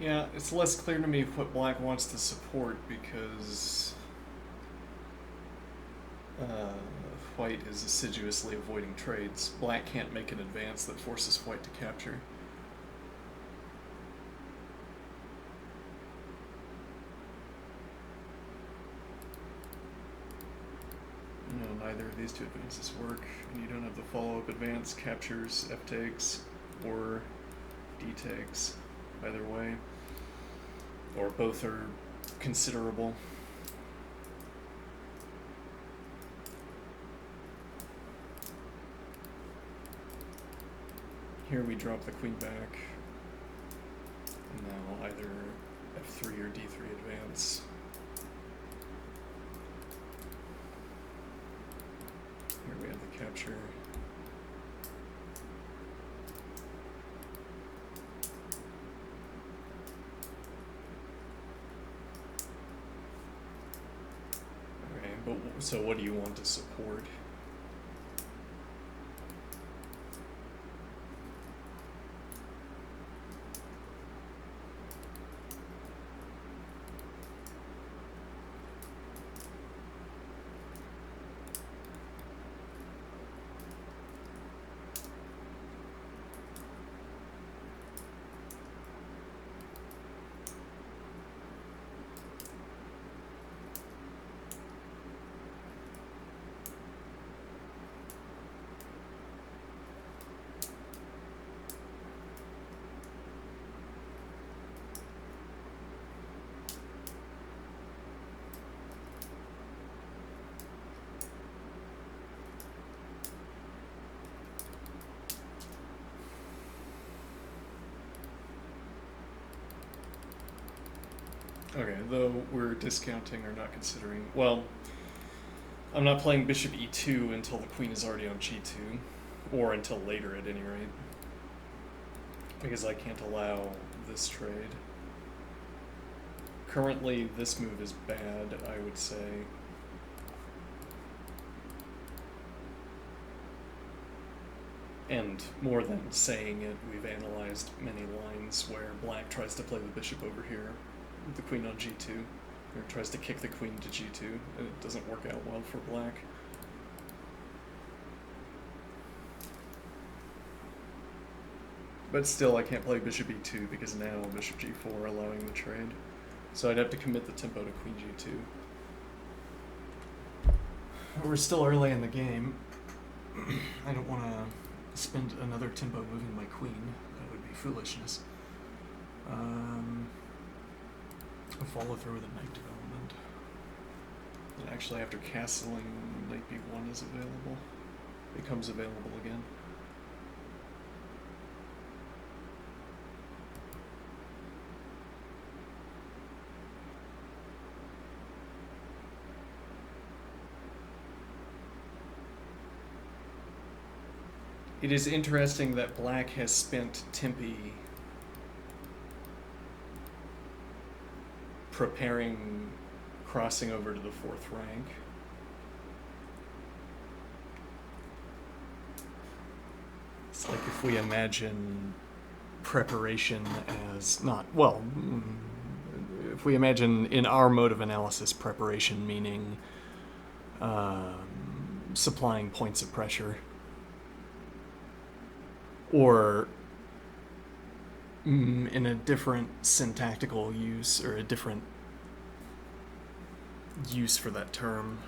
Yeah, it's less clear to me what black wants to support because uh, white is assiduously avoiding trades. Black can't make an advance that forces white to capture. No, neither of these two advances work, and you don't have the follow-up advance captures F takes or D takes either way, or both are considerable. Here we drop the queen back, and now either F3 or D3 advance. Here we have the capture. Alright, but so what do you want to support? Okay, though we're discounting or not considering. Well, I'm not playing bishop e2 until the queen is already on g2, or until later at any rate, because I can't allow this trade. Currently, this move is bad, I would say. And more than saying it, we've analyzed many lines where black tries to play the bishop over here, the queen on g2, or tries to kick the queen to g2, and it doesn't work out well for black. But still, I can't play bishop e2 because now bishop g4 allowing the trade. So I'd have to commit the tempo to queen g2. We're still early in the game. I don't want to spend another tempo moving my queen. That would be foolishness. I'll follow through with a knight development. And actually, after castling, knight b1 is available. Becomes available again. It is interesting that black has spent Tempe preparing crossing over to the 4th rank. It's like if we imagine preparation as not, well, if we imagine in our mode of analysis preparation meaning supplying points of pressure, or in a different syntactical use, or a different use for that term,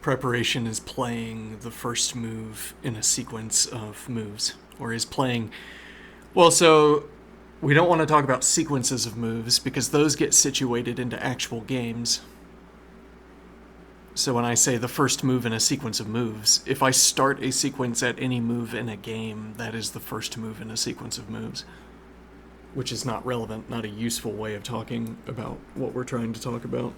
preparation is playing the first move in a sequence of moves, or is playing, well, so we don't want to talk about sequences of moves because those get situated into actual games. So when I say the first move in a sequence of moves, if I start a sequence at any move in a game, that is the first move in a sequence of moves. Which is not relevant, not a useful way of talking about what we're trying to talk about.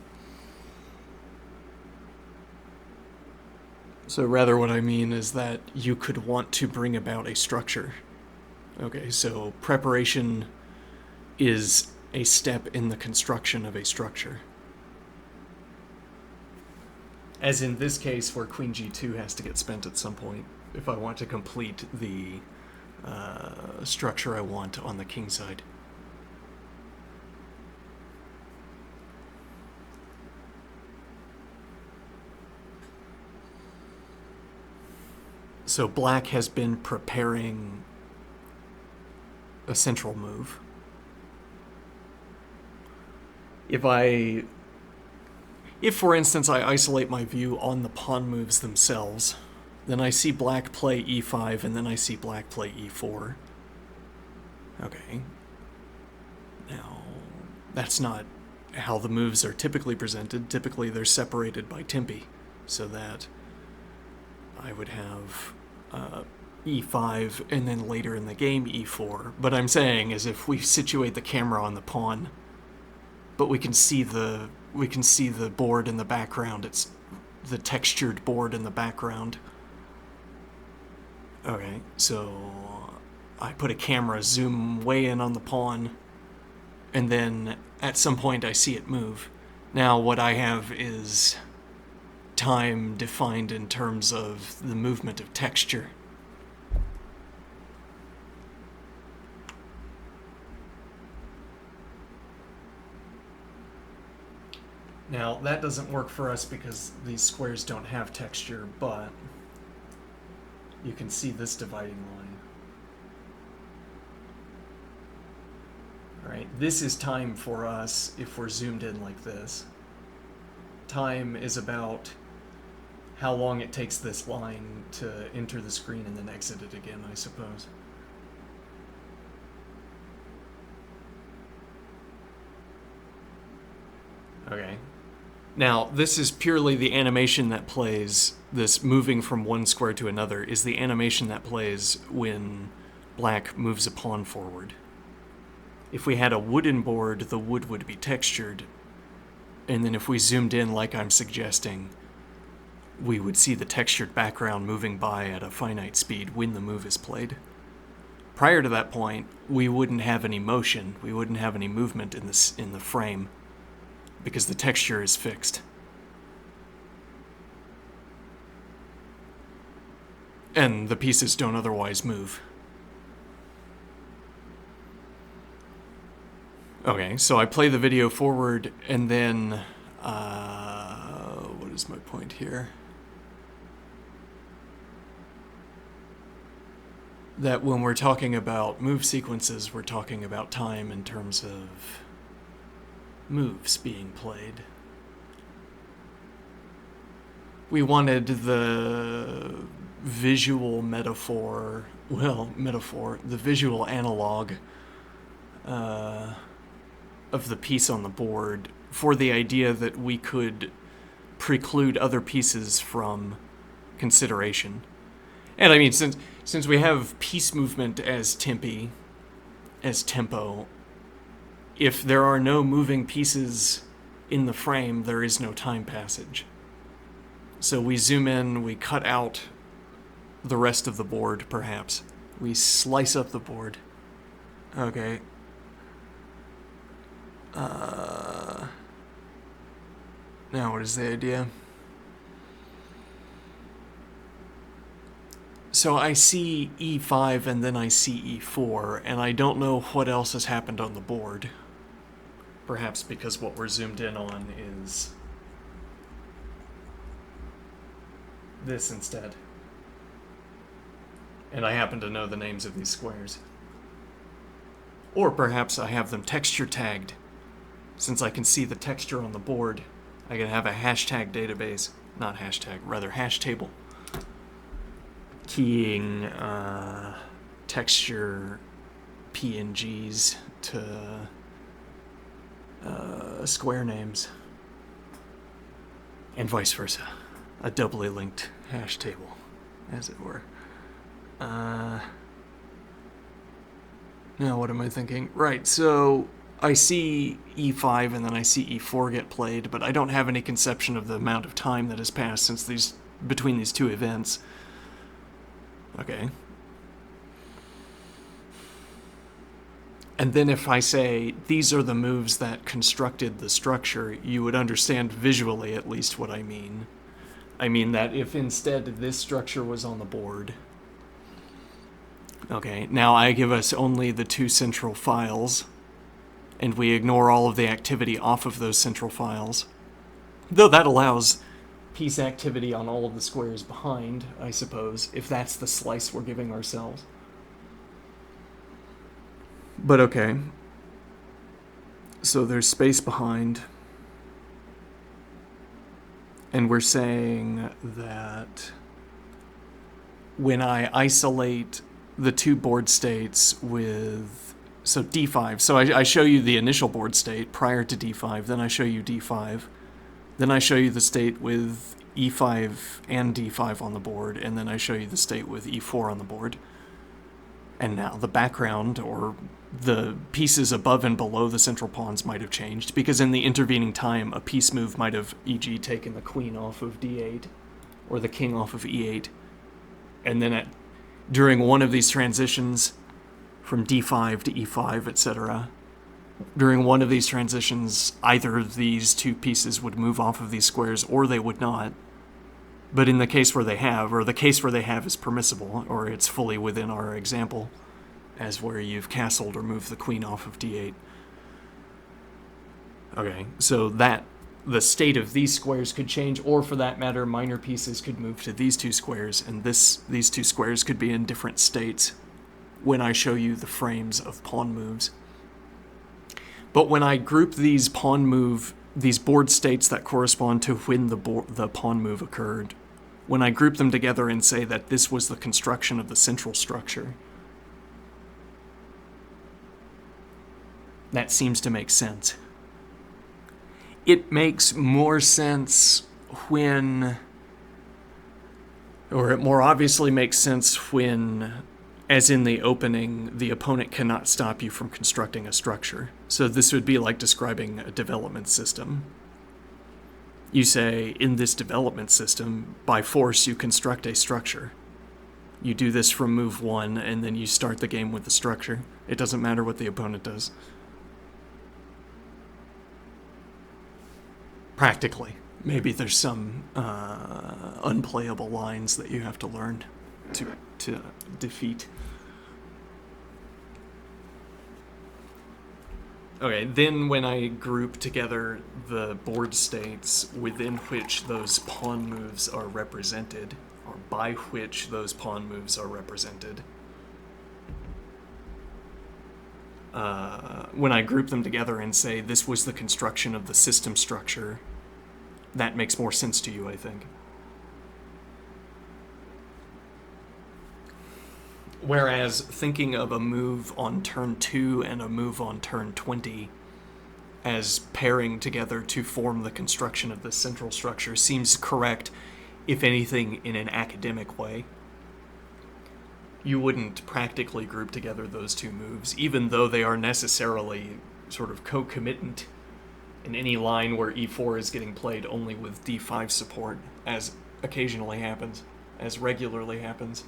So rather what I mean is that you could want to bring about a structure. Okay, so preparation is a step in the construction of a structure. As in this case, where queen g2 has to get spent at some point if I want to complete the structure I want on the king side. So black has been preparing a central move. If, for instance, I isolate my view on the pawn moves themselves, then I see black play e5, and then I see black play e4. Okay. Now, that's not how the moves are typically presented. Typically, they're separated by tempi, so that I would have e5, and then later in the game e4. But I'm saying is if we situate the camera on the pawn, but we can see the board in the background. It's the textured board in the background. Okay, so I put a camera, zoom way in on the pawn, and then at some point I see it move. Now what I have is time defined in terms of the movement of texture. Now, that doesn't work for us because these squares don't have texture, but you can see this dividing line. Right? This is time for us if we're zoomed in like this. Time is about how long it takes this line to enter the screen and then exit it again, I suppose. Okay. Now, this is purely the animation that plays, this moving from one square to another, is the animation that plays when black moves a pawn forward. If we had a wooden board, the wood would be textured, and then if we zoomed in like I'm suggesting, we would see the textured background moving by at a finite speed when the move is played. Prior to that point, we wouldn't have any motion, we wouldn't have any movement in the frame, because the texture is fixed. And the pieces don't otherwise move. Okay, so I play the video forward, and then, what is my point here? That when we're talking about move sequences, we're talking about time in terms of moves being played. We wanted the visual metaphor, the visual analog of the piece on the board for the idea that we could preclude other pieces from consideration. And I mean, since we have piece movement as tempi, as tempo, if there are no moving pieces in the frame, there is no time passage. So we zoom in, we cut out the rest of the board, perhaps. We slice up the board. Okay. Now what is the idea? So I see e5 and then I see e4, and I don't know what else has happened on the board. Perhaps because what we're zoomed in on is this instead. And I happen to know the names of these squares. Or perhaps I have them texture tagged. Since I can see the texture on the board, I can have a hashtag database, not hashtag, rather hash table, keying texture PNGs to square names, and vice versa. A doubly linked hash table, as it were. Now what am I thinking? Right, so I see e5 and then I see e4 get played, but I don't have any conception of the amount of time that has passed since between these two events. Okay. And then if I say, these are the moves that constructed the structure, you would understand visually at least what I mean. I mean that if instead this structure was on the board, Okay, now I give us only the two central files, and we ignore all of the activity off of those central files. Though that allows piece activity on all of the squares behind, I suppose, if that's the slice we're giving ourselves. But okay. So there's space behind. And we're saying that when I isolate the two board states with, so D5, so I show you the initial board state prior to D5, then I show you D5, then I show you the state with E5 and D5 on the board, and then I show you the state with E4 on the board. And now the background, or the pieces above and below the central pawns, might have changed, because in the intervening time, a piece move might have, e.g., taken the queen off of D8, or the king off of E8. And then during one of these transitions, from D5 to E5, etc., during one of these transitions, either of these two pieces would move off of these squares, or they would not. But in the case where they have, or the case where they have is permissible, or it's fully within our example, as where you've castled or moved the queen off of D8. Okay, so that the state of these squares could change, or for that matter, minor pieces could move to these two squares, and these two squares could be in different states when I show you the frames of pawn moves. But when I group these these board states that correspond to when the pawn move occurred, when I group them together and say that this was the construction of the central structure, that seems to make sense. It makes more sense when, or it more obviously makes sense when, as in the opening, the opponent cannot stop you from constructing a structure. So this would be like describing a development system. You say, in this development system, by force you construct a structure. You do this from move 1, and then you start the game with the structure. It doesn't matter what the opponent does. Practically. Maybe there's some unplayable lines that you have to learn to defeat. Okay, then when I group together the board states within which those pawn moves are represented, or by which those pawn moves are represented, when I group them together and say this was the construction of the system structure, that makes more sense to you, I think. Whereas thinking of a move on turn 2 and a move on turn 20 as pairing together to form the construction of the central structure seems correct, if anything, in an academic way. You wouldn't practically group together those two moves, even though they are necessarily sort of concomitant in any line where E4 is getting played only with D5 support, as occasionally happens, as regularly happens.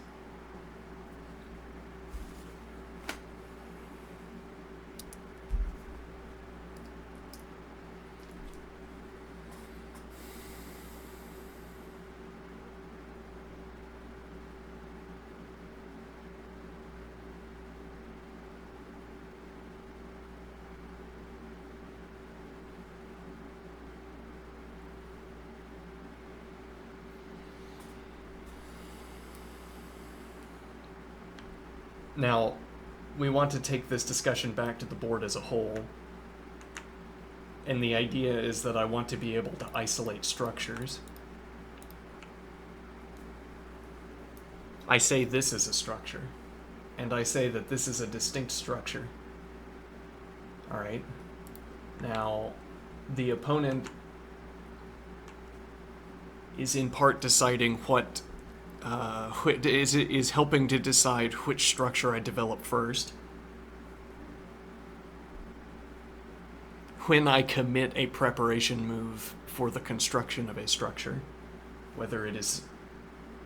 Now, we want to take this discussion back to the board as a whole. And the idea is that I want to be able to isolate structures. I say this is a structure, and I say that this is a distinct structure. Alright? Now, the opponent is in part deciding what is helping to decide which structure I develop first. When I commit a preparation move for the construction of a structure, whether it is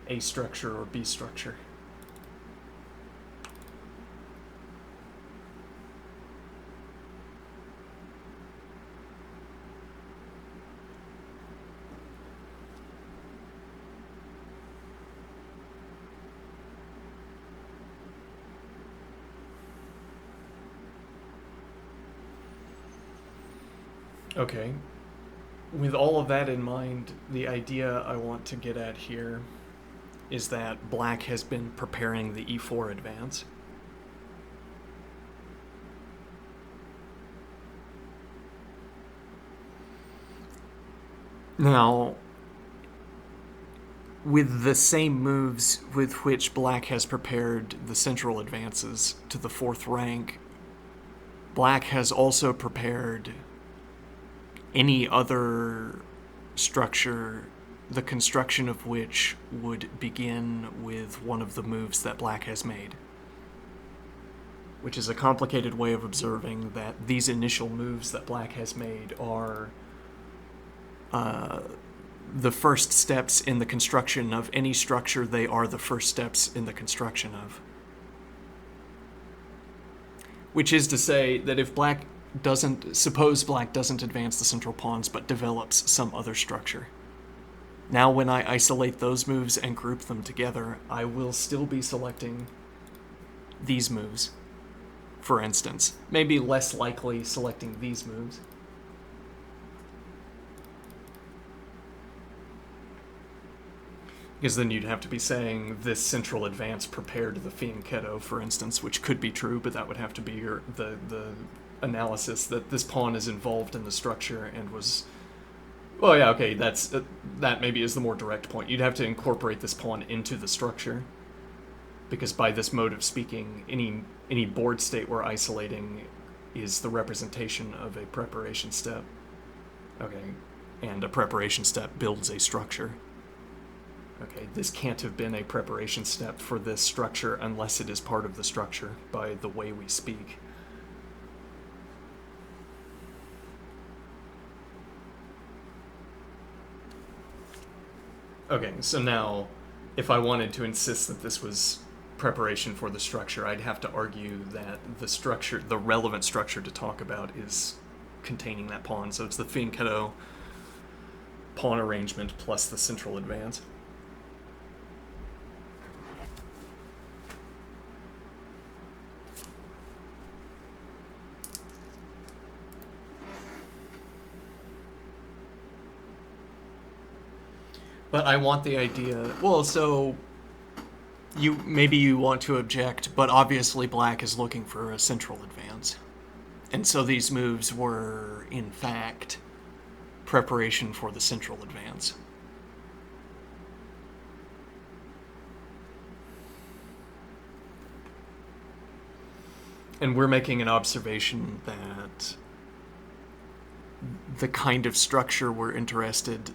A structure or B structure. Okay. With all of that in mind, the idea I want to get at here is that black has been preparing the e4 advance. Now, with the same moves with which black has prepared the central advances to the fourth rank, black has also prepared any other structure, the construction of which would begin with one of the moves that black has made. Which is a complicated way of observing that these initial moves that black has made are the first steps in the construction of any structure they are the first steps in the construction of. Which is to say that if black suppose black doesn't advance the central pawns but develops some other structure. Now when I isolate those moves and group them together, I will still be selecting these moves. For instance, maybe less likely selecting these moves. Because then you'd have to be saying this central advance prepared the fianchetto, for instance, which could be true, but that would have to be the analysis that this pawn is involved in the structure and was... Well, yeah, okay, that maybe is the more direct point. You'd have to incorporate this pawn into the structure, because by this mode of speaking, any board state we're isolating is the representation of a preparation step. Okay, and a preparation step builds a structure. Okay, this can't have been a preparation step for this structure unless it is part of the structure by the way we speak. Okay, so now, if I wanted to insist that this was preparation for the structure, I'd have to argue that the relevant structure to talk about is containing that pawn. So it's the fianchetto pawn arrangement plus the central advance. But I want the idea... Well, so... Maybe you want to object, but obviously black is looking for a central advance. And so these moves were, in fact, preparation for the central advance. And we're making an observation that the kind of structure we're interested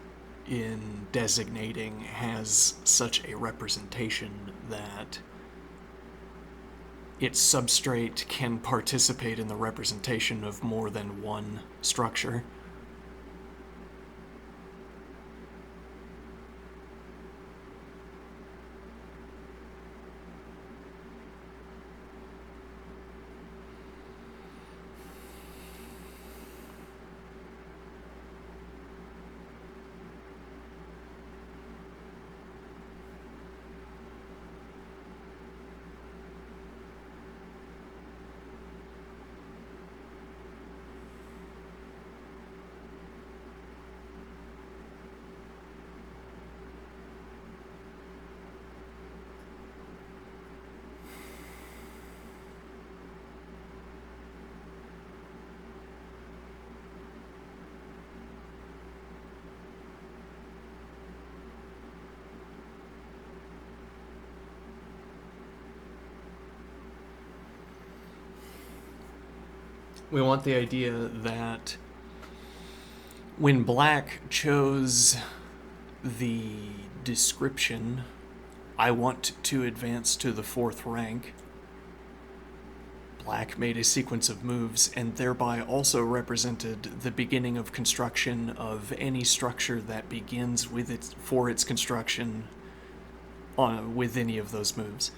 in designating has such a representation that its substrate can participate in the representation of more than one structure. We want the idea that when black chose the description, I want to advance to the fourth rank, black made a sequence of moves and thereby also represented the beginning of construction of any structure that begins with for its construction with any of those moves.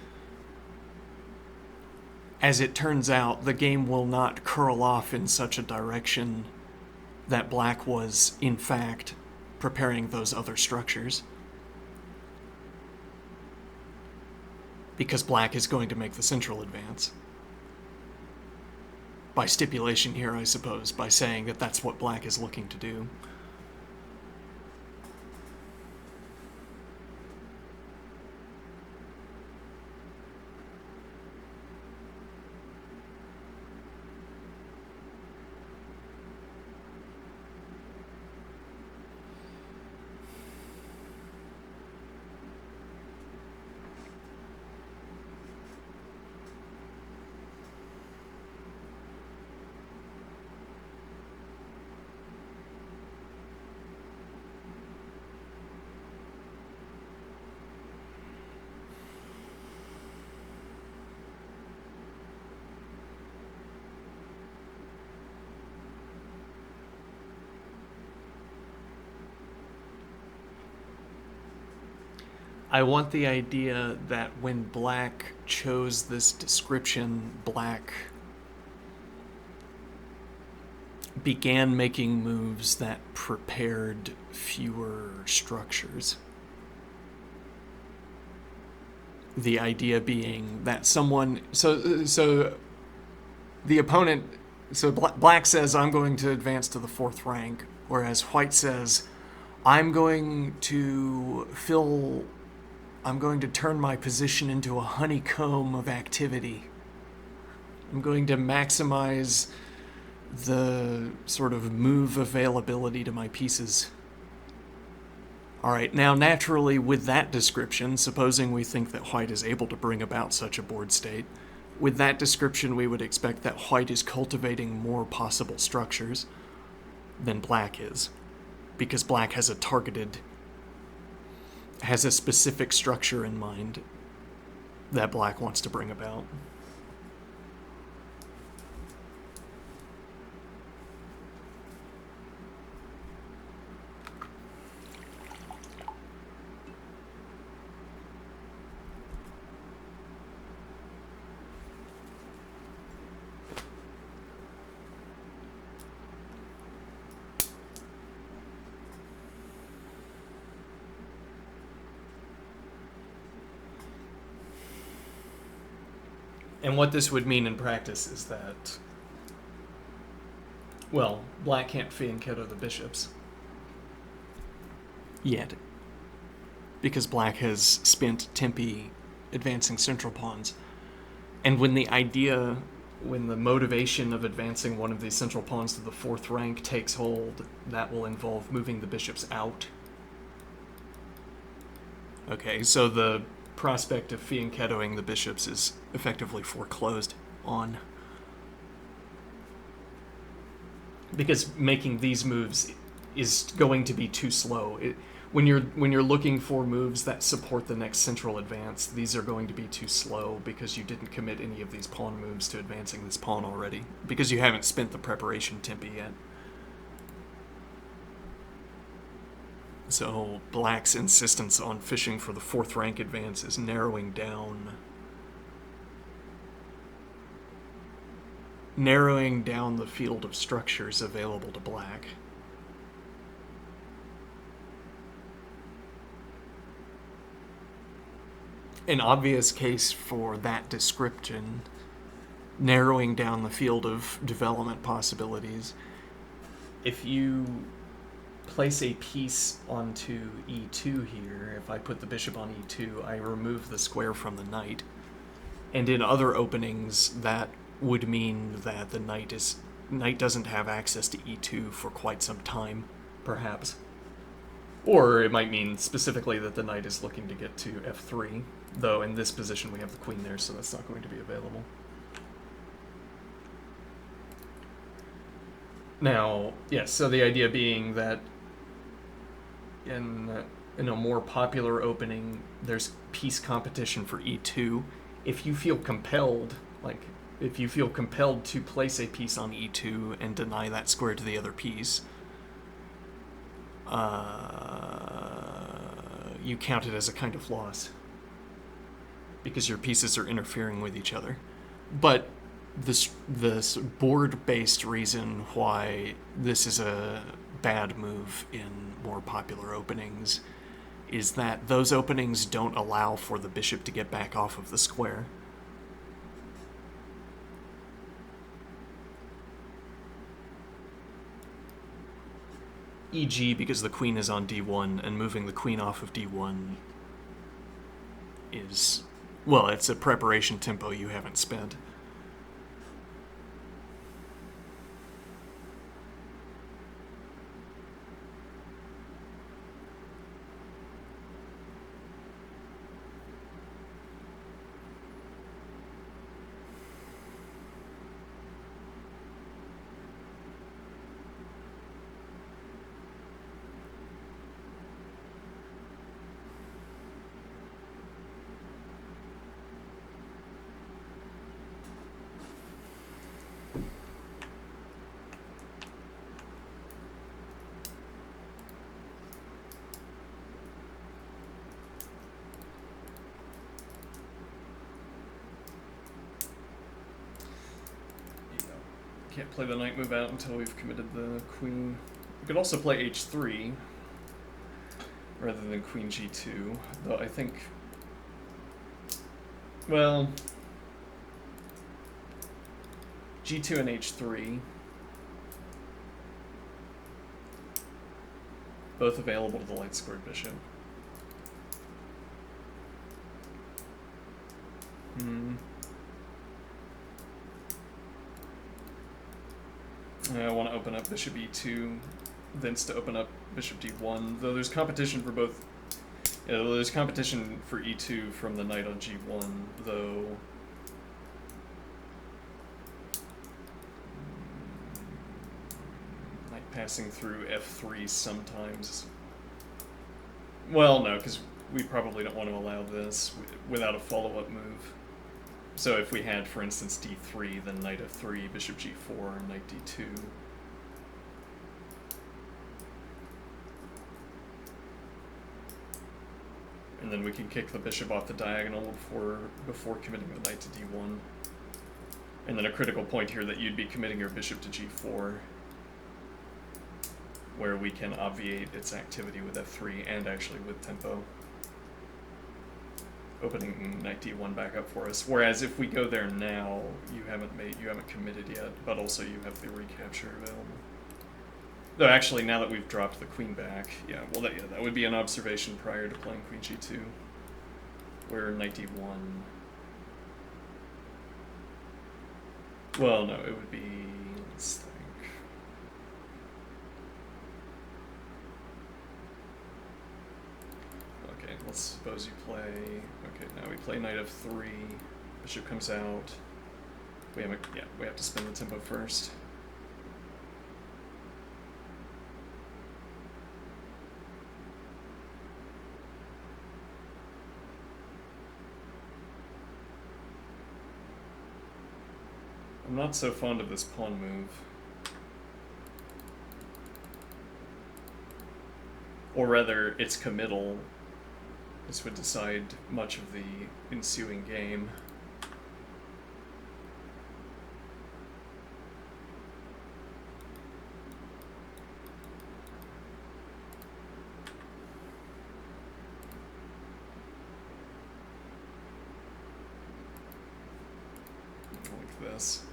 As it turns out, the game will not curl off in such a direction that black was, in fact, preparing those other structures. Because black is going to make the central advance. by stipulation here, I suppose, by saying that that's what black is looking to do. I want the idea that when black chose this description, black began making moves that prepared fewer structures. The idea being that someone... So the opponent... So black says, I'm going to advance to the 4th rank, whereas white says, I'm going to turn my position into a honeycomb of activity. I'm going to maximize the sort of move availability to my pieces. Alright, now naturally with that description, supposing we think that white is able to bring about such a board state, with that description we would expect that white is cultivating more possible structures than black is. Because black has a specific structure in mind that black wants to bring about. And what this would mean in practice is that, well, black can't fianchetto the bishops. Yet. Because black has spent tempi advancing central pawns. And when the motivation of advancing one of these central pawns to the 4th rank takes hold, that will involve moving the bishops out. Okay, so the prospect of fianchettoing the bishops is effectively foreclosed on. Because making these moves is going to be too slow. When you're looking for moves that support the next central advance, these are going to be too slow because you didn't commit any of these pawn moves to advancing this pawn already. Because you haven't spent the preparation tempi yet. So black's insistence on fishing for the 4th rank advance is narrowing down the field of structures available to black. An obvious case for that description, narrowing down the field of development possibilities, if you place a piece onto e2 here, if I put the bishop on e2, I remove the square from the knight. And in other openings, that would mean that the knight doesn't have access to e2 for quite some time, perhaps. Or it might mean specifically that the knight is looking to get to f3, though in this position we have the queen there, so that's not going to be available. Now, yes, so the idea being that in a more popular opening, there's piece competition for e2. If you feel compelled to place a piece on e2 and deny that square to the other piece, you count it as a kind of loss because your pieces are interfering with each other. But this board-based reason why this is a bad move in more popular openings is that those openings don't allow for the bishop to get back off of the square. e.g. because the queen is on d1, and moving the queen off of d1 is, well, it's a preparation tempo you haven't spent. Can't play the knight move out until we've committed the queen. We could also play h3 rather than queen g2, though I think, well, g2 and h3, both available to the light squared bishop. I want to open up bishop e2, thence to open up bishop d1, though there's competition for both. Yeah, there's competition for e2 from the knight on g1, though. Knight passing through f3 sometimes. Well, no, because we probably don't want to allow this without a follow-up move. So if we had, for instance, d3, then knight f3, bishop g4, knight d2. And then we can kick the bishop off the diagonal before committing the knight to d1. And then a critical point here that you'd be committing your bishop to g4, where we can obviate its activity with f3 and actually with tempo, opening knight d1 back up for us. Whereas if we go there now, you haven't committed yet, but also you have the recapture available. Though actually, now that we've dropped the queen back, yeah, well, that would be an observation prior to playing queen g2, where knight d1. Well, no, it would be, let's think. Okay, let's suppose you play, okay, now we play knight f3, bishop comes out. We have to spin the tempo first. I'm not so fond of this pawn move. Or rather, its committal. This would decide much of the ensuing game. Like this.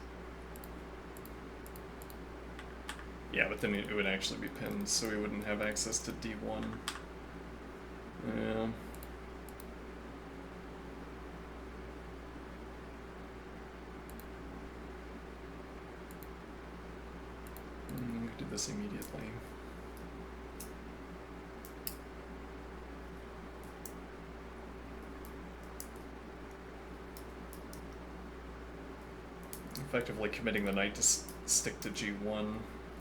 Yeah, but then it would actually be pinned, so we wouldn't have access to d1. Yeah. We could do this immediately. Effectively committing the knight to stick to g1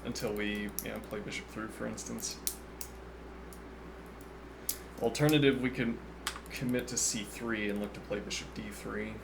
until we play bishop through, for instance. Alternative, we can commit to c3 and look to play bishop d3.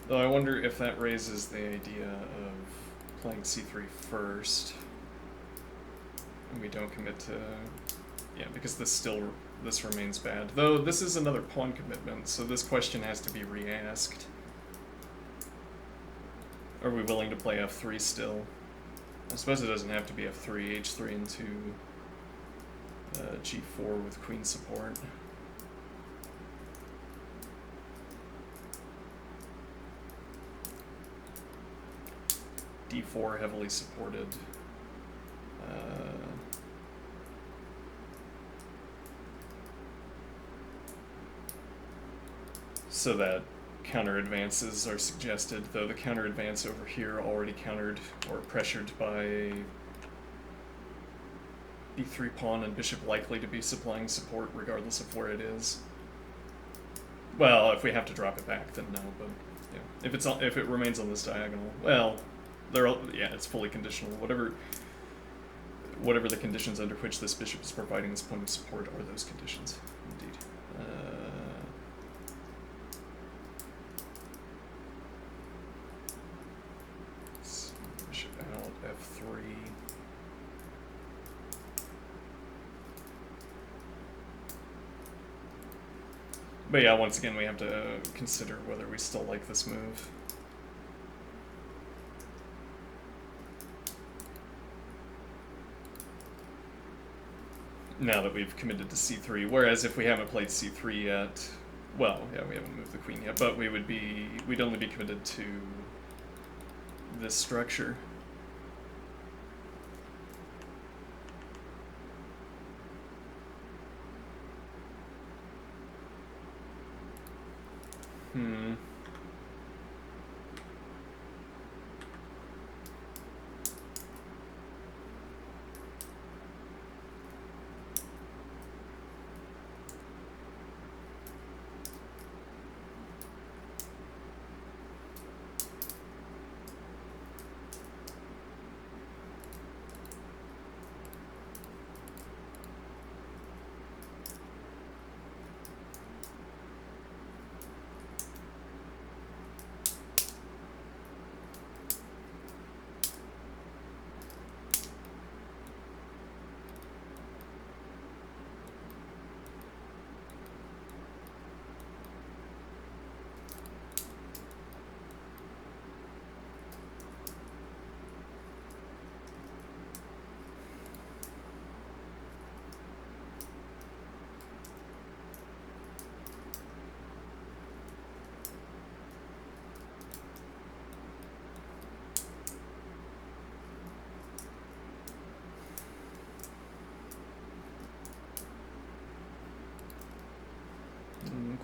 Though I wonder if that raises the idea of playing c3 first, and we don't commit to... Yeah, because this remains bad. Though this is another pawn commitment, so this question has to be re-asked. Are we willing to play f3 still? I suppose it doesn't have to be f3, h3 into g4 with queen support. d4 heavily supported. So that counter advances are suggested, though the counter advance over here already countered or pressured by b3 pawn and bishop likely to be supplying support regardless of where it is. Well, if we have to drop it back, then no. But yeah, if it remains on this diagonal, well, it's fully conditional. Whatever the conditions under which this bishop is providing this point of support are those conditions, indeed. Bishop out, f3. But yeah, once again, we have to consider whether we still like this move. Now that we've committed to c3, whereas if we haven't played c3 yet, well, yeah, we haven't moved the queen yet, but we'd only be committed to this structure.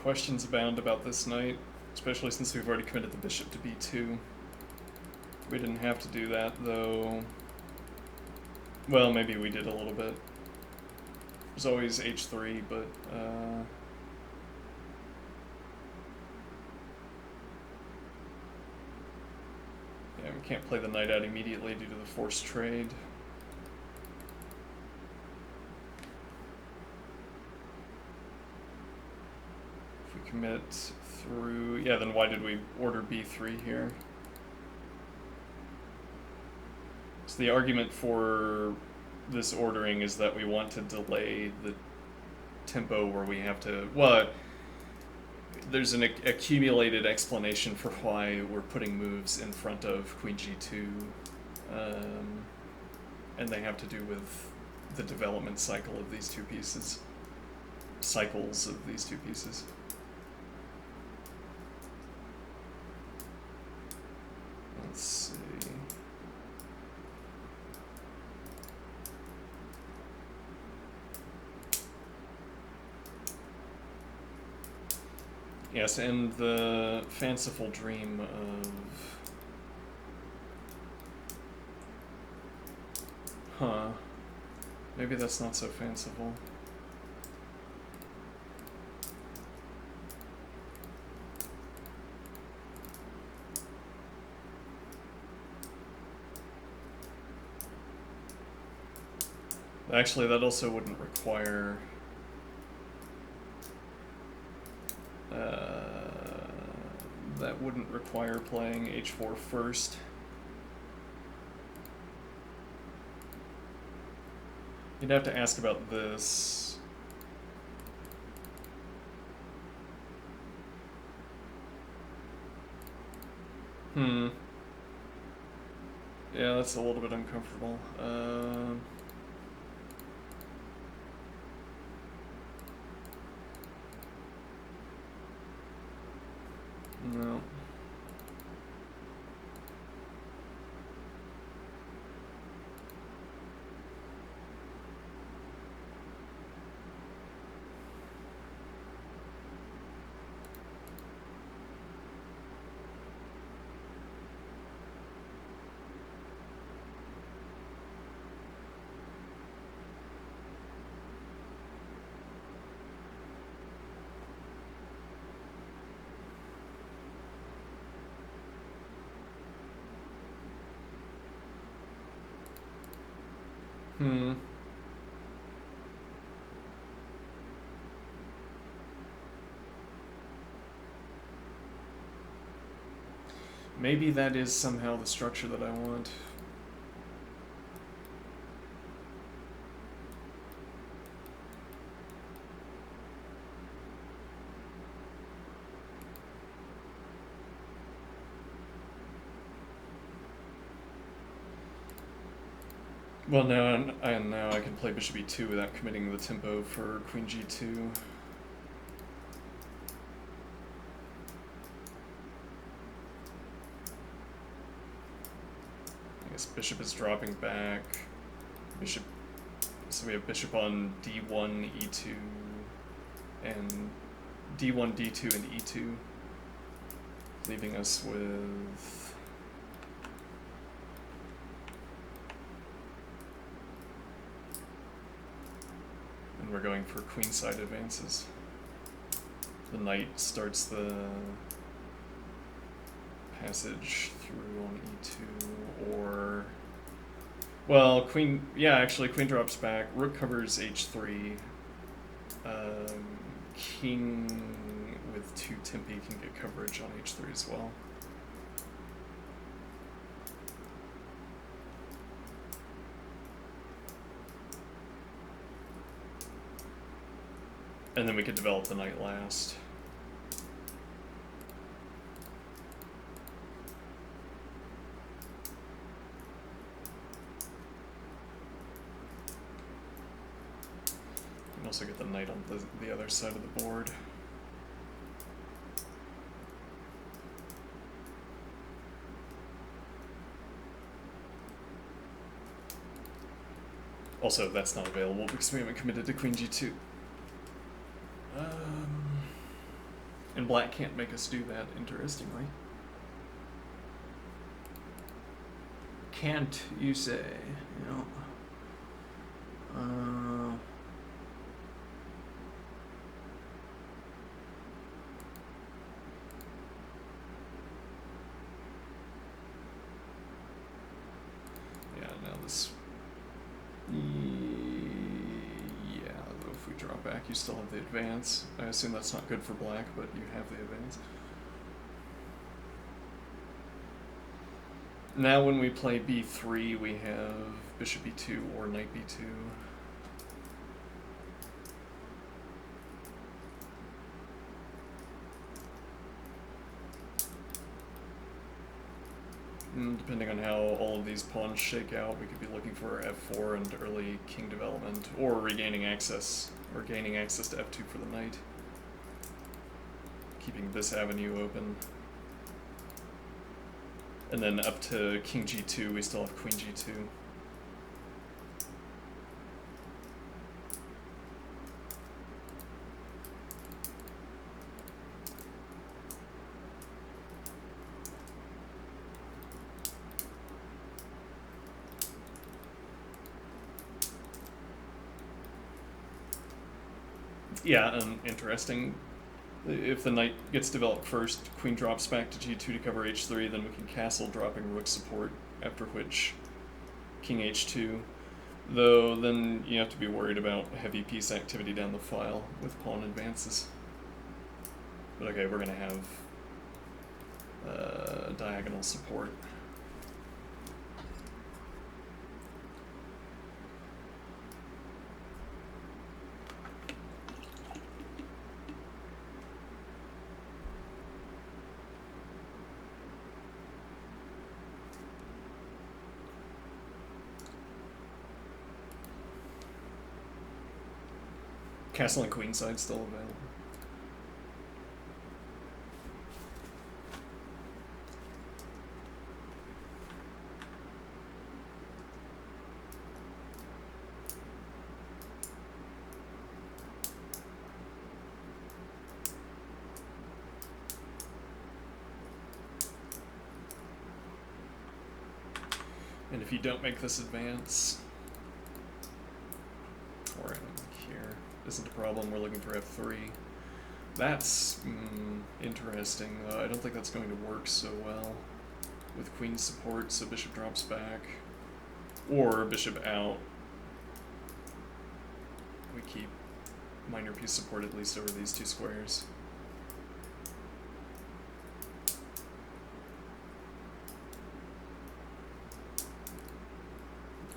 Questions abound about this knight, especially since we've already committed the bishop to b2. We didn't have to do that, though. Well, maybe we did a little bit. There's always h3, but yeah, we can't play the knight out immediately due to the forced trade. Commit through, yeah, then why did we order b3 here? So the argument for this ordering is that we want to delay the tempo where we have to, well, there's an accumulated explanation for why we're putting moves in front of queen g2, and they have to do with the development cycle of these two pieces, cycles of these two pieces. Let's see. Yes, and the fanciful dream of... Huh. Maybe that's not so fanciful. Actually, that also wouldn't require... that wouldn't require playing h4 first. You'd have to ask about this. Hmm. Yeah, that's a little bit uncomfortable. No. Hmm. Maybe that is somehow the structure that I want. Well, now I can play bishop e2 without committing the tempo for queen g2. I guess bishop is dropping back. Bishop. So we have bishop on d1, e2, and d1, d2, and e2, leaving us with. And we're going for queenside advances. The knight starts the passage through on e2, or... Well, queen... Yeah, actually, queen drops back. Rook covers h3. King with 2 tempi can get coverage on h3 as well. And then we could develop the knight last. You can also get the knight on the other side of the board. Also, that's not available because we haven't committed to queen g2. And black can't make us do that, interestingly. Can't, you say? You know. Yeah, now this... Yeah, though if we drop back, you still have the advance. I assume that's not good for black, but you have the advance. Now when we play b3, we have bishop b2 or knight b2. And depending on how all of these pawns shake out, we could be looking for f4 and early king development, or regaining access, or gaining access to f2 for the knight. Keeping this avenue open. And then up to king g2, we still have queen g2. Yeah, interesting. If the knight gets developed first, queen drops back to g2 to cover h3, then we can castle, dropping rook support, after which king h2. Though then you have to be worried about heavy piece activity down the file with pawn advances. But okay, we're going to have diagonal support. Castle and queenside still available. And if you don't make this advance, or here isn't a problem, we're looking for f3. That's interesting, though. I don't think that's going to work so well with queen support, so bishop drops back. Or bishop out. We keep minor piece support at least over these two squares.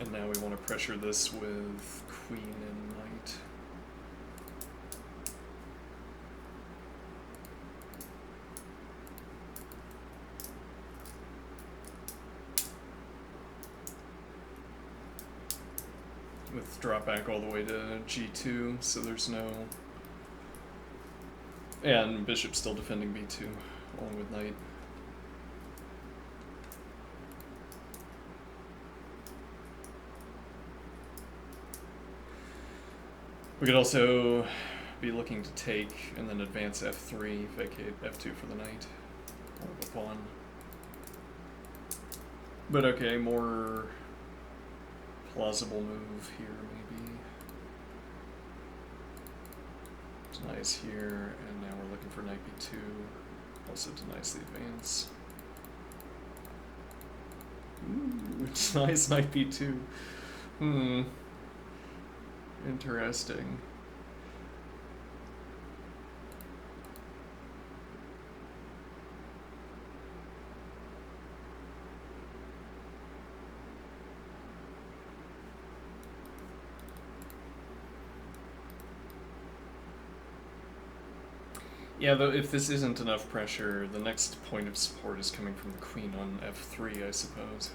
And now we want to pressure this with queen and knight. With drop back all the way to g2, so there's no... And bishop still defending b2, along with knight. We could also be looking to take and then advance f3, vacate f2 for the knight, or the pawn. But okay, more plausible move here maybe. Denies here, and now we're looking for knight b2. Also denies the advance. Ooh, denies knight b2. Interesting. Yeah, though if this isn't enough pressure, the next point of support is coming from the queen on f3, I suppose.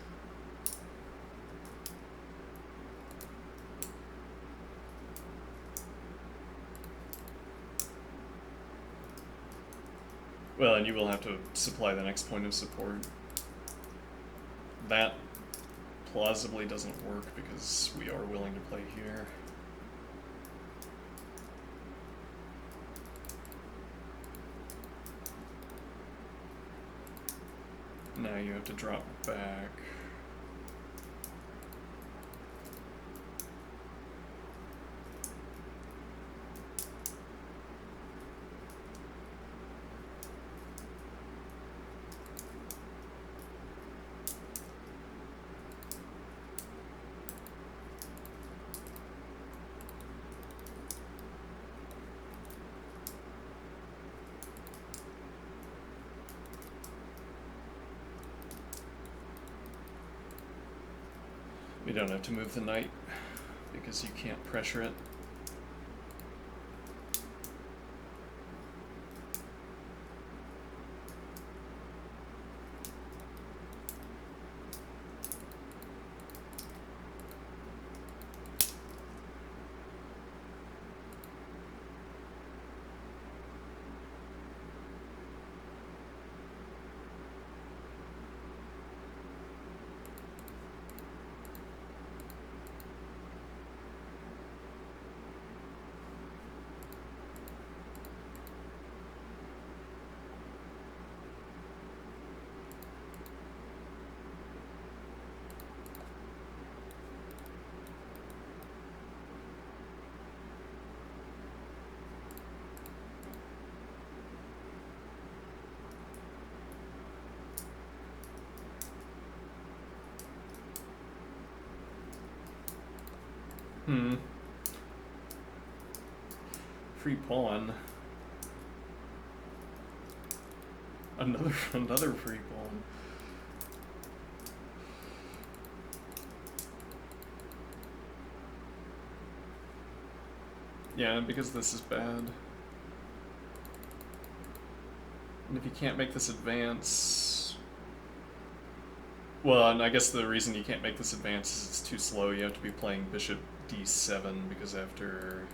Well, and you will have to supply the next point of support. That plausibly doesn't work because we are willing to play here. Now you have to drop back. We don't have to move the knight because you can't pressure it. Free pawn. Another free pawn. Yeah, because this is bad. And if you can't make this advance... Well, and I guess the reason you can't make this advance is it's too slow. You have to be playing bishop d7 because after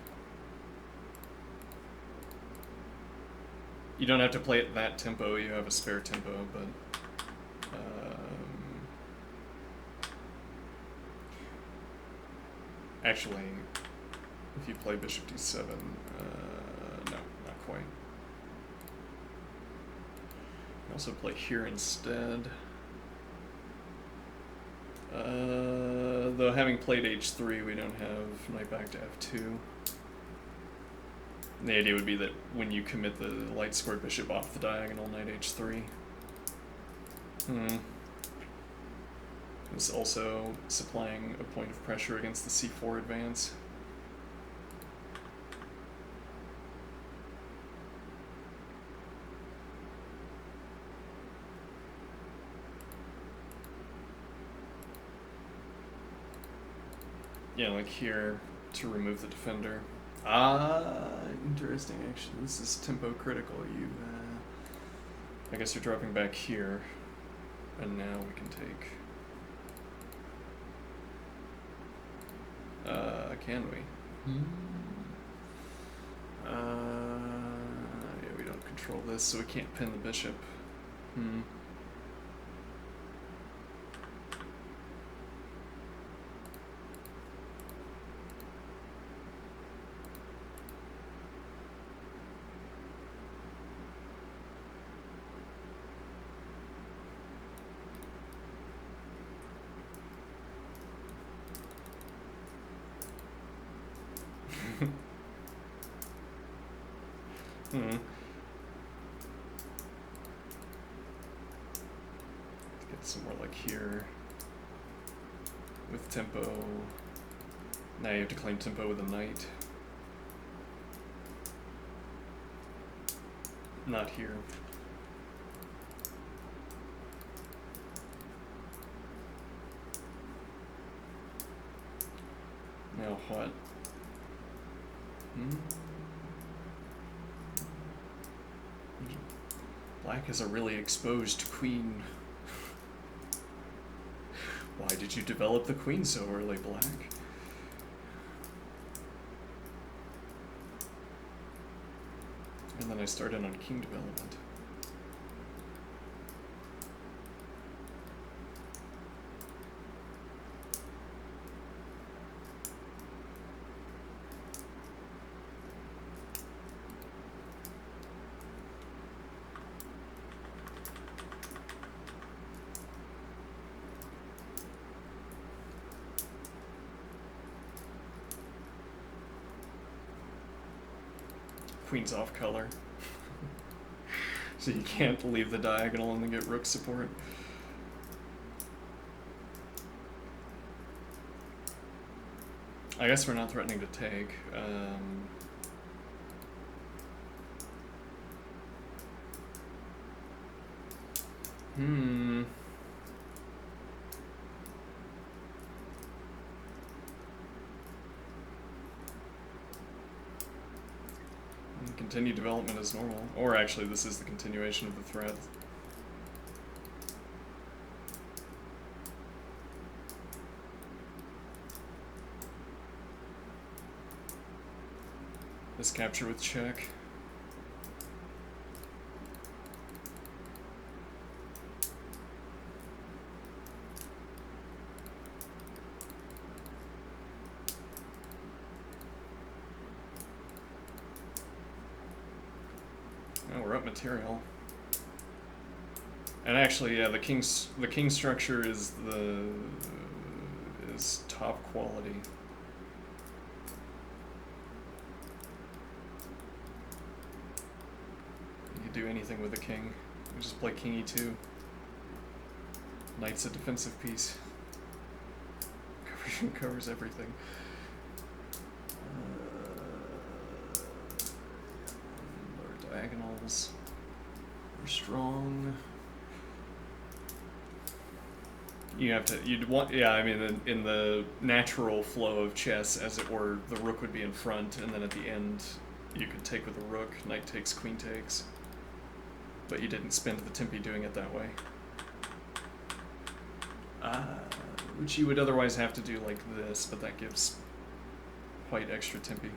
You don't have to play at that tempo, you have a spare tempo, but... actually, if you play bishop d7, no, not quite. You also play here instead. Though having played h3, we don't have knight back to f2. And the idea would be that when you commit the light squared bishop off the diagonal, knight h3. It's also supplying a point of pressure against the c4 advance. Yeah, like here, to remove the defender. Interesting, actually. This is tempo critical. I guess you're dropping back here, and now we can take... can we? Yeah, we don't control this, so we can't pin the bishop. Let's get somewhere like here with tempo. Now you have to claim tempo with a knight. Not here. Now what? Black has a really exposed queen. Why did you develop the queen so early, Black? And then I started on king development. Queen's off color. So you can't leave the diagonal and then get rook support. I guess we're not threatening to take. Continue development as normal. Or actually, this is the continuation of the thread. This capture with check. Material. And actually, yeah, the king structure is top quality. You can do anything with the king. You just play king e2. Knight's a defensive piece. Covers everything. Lower diagonals. We're strong. You have to, you'd want, yeah, I mean, in the natural flow of chess, as it were, the rook would be in front, and then at the end, you could take with the rook, knight takes, queen takes. But you didn't spend the tempi doing it that way. Which you would otherwise have to do like this, but that gives white extra tempi.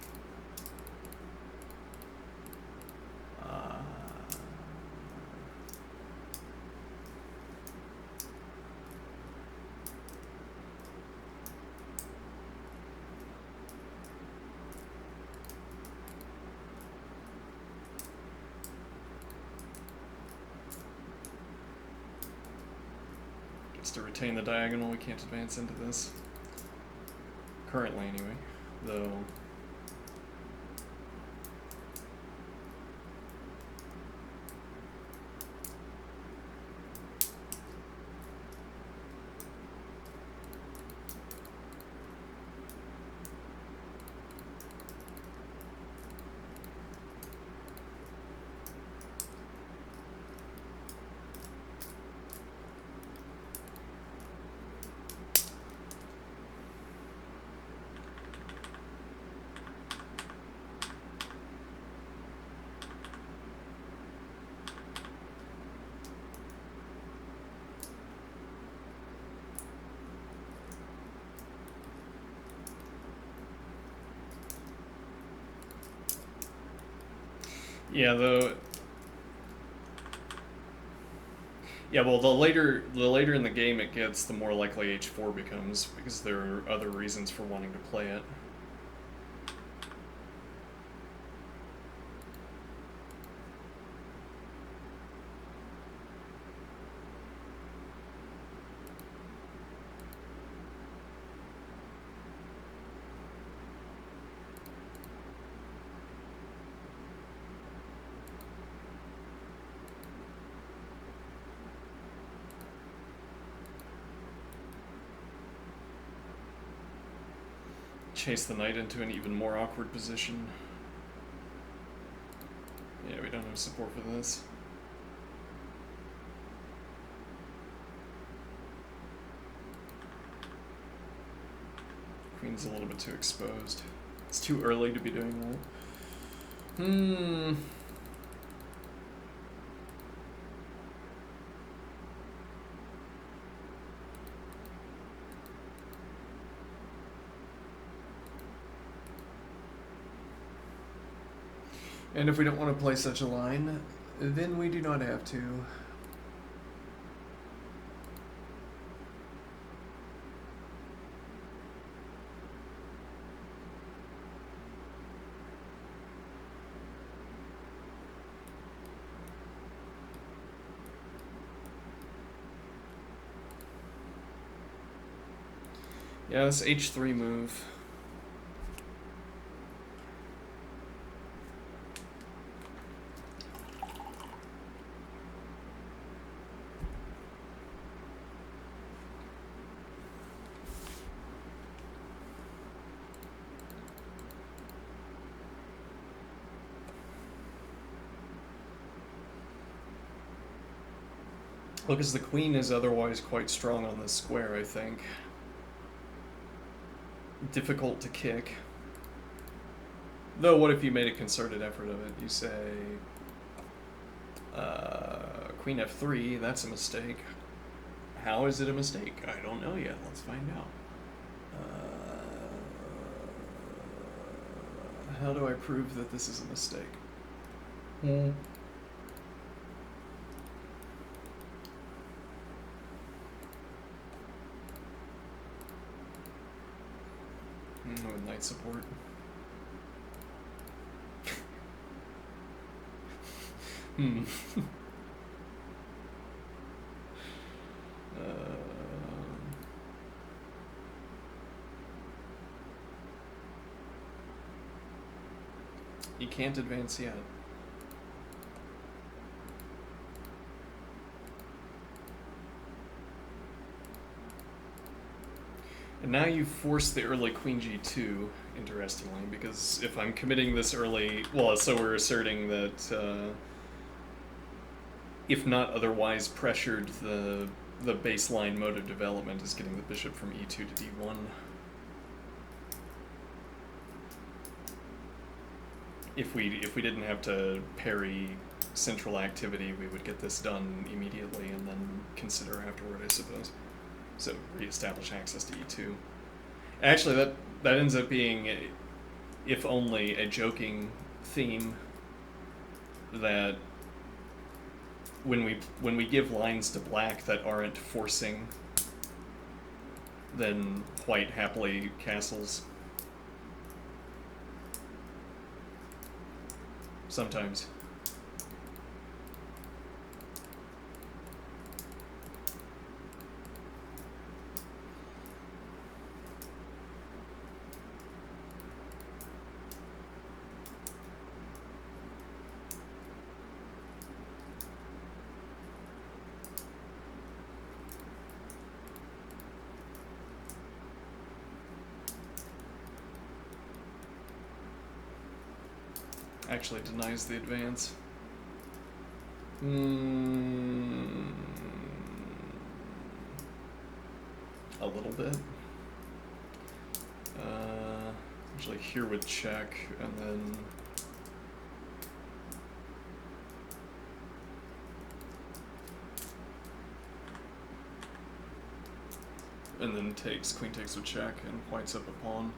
Gets to retain the diagonal, we can't advance into this. Currently, anyway. Though... Yeah, though. Yeah, well, the later in the game it gets, the more likely h4 becomes, because there are other reasons for wanting to play it. Chase the knight into an even more awkward position. Yeah, we don't have support for this. Queen's a little bit too exposed. It's too early to be doing that. And if we don't want to play such a line, then we do not have to. Yeah, this h3 move. Look, as the queen is otherwise quite strong on this square, I think. Difficult to kick. Though, what if you made a concerted effort of it? You say, queen f3, that's a mistake. How is it a mistake? I don't know yet. Let's find out. How do I prove that this is a mistake? With knight support. You can't advance yet. And now you force the early queen g2, interestingly, because if I'm committing this early... Well, so we're asserting that if not otherwise pressured, the baseline mode of development is getting the bishop from e2 to d1. If we didn't have to parry central activity, we would get this done immediately and then consider afterward, I suppose. So re-establish access to e2. Actually, that ends up being, if only, a joking theme that when we give lines to black that aren't forcing, then white happily castles. Sometimes. actually denies the advance. A little bit. Actually, here would check, and then takes, queen takes with check, and white's up a pawn.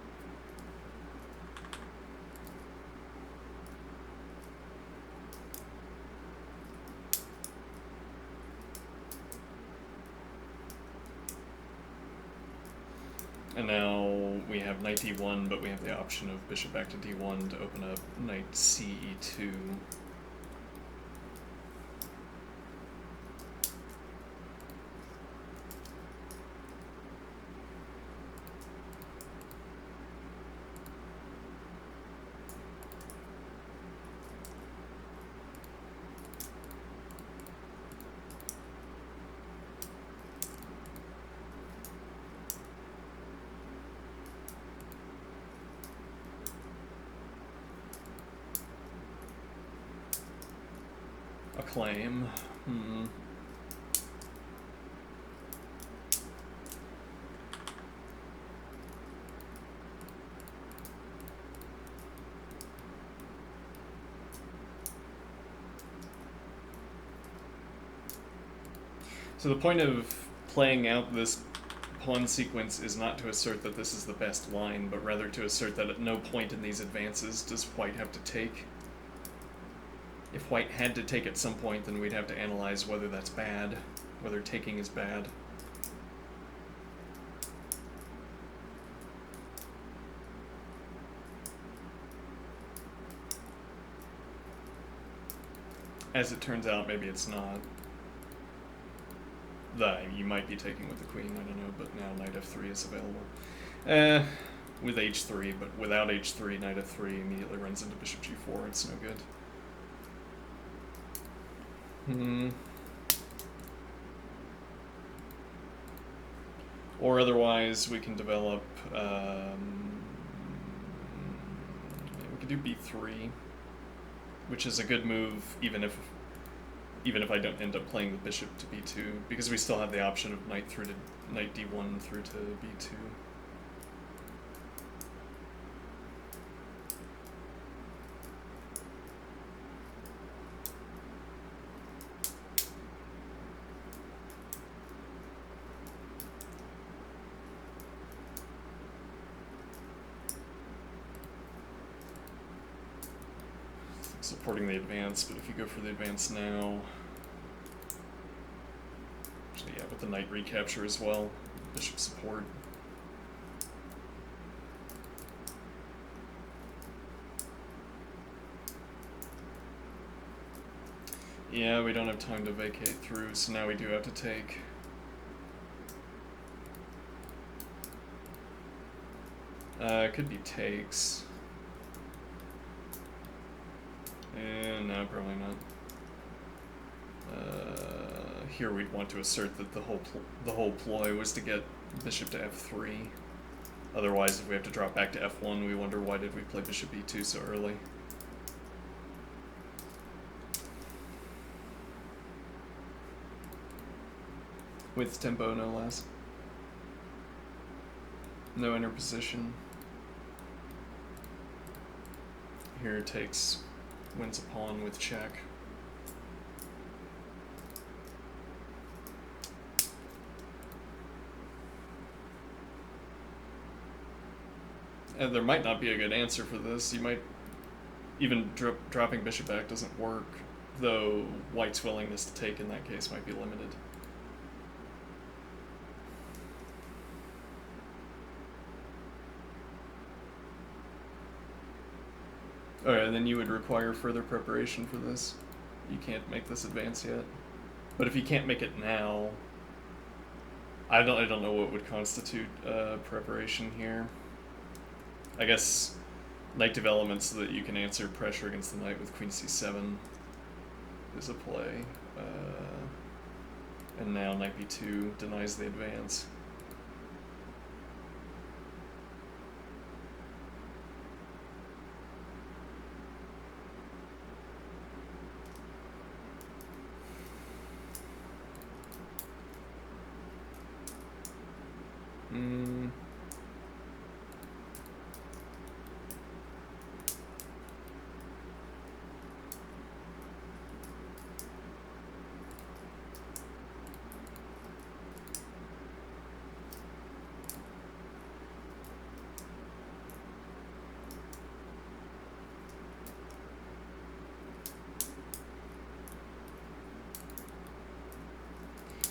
And now we have knight d1, but we have the option of bishop back to d1 to open up knight ce2. A claim. So the point of playing out this pawn sequence is not to assert that this is the best line, but rather to assert that at no point in these advances does white have to take. If white had to take at some point, then we'd have to analyze whether that's bad, whether taking is bad. As it turns out, maybe it's not. You might be taking with the queen, I don't know, but now knight f3 is available. With h3, but without h3, knight f3 immediately runs into bishop g4, it's no good. Or otherwise, we can develop, we could do b3, which is a good move, even if I don't end up playing the bishop to b2, because we still have the option of knight through to knight d1 through to b2. Supporting the advance, but if you go for the advance now, actually, yeah, with the knight recapture as well, bishop support. Yeah, we don't have time to vacate through, so now we do have to take. It could be takes. No, probably not. Here we'd want to assert that the whole ploy was to get bishop to f3. Otherwise, if we have to drop back to f1, we wonder why did we play bishop e2 so early. With tempo, no less. No interposition. Here takes, wins a pawn with check. And there might not be a good answer for this. You might, even dropping bishop back doesn't work, though white's willingness to take in that case might be limited. Alright, and then you would require further preparation for this. You can't make this advance yet. But if you can't make it now, I don't know what would constitute preparation here. I guess knight development so that you can answer pressure against the knight with queen c7 is a play. And now knight b2 denies the advance. Mm.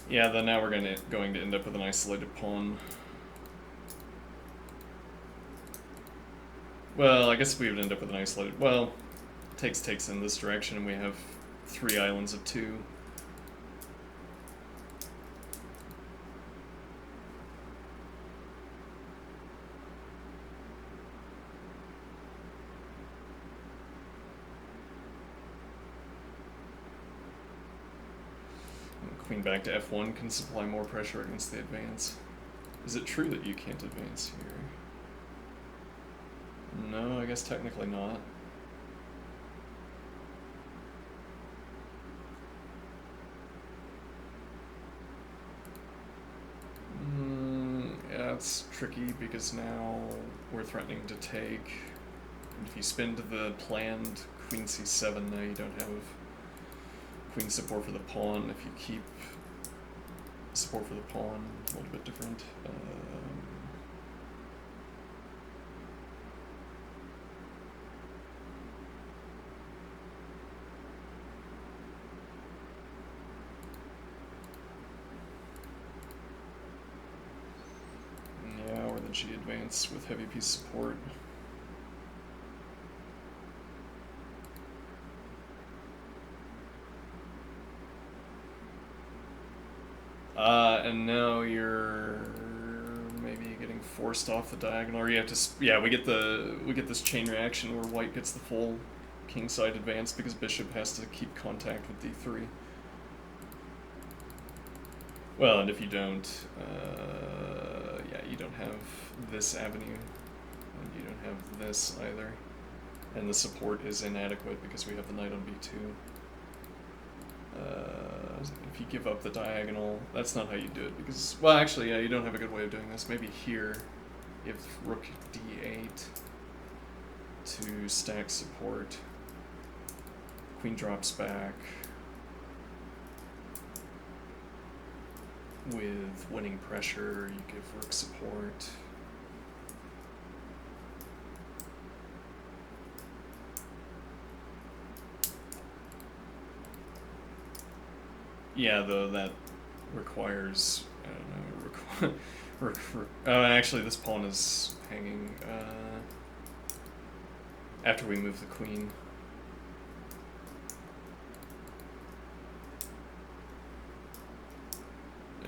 Yeah, then now we're going to end up with an isolated pawn. Well, I guess we would end up with an isolated... Well, takes in this direction, and we have 3 islands of 2. Queen back to f1 can supply more pressure against the advance. Is it true that you can't advance here? No, I guess technically not. Yeah, it's tricky because now we're threatening to take. And if you spin to the planned queen c7, now you don't have queen support for the pawn. If you keep support for the pawn, a little bit different. Yeah, or the G advance with heavy piece support. And now you're maybe getting forced off the diagonal, or you have to. Yeah, we get this chain reaction where white gets the full kingside advance because bishop has to keep contact with d3. Well, and if you don't, yeah, you don't have this avenue, and you don't have this either, and the support is inadequate because we have the knight on b2. If you give up the diagonal, that's not how you do it because, well, actually, yeah, you don't have a good way of doing this. Maybe here, you have rook d8 to stack support. Queen drops back with winning pressure. You give rook support. Yeah, though that requires, I don't know, actually this pawn is hanging after we move the queen.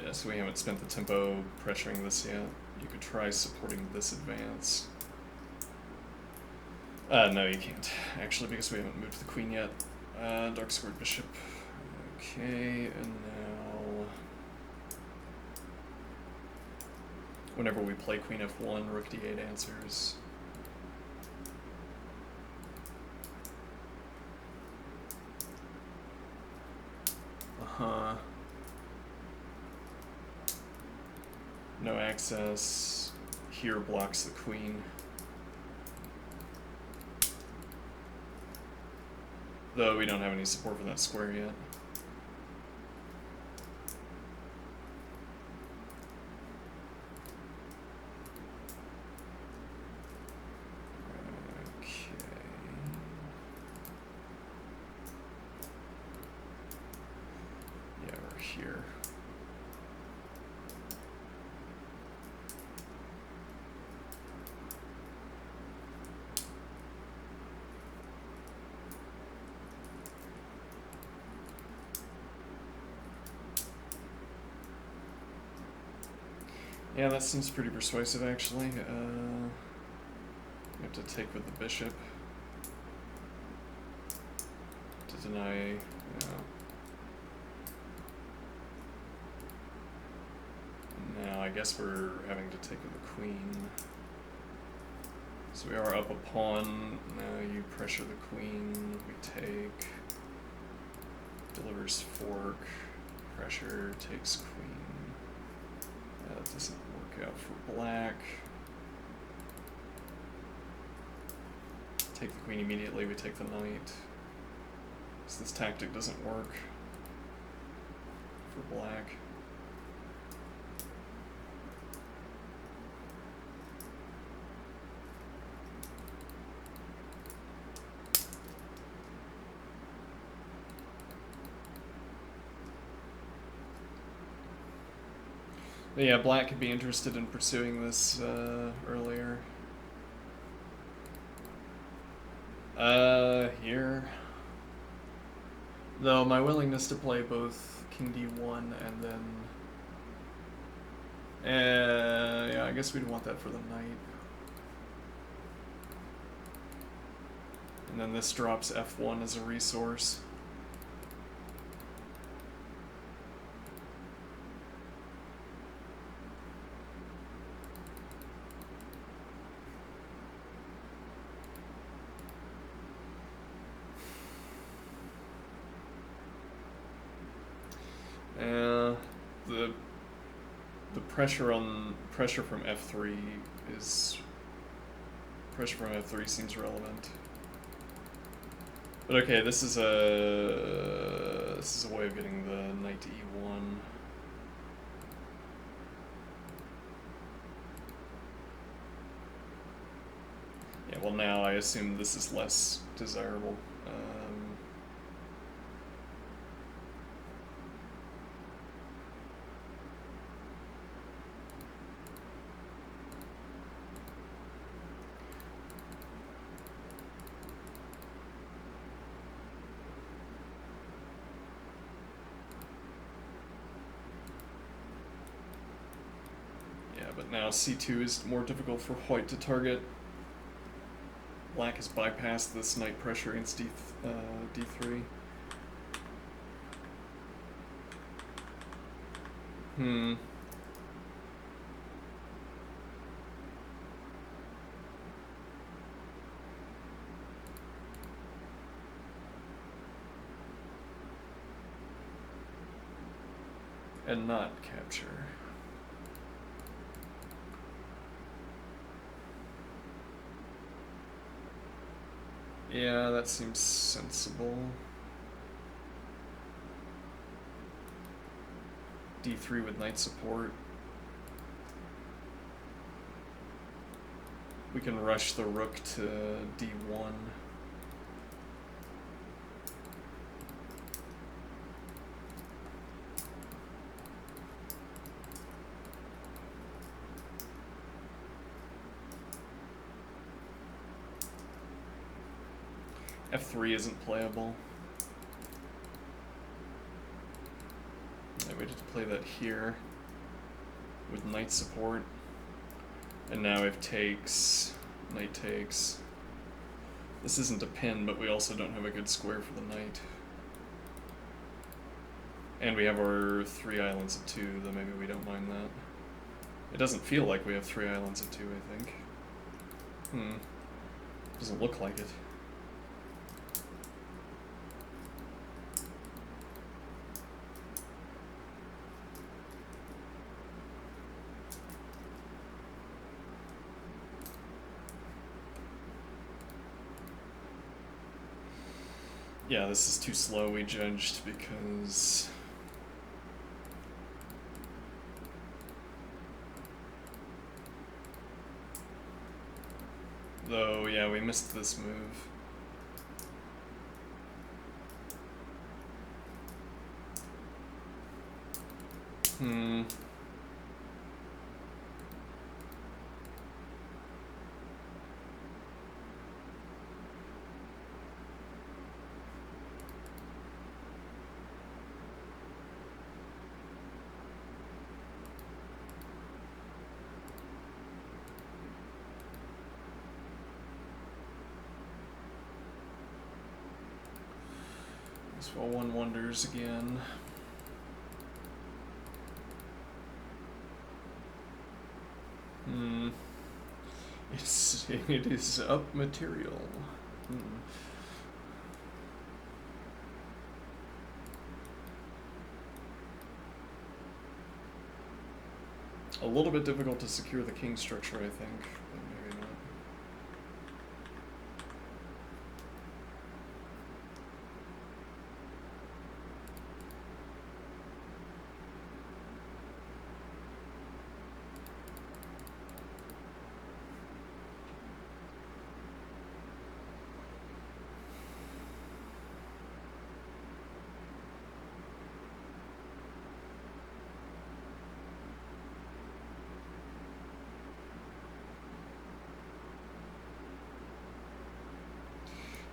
Yeah, so we haven't spent the tempo pressuring this yet. You could try supporting this advance. No, you can't, actually, because we haven't moved the queen yet. Dark squared bishop. Okay, and now whenever we play queen f1, rook d8 answers. No access. Here blocks the queen. Though we don't have any support for that square yet. Here. Yeah, that seems pretty persuasive, actually. You have to take with the bishop to deny. Now I guess we're having to take with the queen. So we are up a pawn. Now you pressure the queen. We take. Delivers fork. Pressure takes queen. That doesn't work Look out for black. Take the queen immediately, we take the knight. So this tactic doesn't work for black. But yeah, black could be interested in pursuing this earlier. Here. Though my willingness to play both king d1 and then... yeah, I guess we'd want that for the knight. And then this drops f1 as a resource. The pressure from f3 seems relevant. But okay, this is a way of getting the knight to e1. Yeah, well now I assume this is less desirable. But now c2 is more difficult for white to target. Black has bypassed this knight pressure against d3. And not capture. Yeah, that seems sensible. d3 with knight support. We can rush the rook to d1. f3 isn't playable. I waited to play that here with knight support. And now if takes, knight takes. This isn't a pin, but we also don't have a good square for the knight. And we have our 3 islands at 2, though maybe we don't mind that. It doesn't feel like we have 3 islands at 2, I think. Doesn't look like it. Yeah, this is too slow, we judged, because... Though, yeah, we missed this move. Well, one wonders again. It is up material. A little bit difficult to secure the king structure, I think, but maybe not.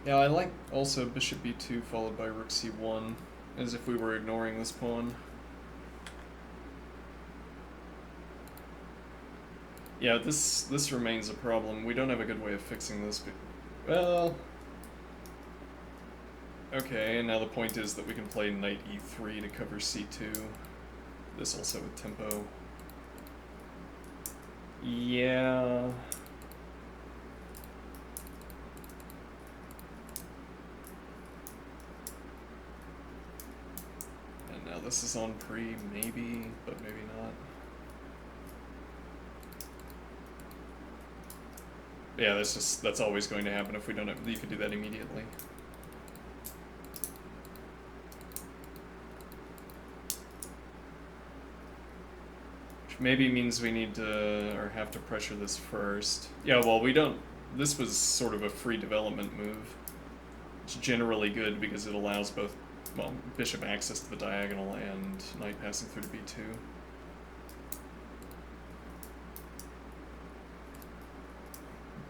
Yeah, I like also bishop b2 followed by rook c1, as if we were ignoring this pawn. Yeah, this remains a problem. We don't have a good way of fixing this, but, well... Okay, and now the point is that we can play knight e3 to cover c2. This also with tempo. Yeah... And now this is on pre, maybe, but maybe not. Yeah, that's always going to happen if we don't have, you could do that immediately. Which maybe means we need to, or have to pressure this first. Yeah, well, we don't, this was sort of a free development move. It's generally good because it allows both, well, bishop access to the diagonal and knight passing through to b2.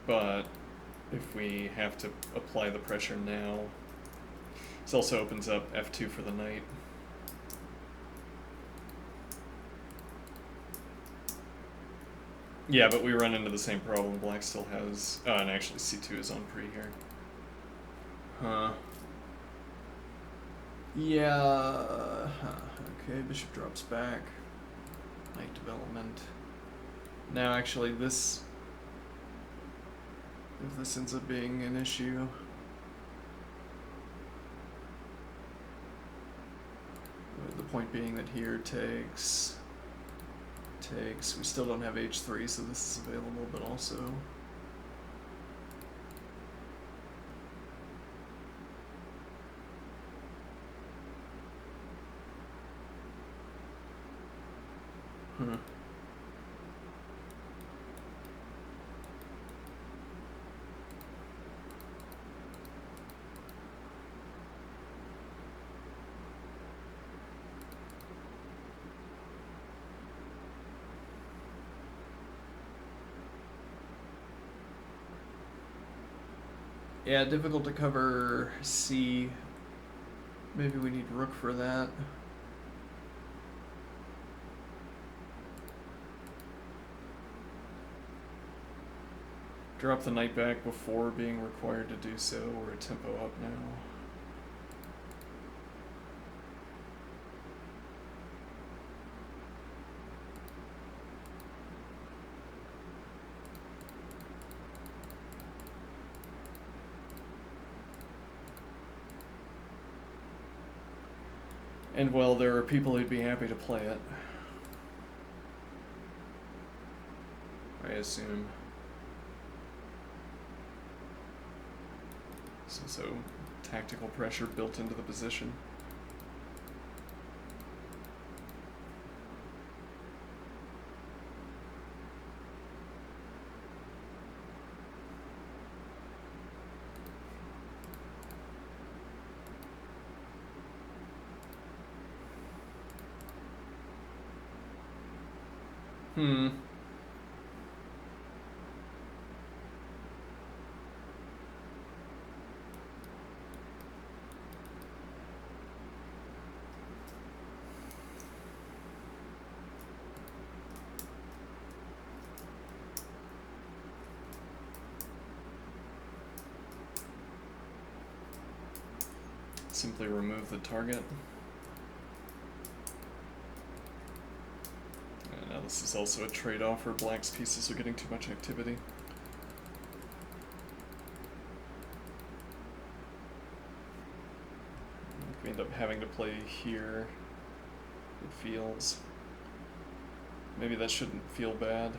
But if we have to apply the pressure now, this also opens up f2 for the knight. Yeah, but we run into the same problem. Black still has... Oh, and actually c2 is on pre here. Huh. Yeah... Okay, bishop drops back. Knight development. Now, actually, this... If this ends up being an issue... The point being that here takes... We still don't have h3, so this is available, but also... Huh. Yeah, difficult to cover C. Maybe we need rook for that. Drop the knight back before being required to do so. We're a tempo up now. And well, there are people who'd be happy to play it. I assume. So tactical pressure built into the position. Simply remove the target. And now this is also a trade-off where black's pieces are getting too much activity. We end up having to play here, it feels. Maybe that shouldn't feel bad.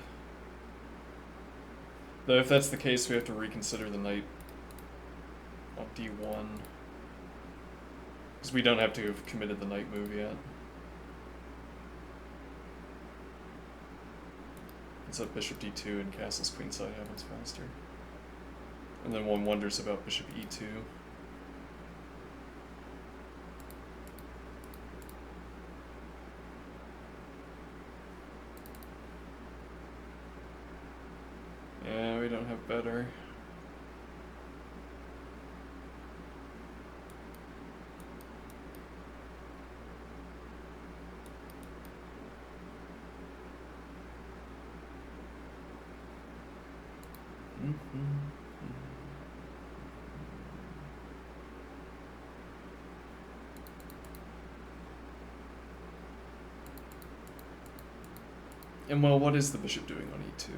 Though if that's the case, we have to reconsider the knight on d1. Because we don't have to have committed the knight move yet. It's up bishop d2 and castles queenside happens faster. And then one wonders about bishop e2. Yeah, we don't have better. And well, what is the bishop doing on e2?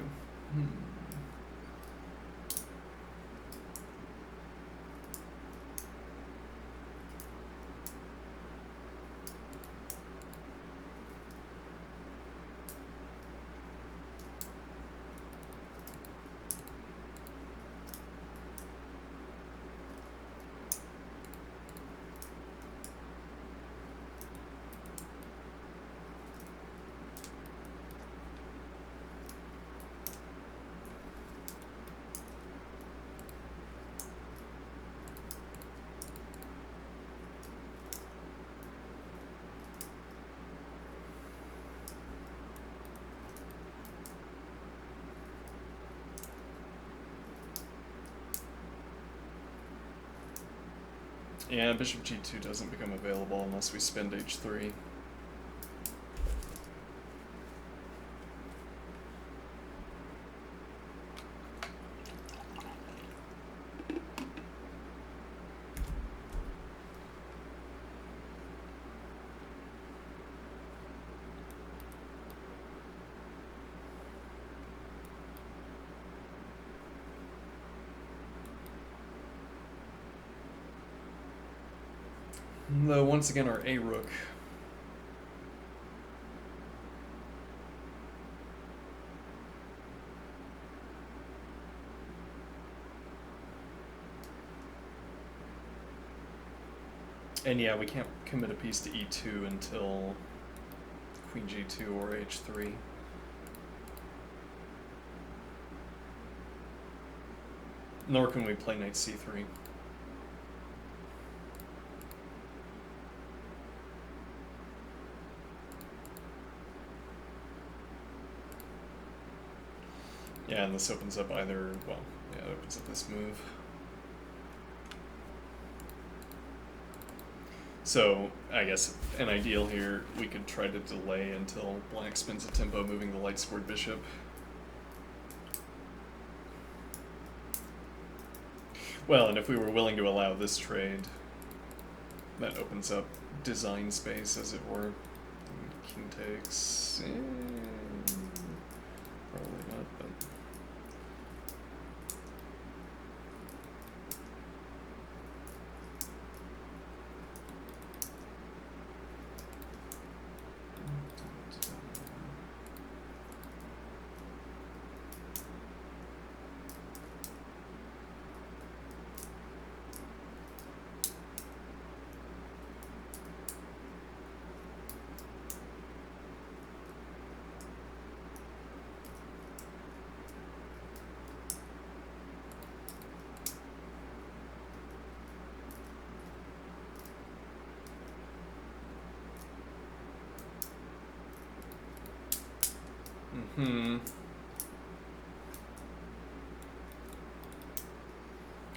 Yeah, bishop g2 doesn't become available unless we spend h3. Though once again our a rook. And yeah, we can't commit a piece to e2 until queen g2 or h3. Nor can we play knight c3. Yeah, and this opens up either, well, yeah, it opens up this move. So, I guess an ideal here, we could try to delay until black spins a tempo moving the light scored bishop. Well, and if we were willing to allow this trade, that opens up design space, as it were. King takes... probably not, but...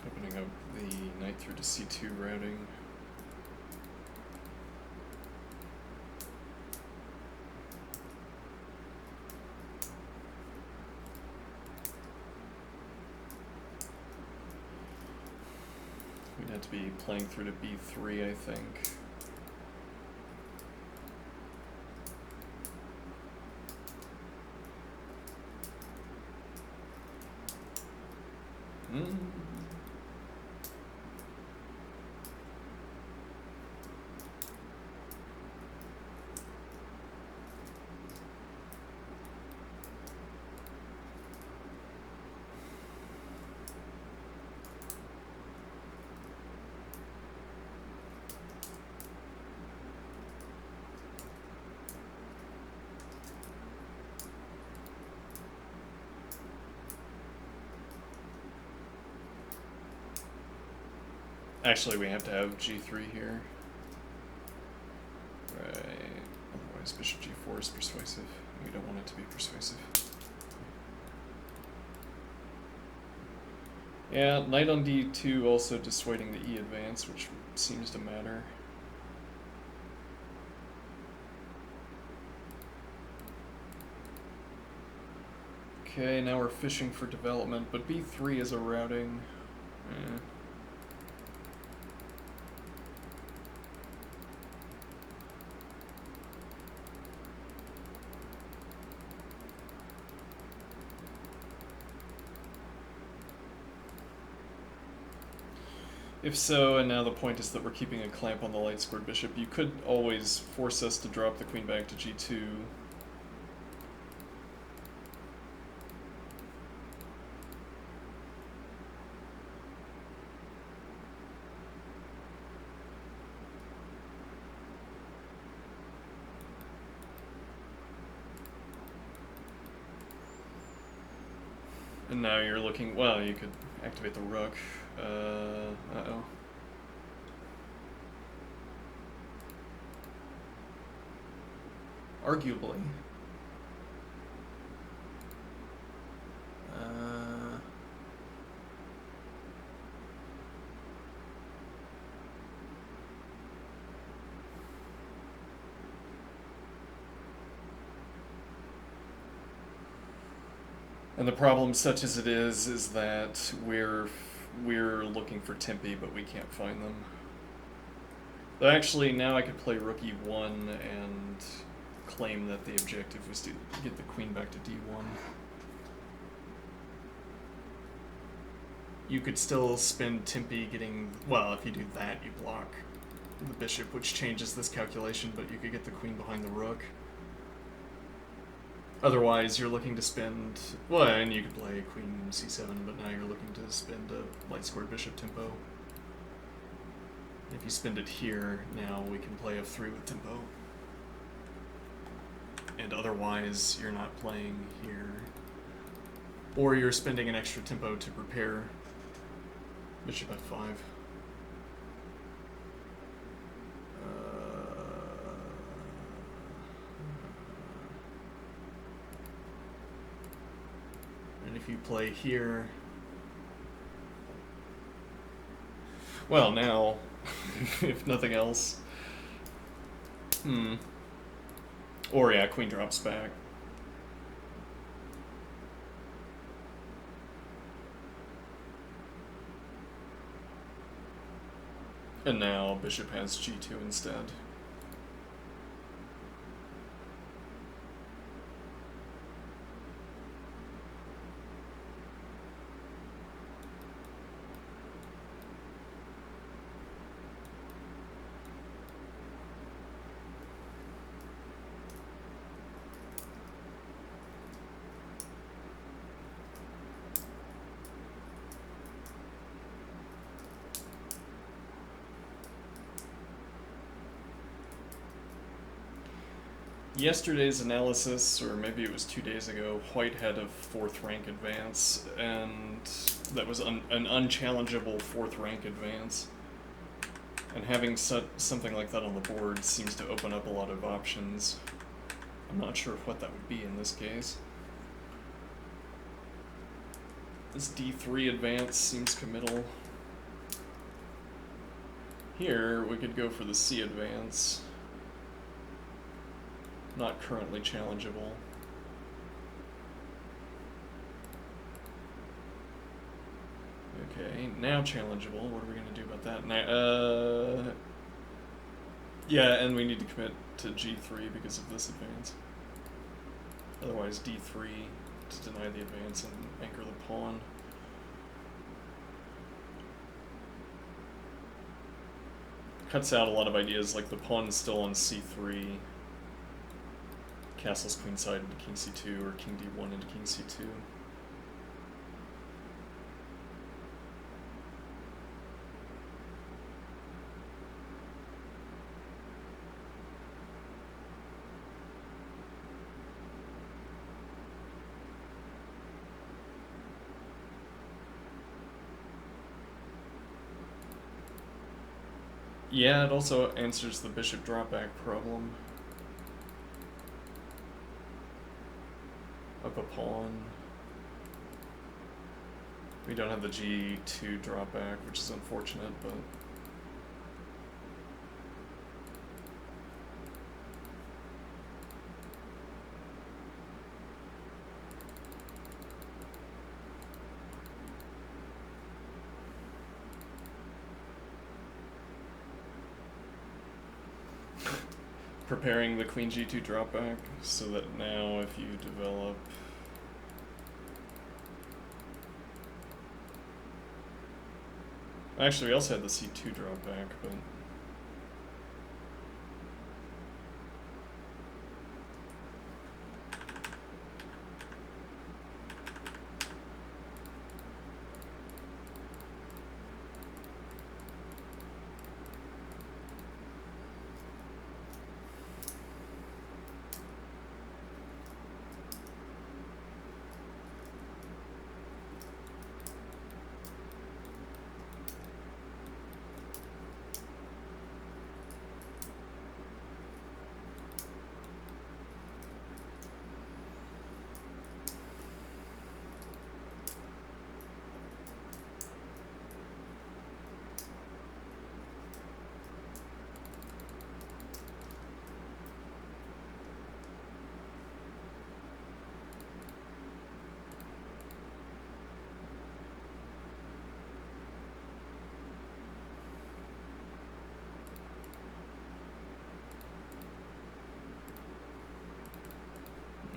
Opening up the knight through to c2 routing. We'd have to be playing through to b3, I think. Actually, we have to have g3 here. Right. Otherwise, bishop g4 is persuasive. We don't want it to be persuasive. Yeah, knight on d2 also dissuading the e advance, which seems to matter. Okay, now we're fishing for development, but b3 is a routing. Eh. If so, and now the point is that we're keeping a clamp on the light squared bishop, you could always force us to drop the queen back to g2. And now you're looking, well, you could activate the rook. Uh-oh. Arguably. And the problem, such as it is that we're looking for Tempe, but we can't find them. Though actually, now I could play rook e1 and claim that the objective was to get the queen back to d1. You could still spend Tempe getting, well, if you do that, you block the bishop, which changes this calculation, but you could get the queen behind the rook. Otherwise, you're looking to spend, well, and you could play queen c7, but now you're looking to spend a light squared bishop tempo. If you spend it here, now we can play f3 with tempo. And otherwise, you're not playing here. Or you're spending an extra tempo to prepare bishop f5. And if you play here, well, now, if nothing else, or yeah, queen drops back. And now bishop has g2 instead. Yesterday's analysis, or maybe it was 2 days ago, White had a 4th rank advance, and that was an unchallengeable 4th rank advance. And having something like that on the board seems to open up a lot of options. I'm not sure what that would be in this case. This d3 advance seems committal. Here, we could go for the c advance. Not currently challengeable. Okay, now challengeable. What are we going to do about that? Now, yeah, and we need to commit to g3 because of this advance. Otherwise, d3 to deny the advance and anchor the pawn. Cuts out a lot of ideas, like the pawn's still on c3. Castles queenside into king c2, or king d1 into king c2. Yeah, it also answers the bishop dropback problem. Up a pawn. We don't have the g2 dropback, which is unfortunate, but... preparing the queen g2 dropback so that now if you develop... Actually, we also had the c2 dropback, but...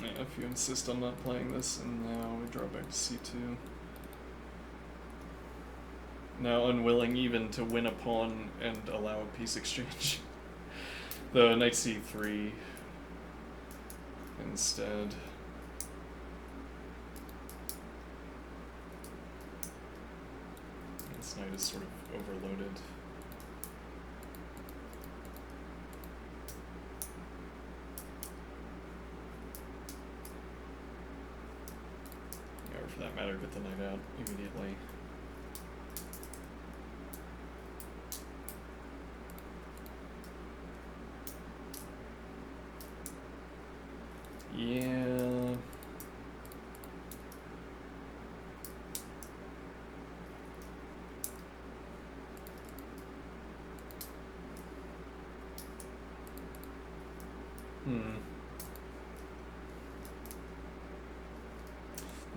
Yeah, if you insist on not playing this, and now we draw back to c2. Now unwilling even to win a pawn and allow a piece exchange. The knight c3 instead. This knight is sort of overloaded. Or for that matter, get the knight out immediately. Yeah.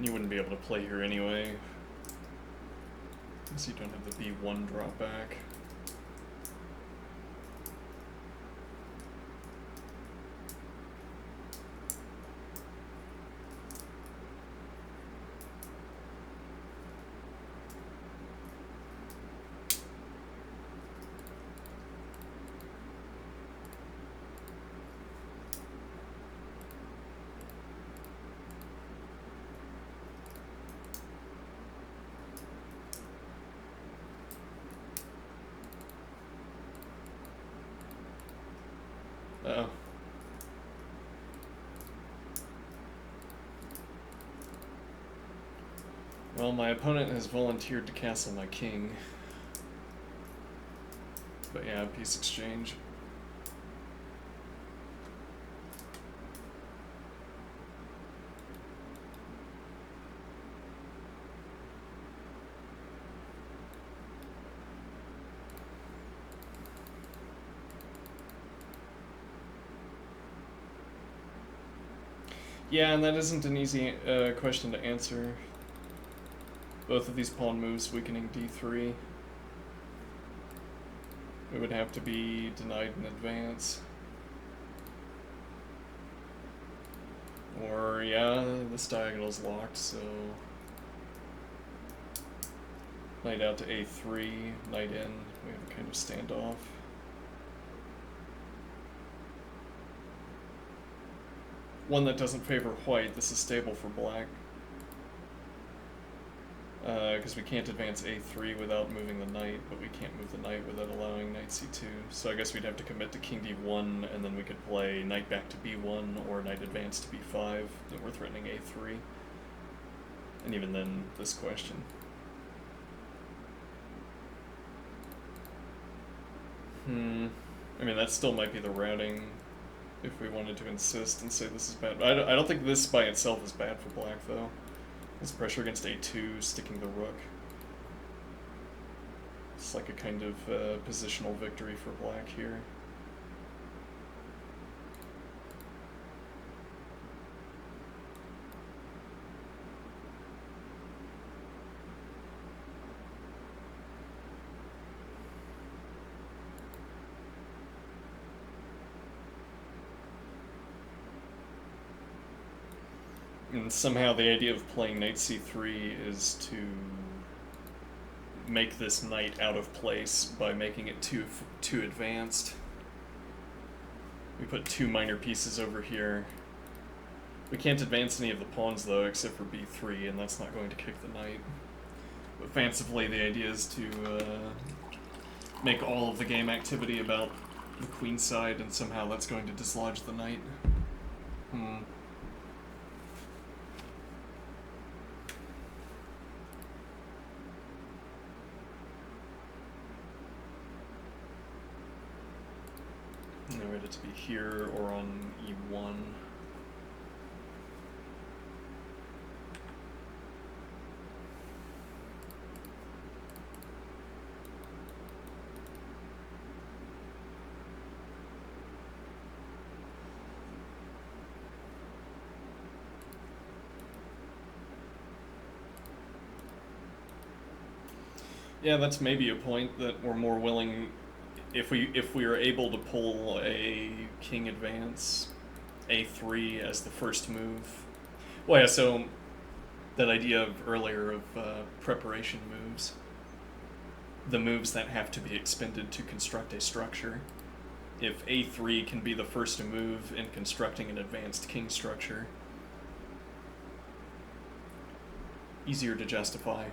You wouldn't be able to play here anyway. Because you don't have the b1 drop back. Uh-oh. Well, my opponent has volunteered to castle my king. But yeah, piece exchange. Yeah, and that isn't an easy question to answer. Both of these pawn moves weakening d3. It would have to be denied in advance. Or, yeah, this diagonal's locked, so... Knight out to a3, knight in, we have a kind of standoff. One that doesn't favor white, this is stable for black. Because we can't advance a3 without moving the knight, but we can't move the knight without allowing knight c2. So I guess we'd have to commit to king d1, and then we could play knight back to b1, or knight advance to b5, that we're threatening a3. And even then, this question. I mean, that still might be the routing if we wanted to insist and say this is bad. I don't think this by itself is bad for black, though. This pressure against a2, sticking the rook. It's like a kind of positional victory for black here. And somehow the idea of playing knight c3 is to make this knight out of place by making it too advanced. We put two minor pieces over here. We can't advance any of the pawns though, except for b3, and that's not going to kick the knight. But fancifully, the idea is to make all of the game activity about the queen side, and somehow that's going to dislodge the knight. I want it to be here or on e1. Yeah, that's maybe a point that we're more willing, if we are able to pull a king advance, a3 as the first move. Well, yeah, so that idea of earlier of preparation moves, the moves that have to be expended to construct a structure. If a3 can be the first move in constructing an advanced king structure, easier to justify.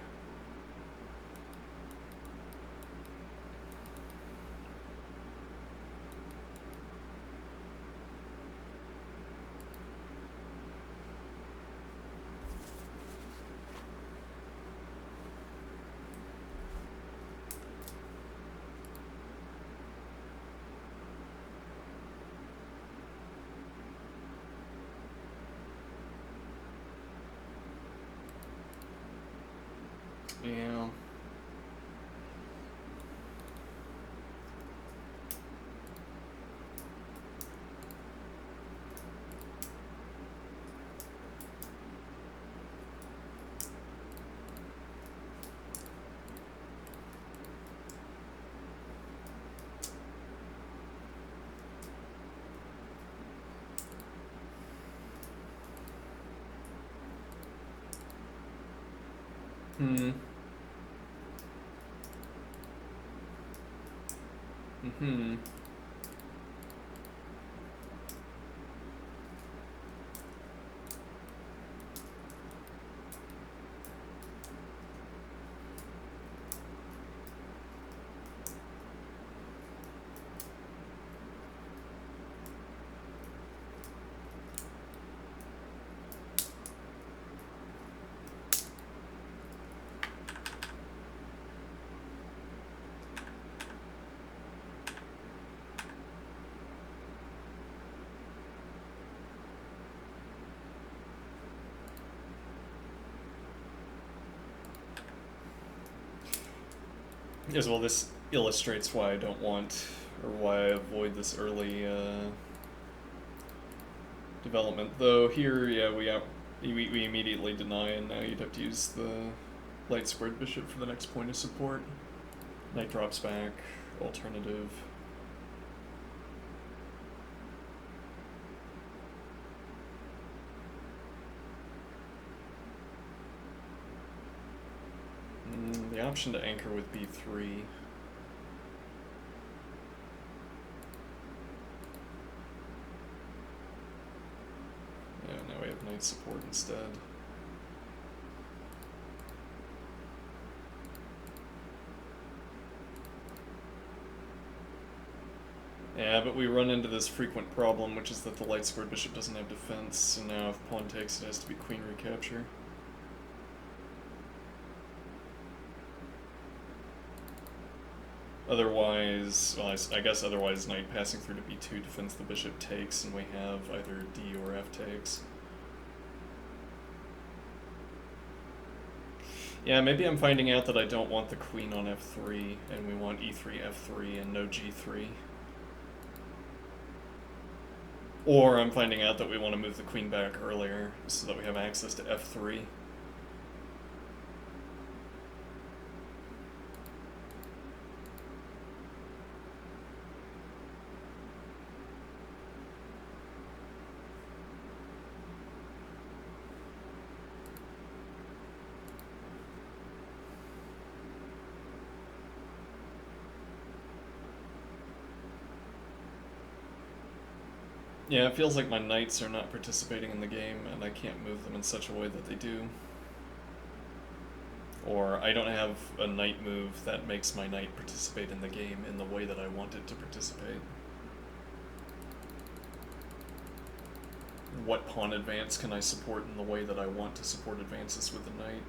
Yeah. As well, this illustrates why I don't want, or why I avoid this early development. Though here, yeah, we immediately deny, and now you'd have to use the light squared bishop for the next point of support. Knight drops back, alternative. The option to anchor with b3. Yeah, now we have knight support instead. Yeah, but we run into this frequent problem, which is that the light squared bishop doesn't have defense, so now if pawn takes, it has to be queen recapture. Otherwise, well, I guess otherwise knight passing through to b2 defends the bishop takes, and we have either d or f takes. Yeah, maybe I'm finding out that I don't want the queen on f3, and we want e3, f3, and no g3. Or I'm finding out that we want to move the queen back earlier, so that we have access to f3. Yeah, it feels like my knights are not participating in the game, and I can't move them in such a way that they do. Or I don't have a knight move that makes my knight participate in the game in the way that I want it to participate. What pawn advance can I support in the way that I want to support advances with the knight?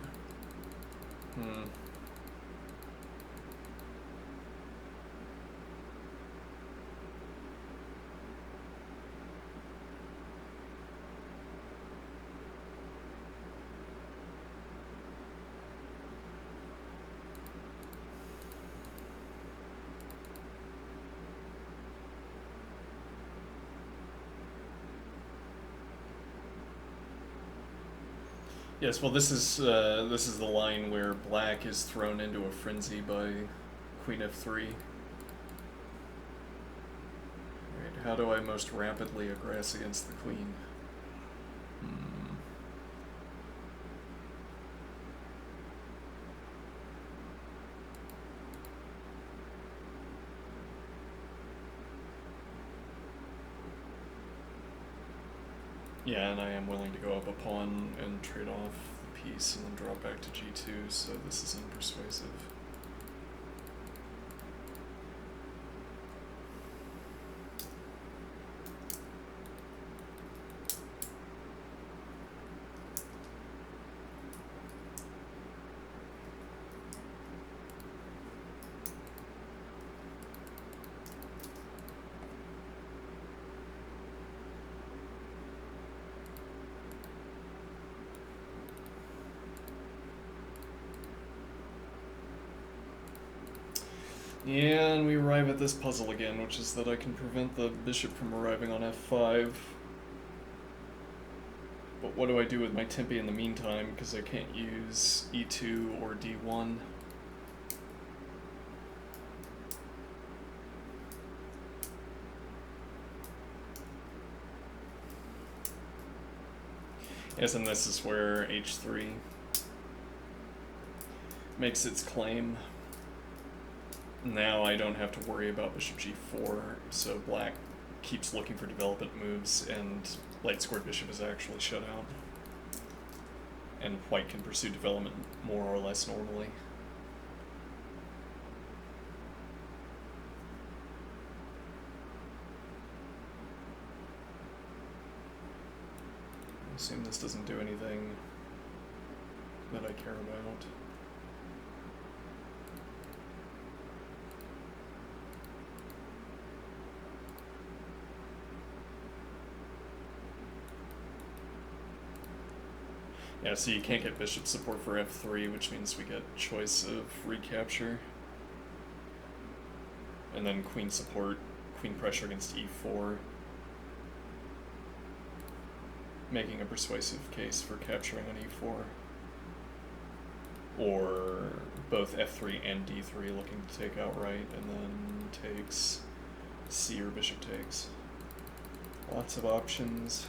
Yes, well, this is the line where black is thrown into a frenzy by queen f3. Right, how do I most rapidly aggress against the queen? Yeah, and I am willing to go up a pawn and trade off the piece and then drop back to g2, so this is unpersuasive. Yeah, and we arrive at this puzzle again, which is that I can prevent the bishop from arriving on f5. But what do I do with my tempi in the meantime, because I can't use e2 or d1? Yes, and this is where h3 makes its claim. Now I don't have to worry about bishop g4, so black keeps looking for development moves, and light squared bishop is actually shut out. And white can pursue development more or less normally. I assume this doesn't do anything that I care about. Yeah, so you can't get bishop support for f3, which means we get choice of recapture. And then queen support, queen pressure against e4. Making a persuasive case for capturing on e4. Or both f3 and d3 looking to take outright, and then takes c or bishop takes. Lots of options.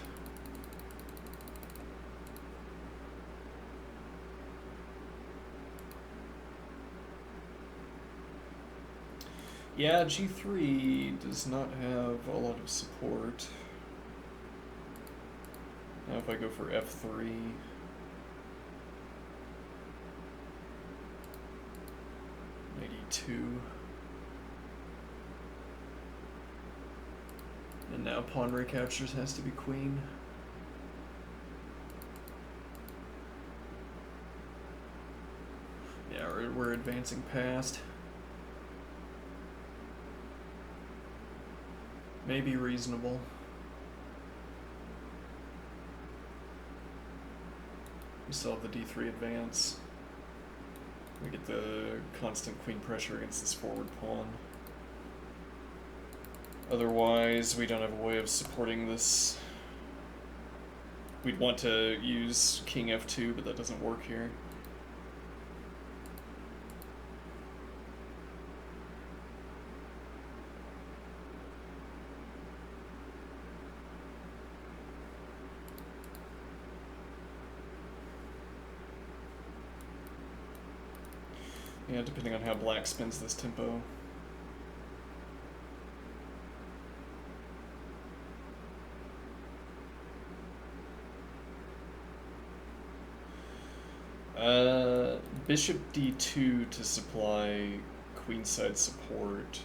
Yeah, g3 does not have a lot of support. Now if I go for f3, knight e2, and now pawn recaptures has to be queen. Yeah, we're advancing past. may be reasonable. We still have the d3 advance. We get the constant queen pressure against this forward pawn. Otherwise, we don't have a way of supporting this. We'd want to use king f2, but that doesn't work here. Yeah, depending on how black spins this tempo. Bishop d2 to supply queenside support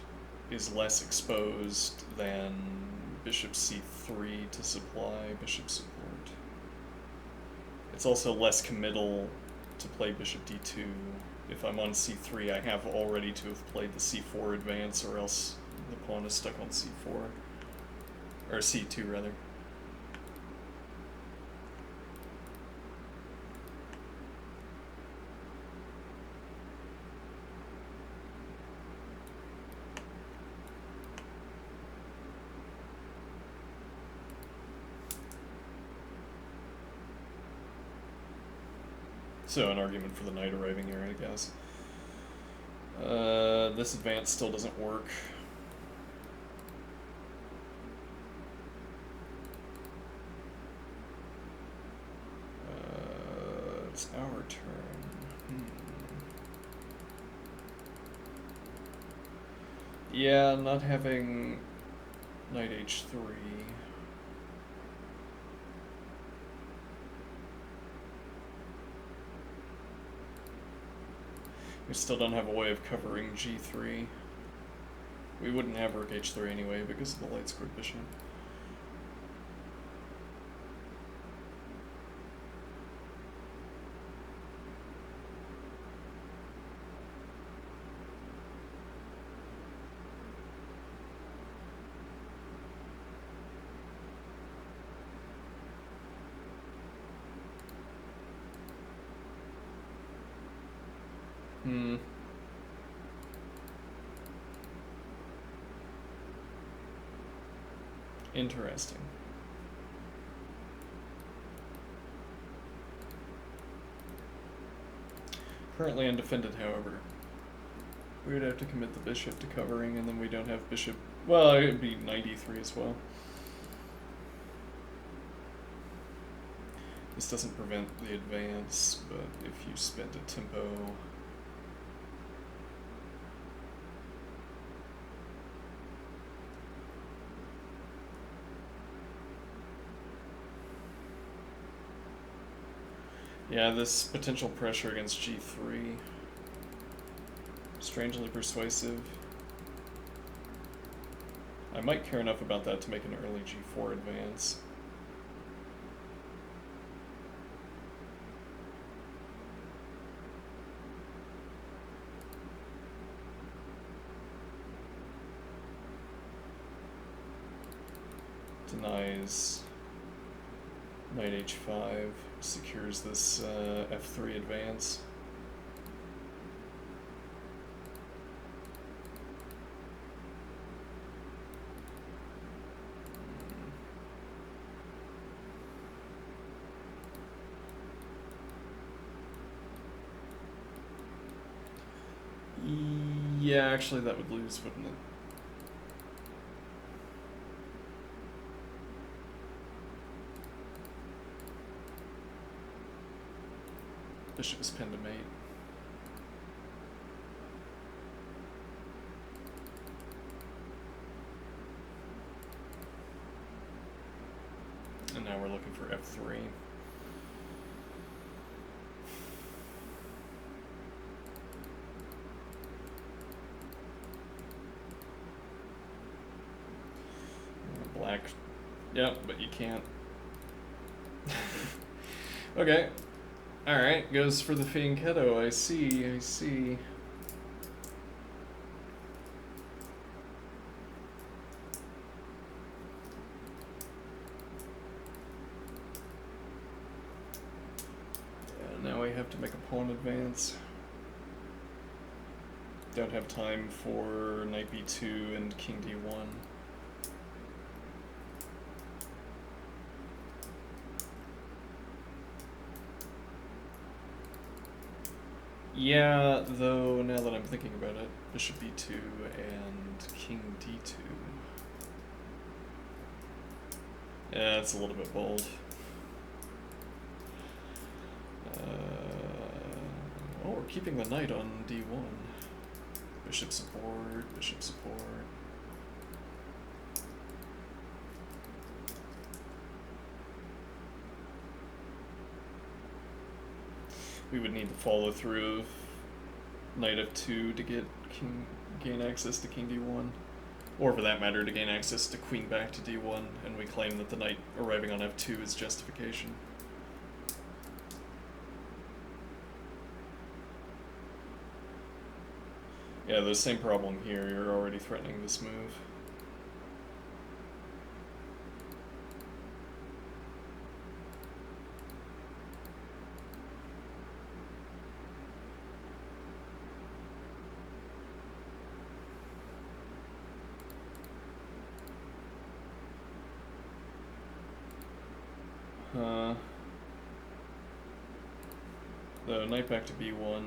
is less exposed than bishop c3 to supply bishop support. It's also less committal to play bishop d2. If I'm on c3, I have already to have played the c4 advance, or else the pawn is stuck on c4. Or c2, rather. So an argument for the knight arriving here, I guess. This advance still doesn't work. It's our turn. Yeah, not having knight h3. We still don't have a way of covering g3. We wouldn't have rook h3 anyway because of the light squared bishop. Interesting. Currently undefended, however. We would have to commit the bishop to covering, and then we don't have bishop. Well, it would be knight e3 as well. This doesn't prevent the advance, but if you spend a tempo. Yeah, this potential pressure against g3. Strangely persuasive. I might care enough about that to make an early g4 advance. Denies knight h5, secures this f3 advance. Yeah, actually that would lose, wouldn't it? Bishop is pinned to mate. And now we're looking for f3. Black. Yep, but you can't. Okay. Alright, goes for the fianchetto. I see. make a pawn advance. Don't have time for knight b2 and king d1. Yeah, though now that I'm thinking about it, bishop b2 and king d2. Yeah, it's a little bit bold. Oh, we're keeping the knight on d1. Bishop support, bishop support. We would need to follow through of knight f2 to gain access to king d1. Or for that matter, to gain access to queen back to d1, and we claim that the knight arriving on f2 is justification. Yeah, the same problem here, you're already threatening this move. The knight back to b1.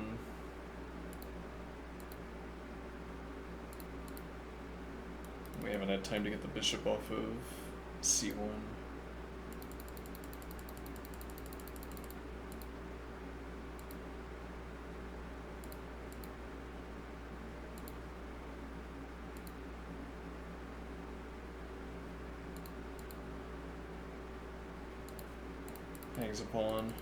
We haven't had time to get the bishop off of c1. Hangs a pawn.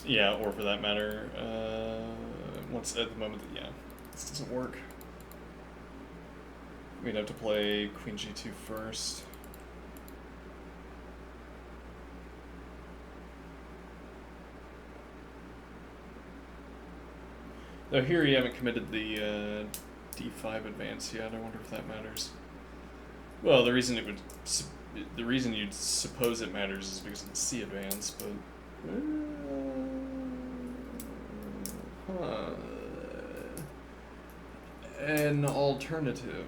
Yeah, or for that matter, once at the moment that, yeah, this doesn't work. We'd have to play queen g2 first. Though here you haven't committed the d5 advance yet. I wonder if that matters. Well, the reason you'd suppose it matters is because of the c advance, but. An alternative.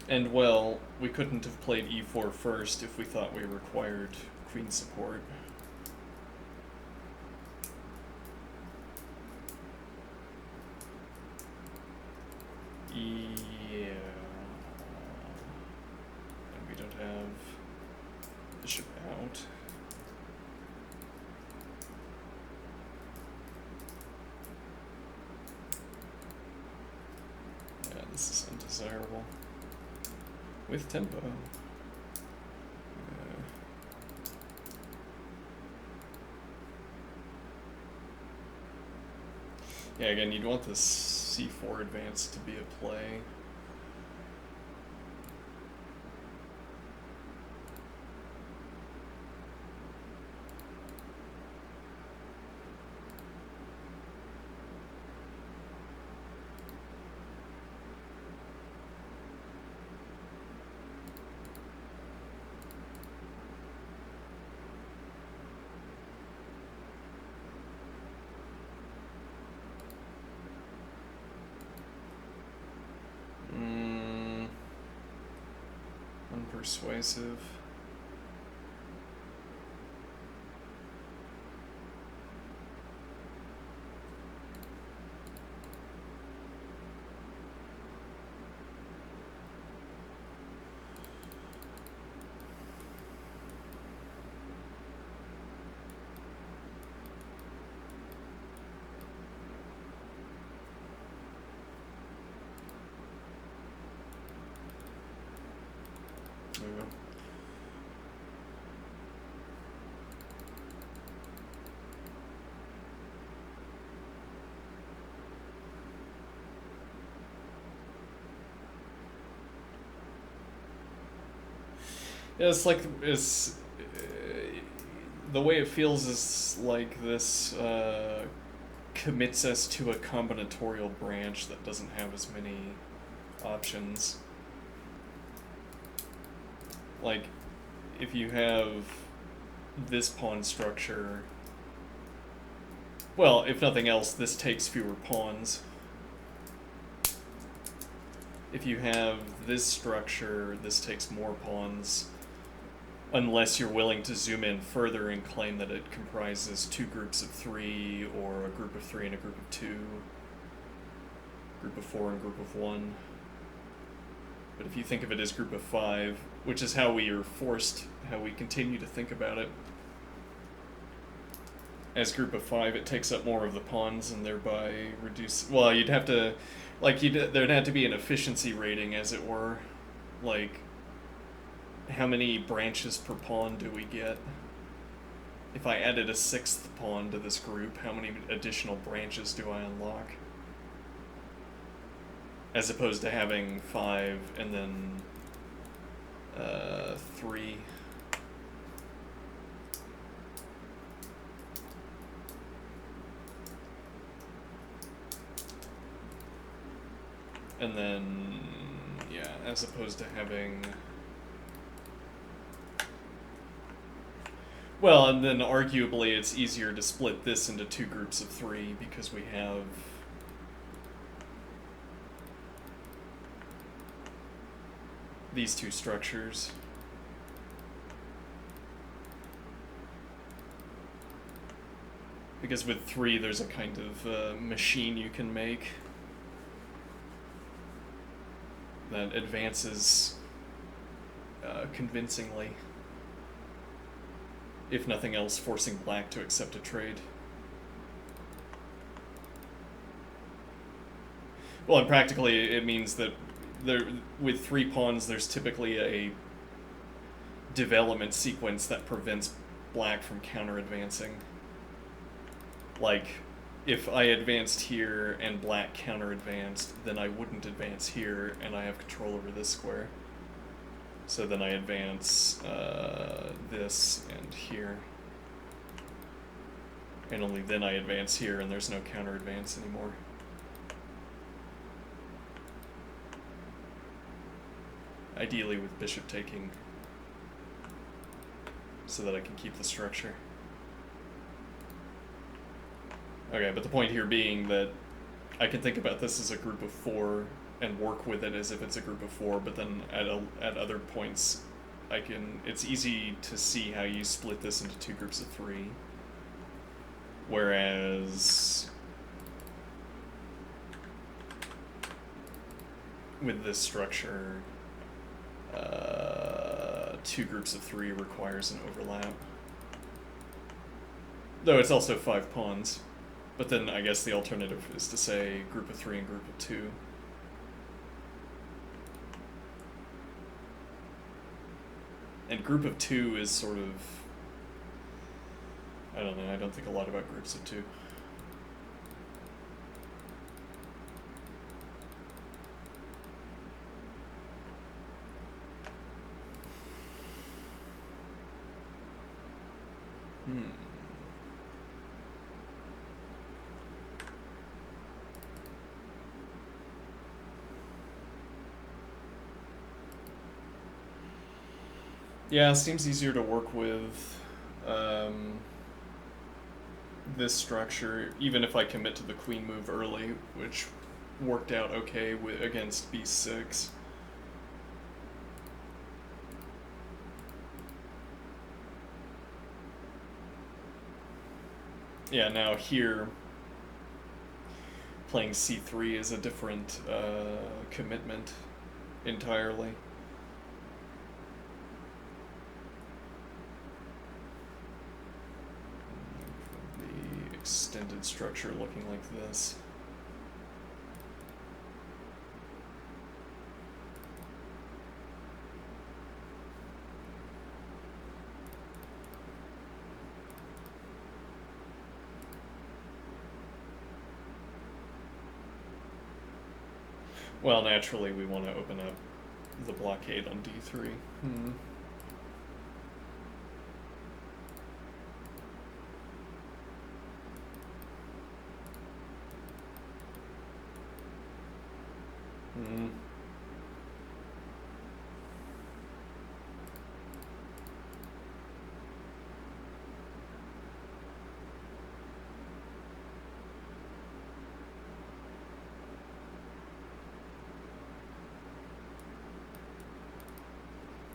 And well, we couldn't have played e4 first if we thought we required queen support. Yeah. And we don't have bishop out. Yeah, this is undesirable. With tempo. Yeah, again, you'd want this c4 advance to be a play. Unpersuasive. There we go. Yeah, it's like the way it feels is like this commits us to a combinatorial branch that doesn't have as many options. Like, if you have this pawn structure, well, if nothing else, this takes fewer pawns. If you have this structure, this takes more pawns, unless you're willing to zoom in further and claim that it comprises two groups of three, or a group of three and a group of two, group of four and group of one. But if you think of it as group of five, which is how we are forced, how we continue to think about it, as group of five, it takes up more of the pawns and thereby reduce. Well, you'd have to, like, there'd have to be an efficiency rating, as it were. Like, how many branches per pawn do we get? If I added a sixth pawn to this group, how many additional branches do I unlock? As opposed to having five and then three. And then, yeah, as opposed to having... Well, and then arguably it's easier to split this into two groups of three because we have... these two structures. Because with three, there's a kind of machine you can make that advances convincingly. If nothing else, forcing black to accept a trade. Well, and practically it means that with three pawns, there's typically a development sequence that prevents black from counter-advancing. Like, if I advanced here and black counter-advanced, then I wouldn't advance here, and I have control over this square. So then I advance this and here. And only then I advance here, and there's no counter-advance anymore. Ideally with bishop taking, so that I can keep the structure. Okay, but the point here being that I can think about this as a group of four and work with it as if it's a group of four, but then at other points it's easy to see how you split this into two groups of three. Whereas with this structure, two groups of three requires an overlap. Though it's also five pawns. But then I guess the alternative is to say group of three and group of two. And group of two is sort of... I don't know, I don't think a lot about groups of two. Yeah, it seems easier to work with um, this structure, even if I commit to the queen move early, which worked out okay against b6. Yeah, now here, playing c3 is a different commitment entirely. The extended structure looking like this. Well, naturally, we want to open up the blockade on d3. Hmm.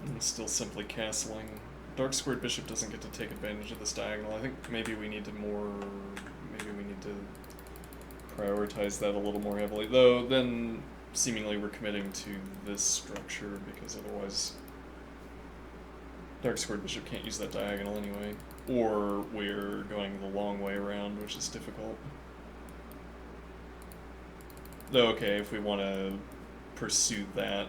And still simply castling. Dark squared bishop doesn't get to take advantage of this diagonal. I think maybe we need to prioritize that a little more heavily. Though then seemingly we're committing to this structure because otherwise dark squared bishop can't use that diagonal anyway. Or we're going the long way around, which is difficult. Though okay, if we want to pursue that,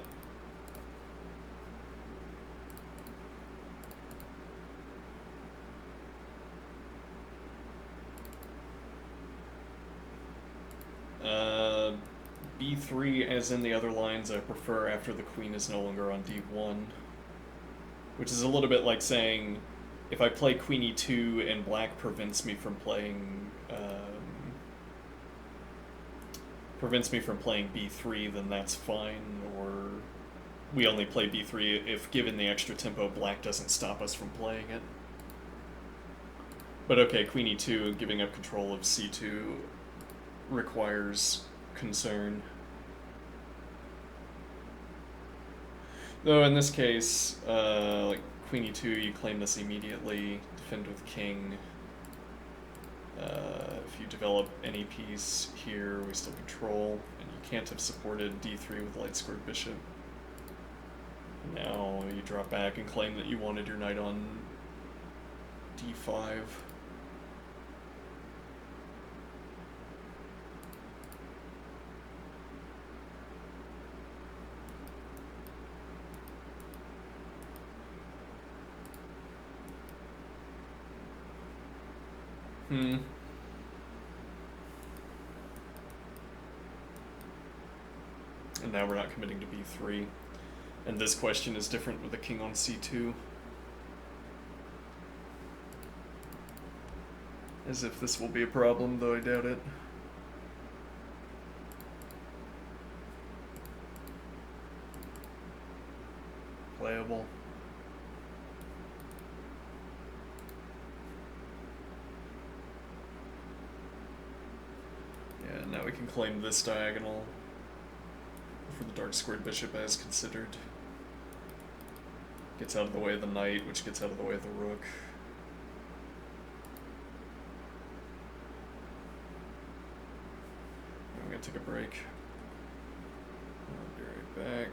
b3, as in the other lines, I prefer after the queen is no longer on d1. Which is a little bit like saying, if I play queen e2 and black prevents me from playing b3, then that's fine. Or we only play b3 if, given the extra tempo, black doesn't stop us from playing it. But okay, queen e2, giving up control of c2 requires concern. Though in this case, like queen e2, you claim this immediately, defend with king. If you develop any piece here, we still control, and you can't have supported d3 with light squared bishop. Now you drop back and claim that you wanted your knight on d5. And now we're not committing to b3. And this question is different with the king on c2. As if this will be a problem, though I doubt it. Playable. Yeah, now we can claim this diagonal for the dark squared bishop as considered. Gets out of the way of the knight, which gets out of the way of the rook. I'm gonna take a break. I'll be right back.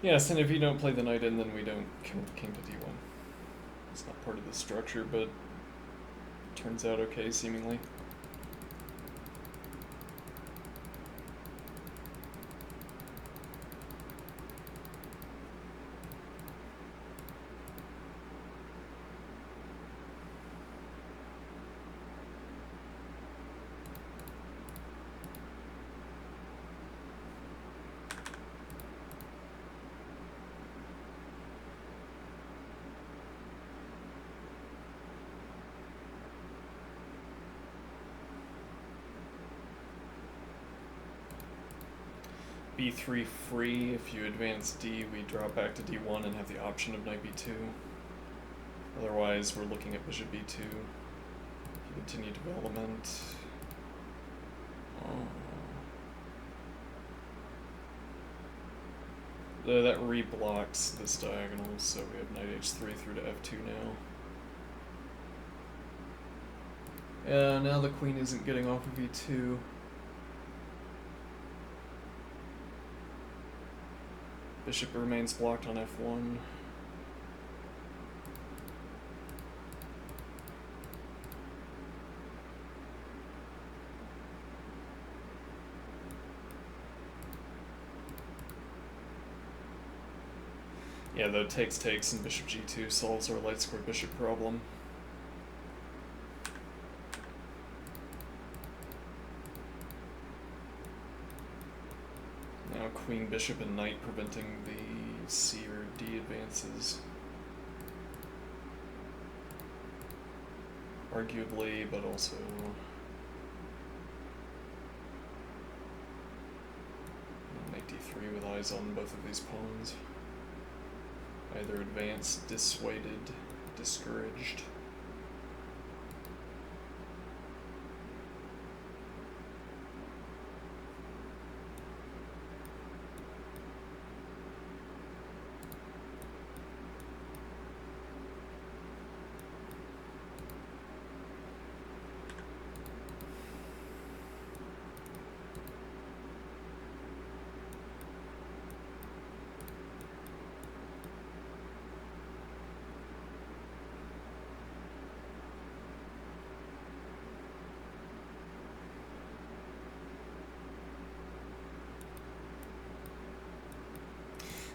Yes, and if you don't play the knight in, then we don't kill the king to d1. It's not part of the structure, but turns out okay, seemingly. b3 free. If you advance d, we drop back to d1 and have the option of knight b2. Otherwise, we're looking at bishop b2. If you continue development... that reblocks this diagonal, so we have knight h3 through to f2 now. Yeah, now the queen isn't getting off of e2. Bishop remains blocked on f1. Yeah, though takes and bishop g2 solves our light square bishop problem. Now queen, bishop, and knight preventing the c or d advances. Arguably, but also... knight d3 with eyes on both of these pawns. Either advanced, dissuaded, discouraged.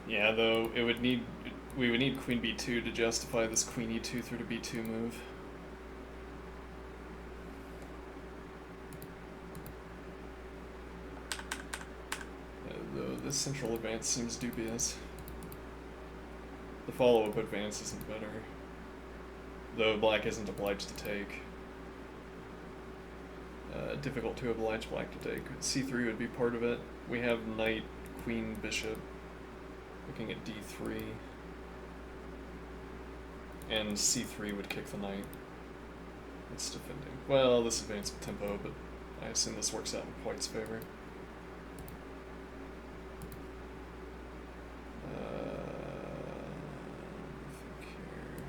Yeah, though we would need queen b2 to justify this queen e2 through to b2 move. Though this central advance seems dubious. The follow-up advance isn't better. Though black isn't obliged to take. Difficult to oblige black to take. c3 would be part of it. We have knight, queen, bishop. Looking at d3, and c3 would kick the knight. It's defending. Well, this advances with tempo, but I assume this works out in white's favor. I think here.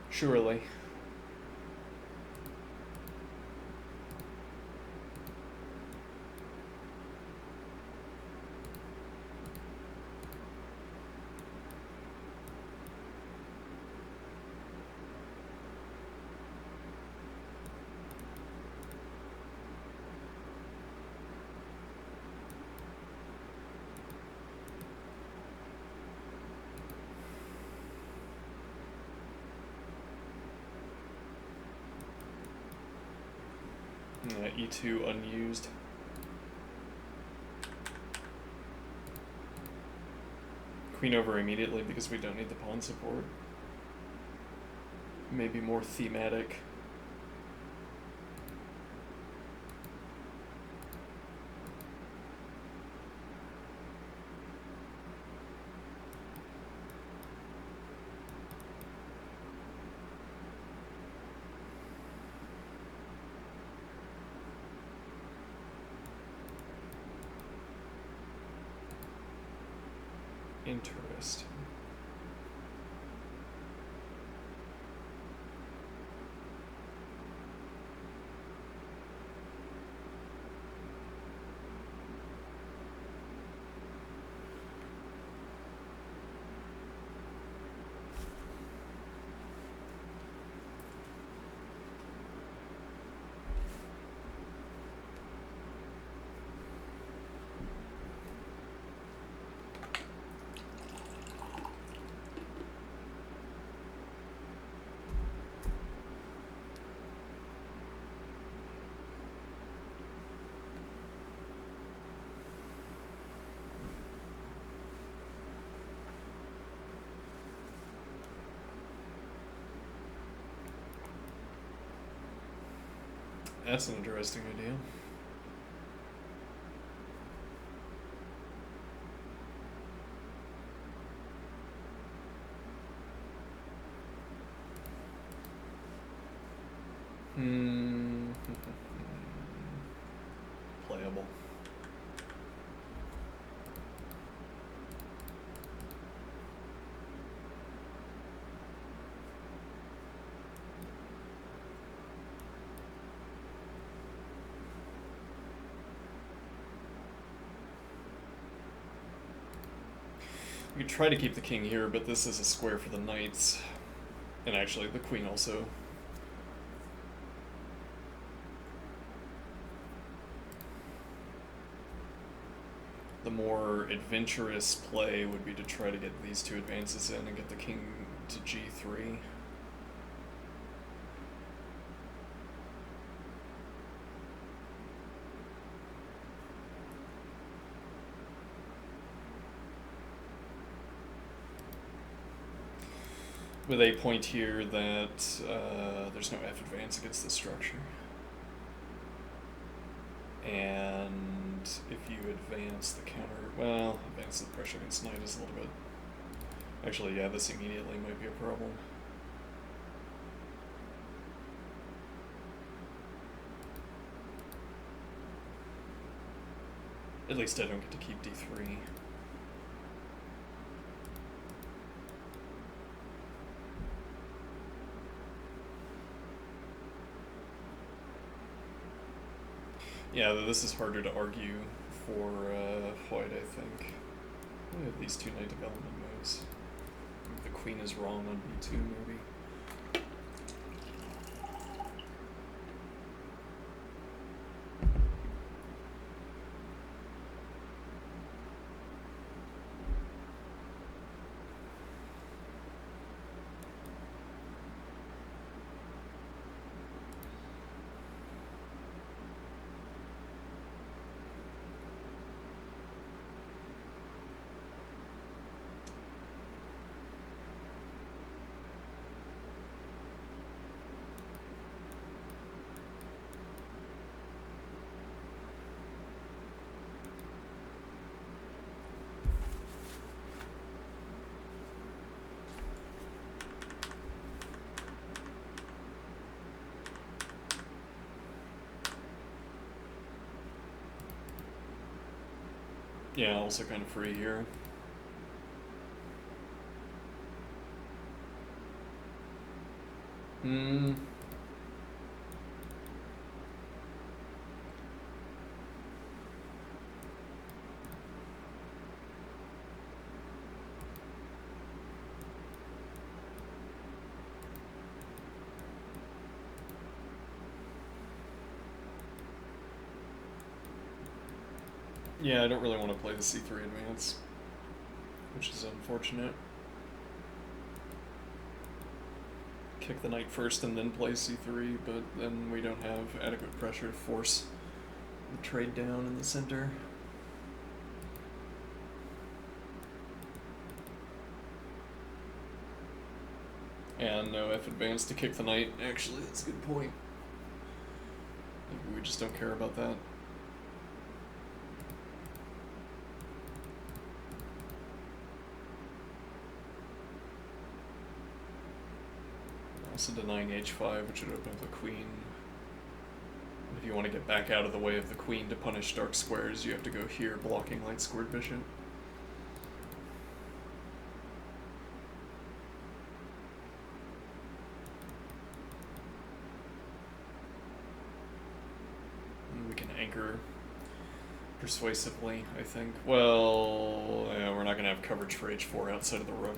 Surely. E2 unused. Queen over immediately because we don't need the pawn support. Maybe more thematic. interest. That's an interesting idea. Playable. We could try to keep the king here, but this is a square for the knights. And actually, the queen also. The more adventurous play would be to try to get these two advances in and get the king to g3. With a point here that there's no f advance against this structure. And if you advance the counter, well, advance the pressure against knight is a little bit... Actually, yeah, this immediately might be a problem. At least I don't get to keep d3. Yeah, this is harder to argue for white, I think. I have these two knight development moves. The queen is wrong on b2, maybe. Yeah, also kind of free here. Yeah, I don't really want to play the c3 advance, which is unfortunate. Kick the knight first and then play c3, but then we don't have adequate pressure to force the trade down in the center. And no f advance to kick the knight. Actually, that's a good point. Maybe we just don't care about that. Also denying h5, which would open up the queen. And if you want to get back out of the way of the queen to punish dark squares, you have to go here, blocking light squared bishop. flanker persuasively, I think. Well, yeah, we're not going to have coverage for h4 outside of the rook.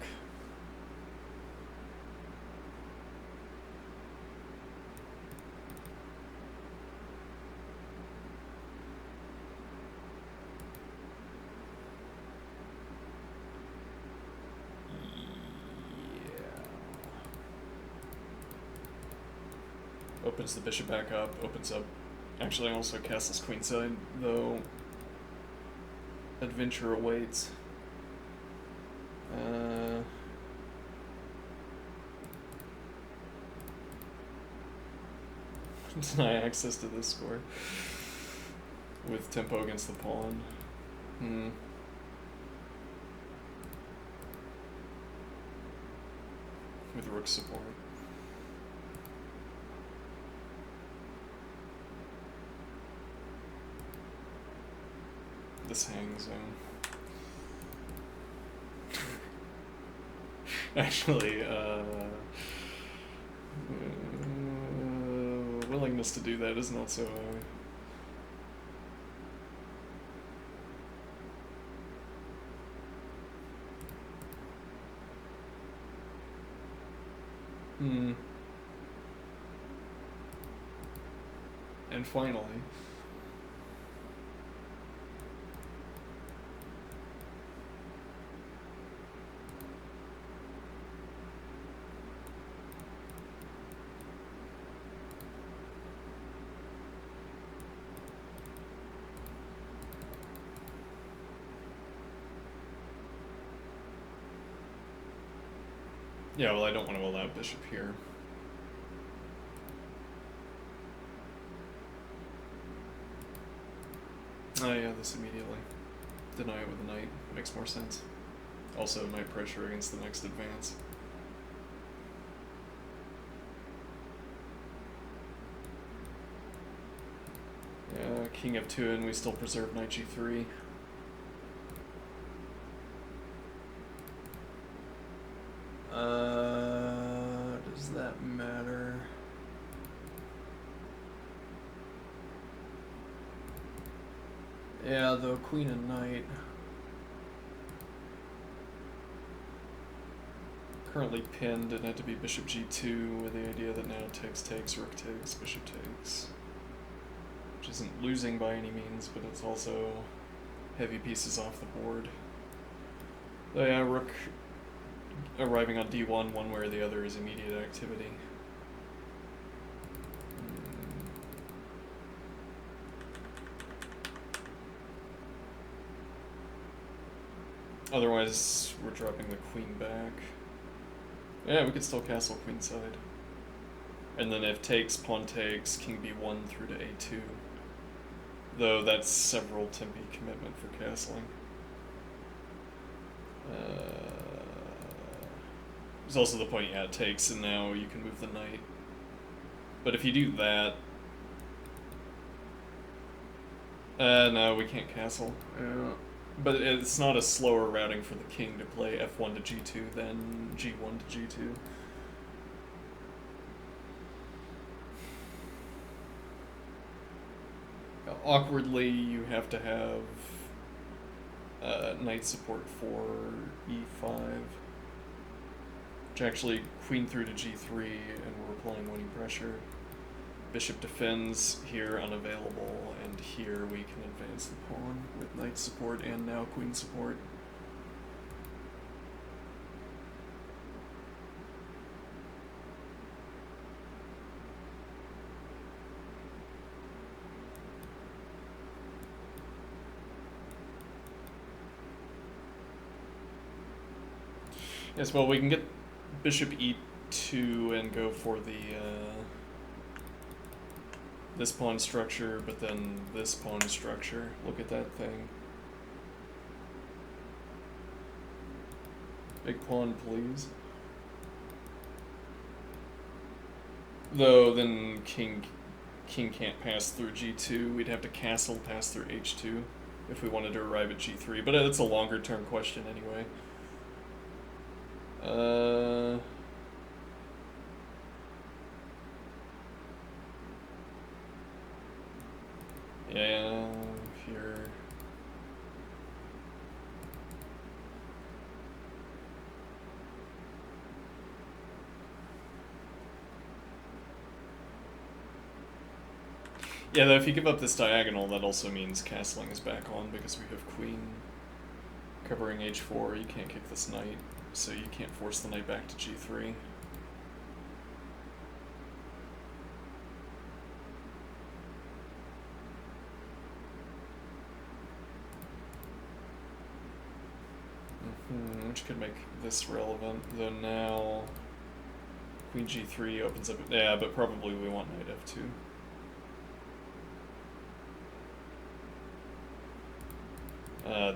Opens the bishop back up, opens up. Actually, also castles queenside, though. Adventure awaits. Deny access to this score. With tempo against the pawn. With rook support. This hang zone. Actually, willingness to do that is not so high. And finally, yeah, well, I don't want to allow bishop here. Oh yeah, this immediately. Deny it with a knight. Makes more sense. Also, knight pressure against the next advance. Yeah, king f2, and we still preserve knight g3. Does that matter? Yeah, though queen and knight. Currently pinned, and had to be bishop g2 with the idea that now takes, rook takes, bishop takes. Which isn't losing by any means, but it's also heavy pieces off the board. So yeah, rook arriving on d1 one way or the other is immediate activity. Otherwise, we're dropping the queen back. Yeah, we could still castle queenside. And then if takes, pawn takes, king b1 through to a2. Though that's several tempi commitment for castling. There's also the point, yeah, it takes, and now you can move the knight. But if you do that... no, we can't castle. But it's not a slower routing for the king to play f1 to g2 than g1 to g2. Awkwardly, you have to have knight support for e5. Which actually, queen through to g3, and we're applying winning pressure. Bishop defends, here unavailable, and here we can advance the pawn with knight support and now queen support. Yes, well, we can get bishop e2 and go for the this pawn structure, but then this pawn structure. Look at that thing. Big pawn, please. Though then king can't pass through g2. We'd have to castle pass through h2 if we wanted to arrive at g3. But it's a longer term question anyway. Yeah, if you're... Yeah, though if you give up this diagonal, that also means castling is back on because we have queen covering h4. You can't kick this knight, so you can't force the knight back to g3. Which could make this relevant, though now queen g3 opens up... Yeah, but probably we want knight f2.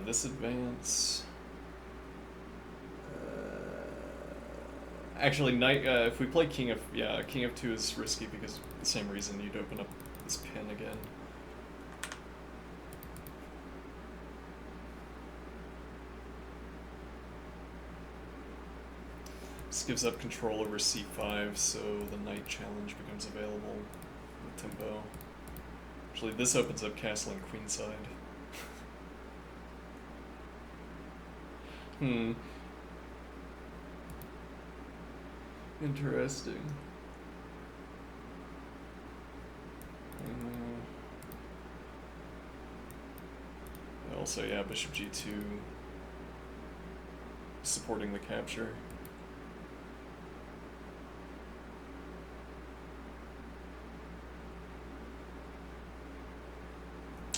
This advance... actually, knight... if we play king of... Yeah, king of 2 is risky because the same reason you'd open up this pin again. This gives up control over c5, so the knight challenge becomes available with tempo. Actually, this opens up castling queenside. Interesting. Also, yeah, bishop g2 supporting the capture.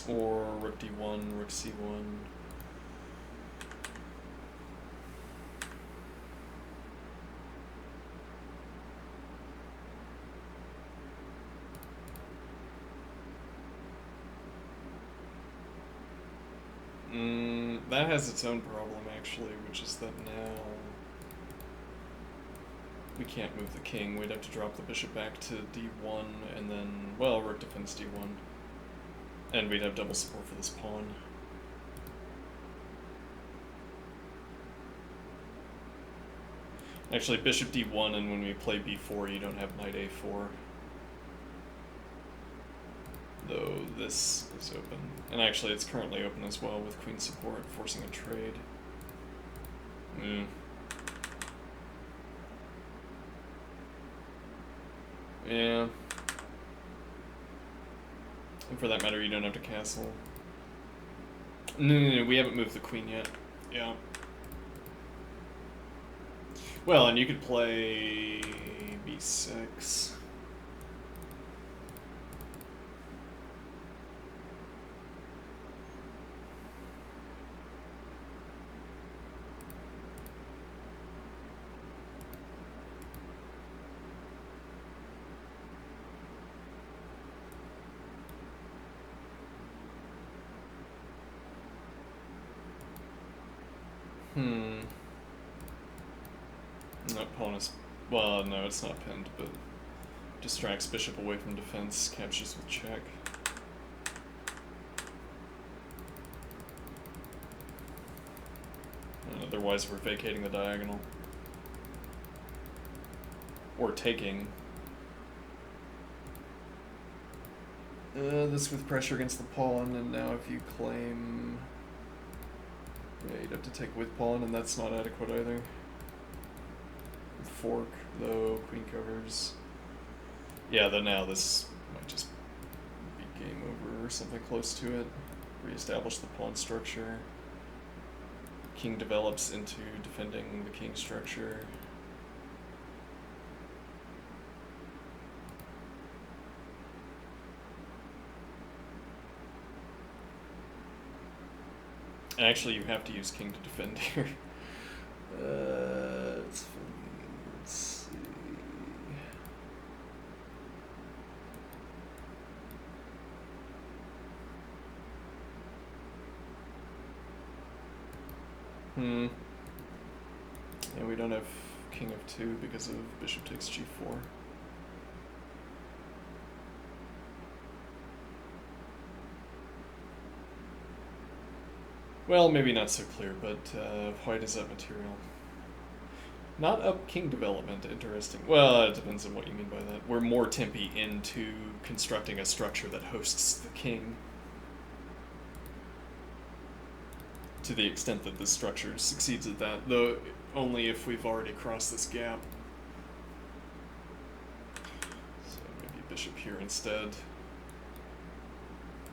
Or rook d1, rook c1. That has its own problem, actually, which is that now we can't move the king. We'd have to drop the bishop back to d1, and then, well, rook defends d1. And we'd have double support for this pawn. Actually, bishop d1, and when we play b4, you don't have knight a4. Though this is open. And actually, it's currently open as well with queen support, forcing a trade. Yeah. And for that matter, you don't have to castle. No, we haven't moved the queen yet. Yeah. Well, and you could play b6. That pawn is... Well, no, it's not pinned, but distracts bishop away from defense, captures with check. And otherwise, we're vacating the diagonal. Or taking. This with pressure against the pawn, and now if you claim... Yeah, you'd have to take with pawn, and that's not adequate either. With fork, though, queen covers. Yeah, though now this might just be game over or something close to it. Reestablish the pawn structure. King develops into defending the king structure. Actually, you have to use king to defend here. It's funny. Let's see. Yeah, we don't have king of 2 because of bishop takes g4. Well, maybe not so clear, but white is up material. Not up king development, interesting. Well, it depends on what you mean by that. We're more tempy into constructing a structure that hosts the king to the extent that this structure succeeds at that, though only if we've already crossed this gap. So maybe bishop here instead.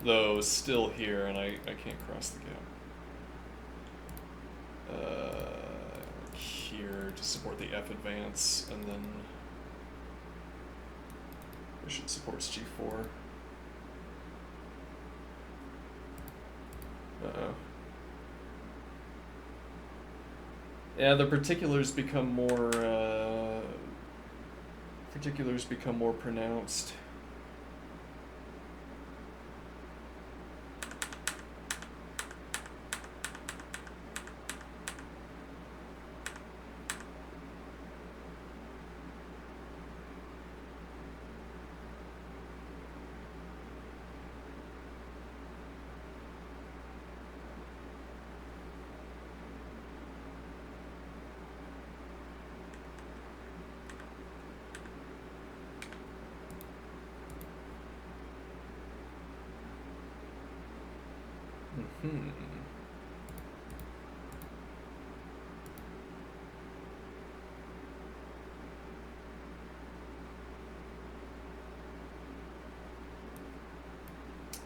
Though still here, and I can't cross the gap. Here to support the F advance, and then bishop supports G4. Uh-oh. Yeah, the particulars become more pronounced.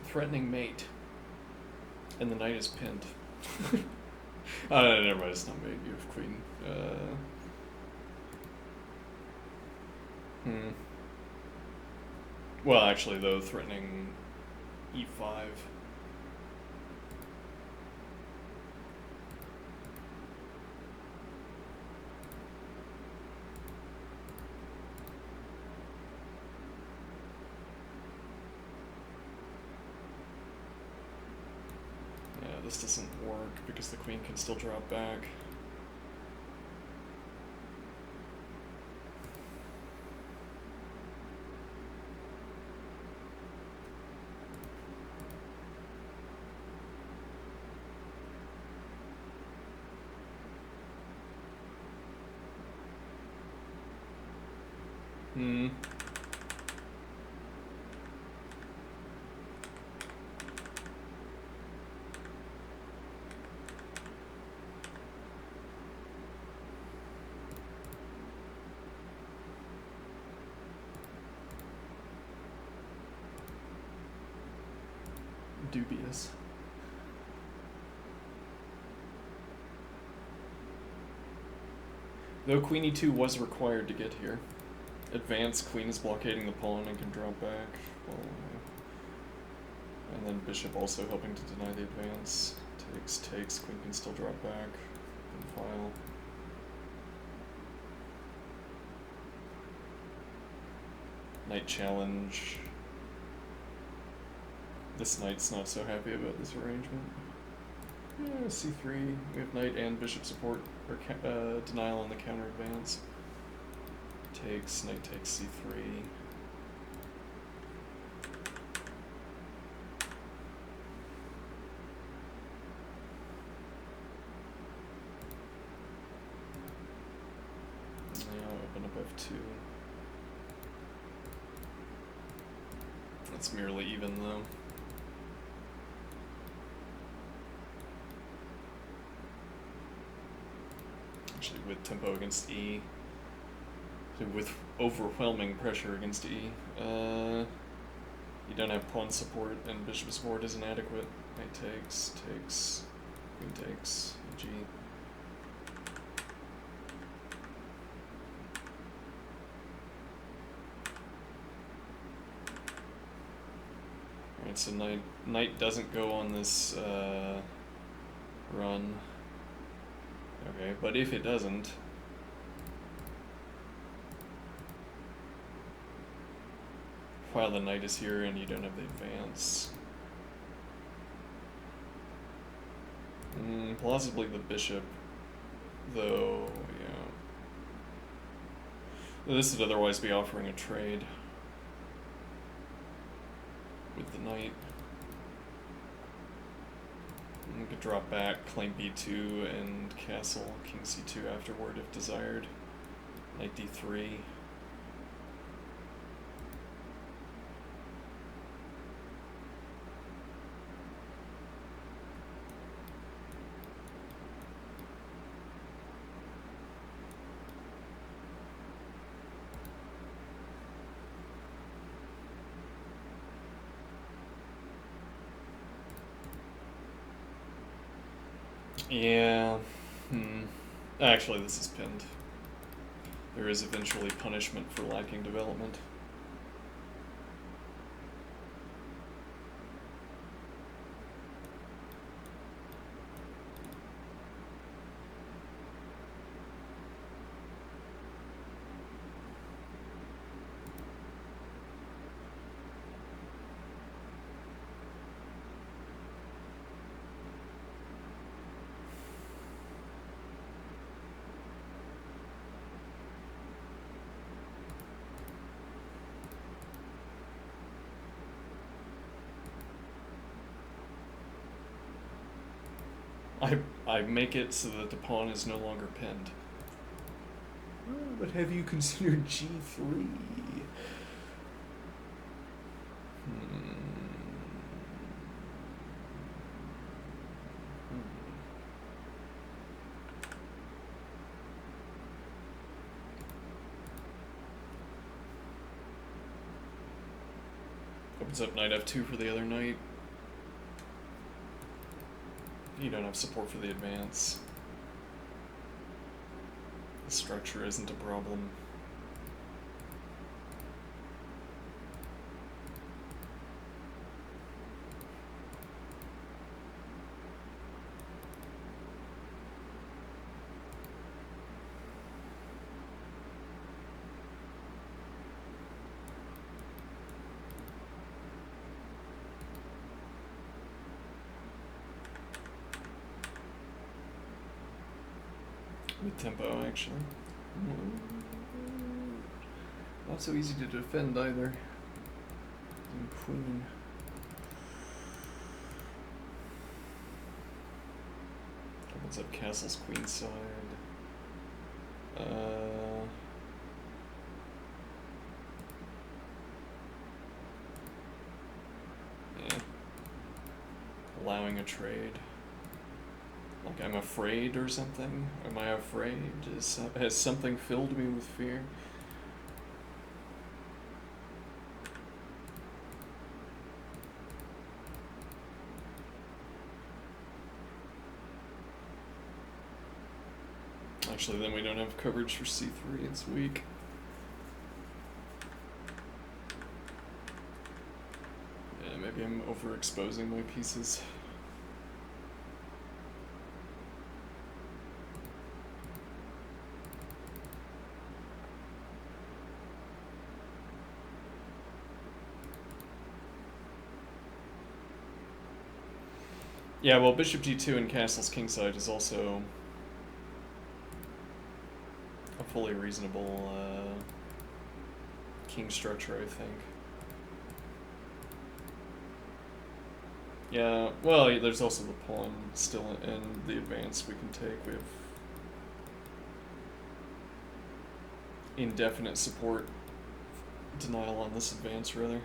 Threatening mate. And the knight is pinned. Never mind, it's not mate, you have queen. Well, actually, though, threatening e5. This doesn't work because the queen can still drop back. Dubious. Though queen e2 was required to get here. Advance, queen is blockading the pawn and can drop back. Well, and then bishop also helping to deny the advance. Takes, queen can still drop back and file. Knight challenge. This knight's not so happy about this arrangement. Yeah, c3. We have knight and bishop support, or denial on the counter advance. Takes, knight takes c3. Now open up f2. That's merely even though. Actually, with tempo against E, with overwhelming pressure against E, you don't have pawn support and bishop support is inadequate. Knight takes, queen takes, G. Alright, so knight doesn't go on this run. Okay, but if it doesn't, while the knight is here and you don't have the advance, plausibly the bishop, though, yeah. This would otherwise be offering a trade with the knight. You could drop back, claim b2, and castle king c2 afterward if desired. Knight d3. Yeah. Actually, this is pinned. There is eventually punishment for lacking development. I make it so that the pawn is no longer pinned. But have you considered g3? Opens up knight f2 for the other knight. You don't have support for the advance. The structure isn't a problem. With tempo, actually. Not so easy to defend either. And queen. Opens up castle's queen side. Yeah. Allowing a trade. Like I'm afraid or something? Am I afraid? Has something filled me with fear? Actually, then we don't have coverage for c3. It's weak. Yeah, maybe I'm overexposing my pieces. Yeah, well, bishop g2 and castle's kingside is also a fully reasonable king structure, I think. Yeah, well, there's also the pawn still in the advance we can take. We have indefinite support denial on this advance, rather.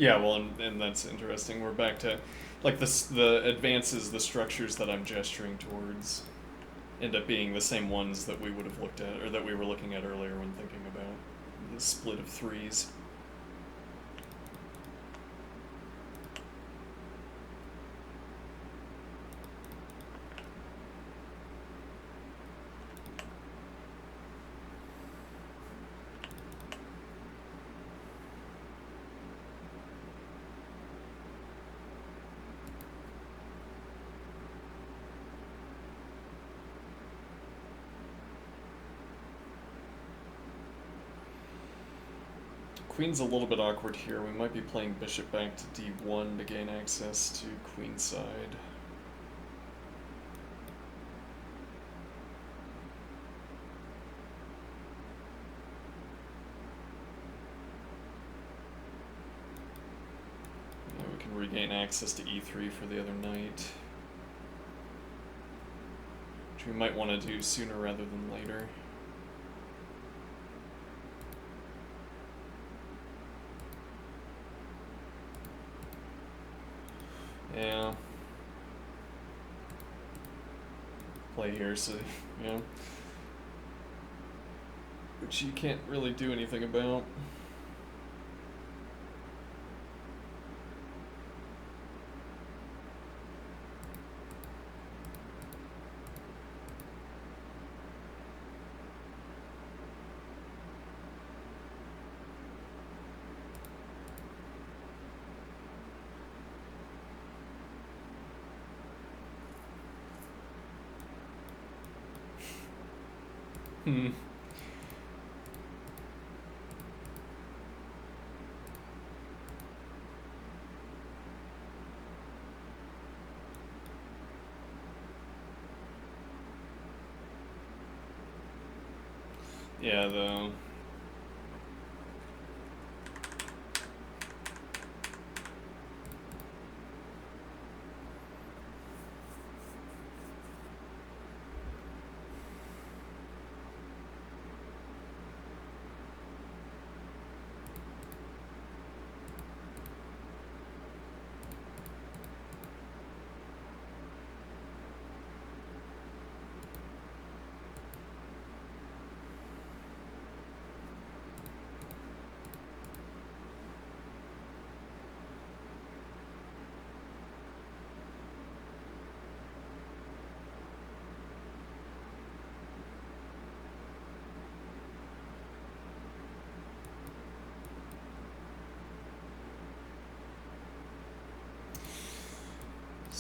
Yeah, well, and that's interesting. We're back to, like, the advances, the structures that I'm gesturing towards end up being the same ones that we would have looked at, or that we were looking at earlier when thinking about the split of threes. Queen's a little bit awkward here. We might be playing bishop back to d1 to gain access to queenside. Yeah, we can regain access to e3 for the other knight, which we might want to do sooner rather than later. Yeah. Play here, so, you know. Which you can't really do anything about. Hmm. Yeah, though.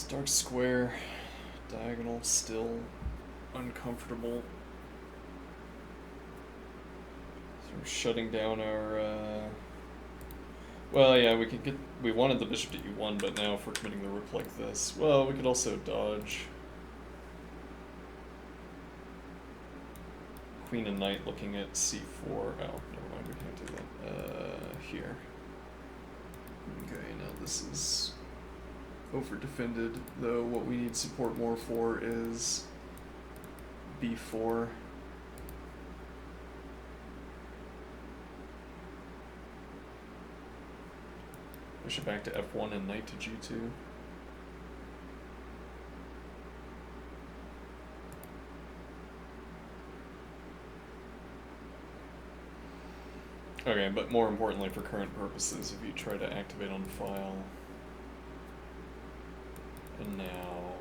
Dark square, diagonal, still uncomfortable. So we're shutting down our. Well, yeah, we could get. We wanted the bishop to e1, but now if we're committing the rook like this, well, we could also dodge. Queen and knight looking at c4. Oh, never mind, we can't do that. Here. Okay, now this is over defended, though what we need support more for is b4. Bishop back to f1 and knight to g2. Okay, but more importantly for current purposes, if you try to activate on file, and now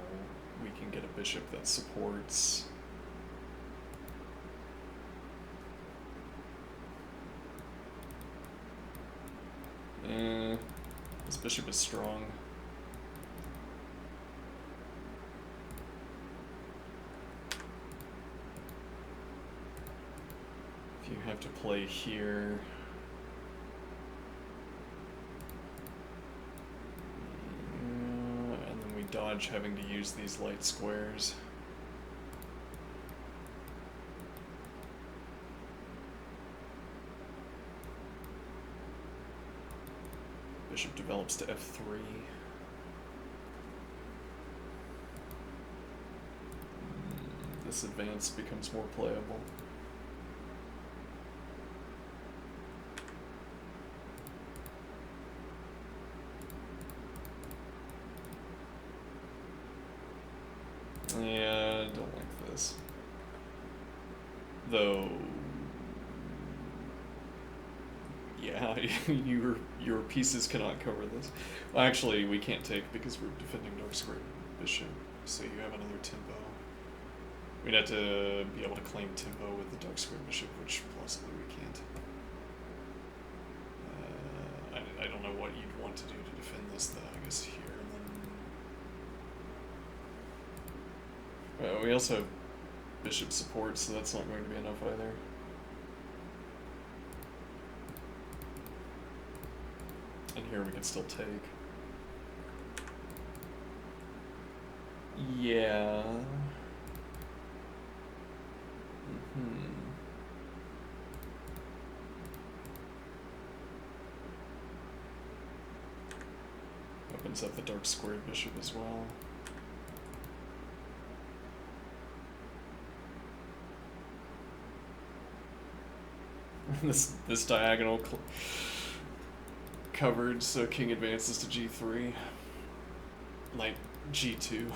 we can get a bishop that supports. This bishop is strong. If you have to play here. And then we dodge having to use these light squares. Bishop develops to f3. This advance becomes more playable. Yeah, I don't like this. Though, yeah, your pieces cannot cover this. Well, actually, we can't take because we're defending dark square bishop, so you have another tempo. We'd have to be able to claim tempo with the dark square bishop, which plausibly we can't. I don't know what you'd want to do to defend this, though. I guess here and then. We also have bishop support, so that's not going to be enough either. And here we can still take. Yeah. Opens up the dark squared bishop as well. this diagonal covered, so king advances to g3. Knight G2.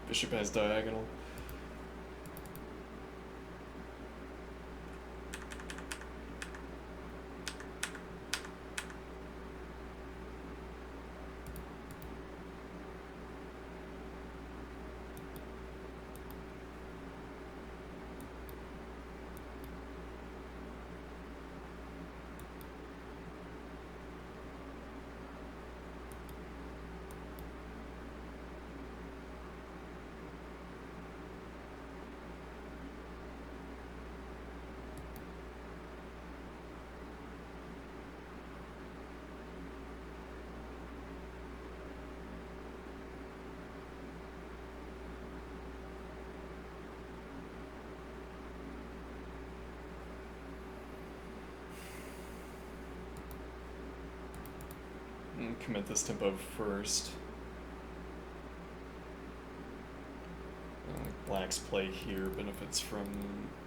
Bishop has diagonal. Commit this tempo first. Black's play here benefits from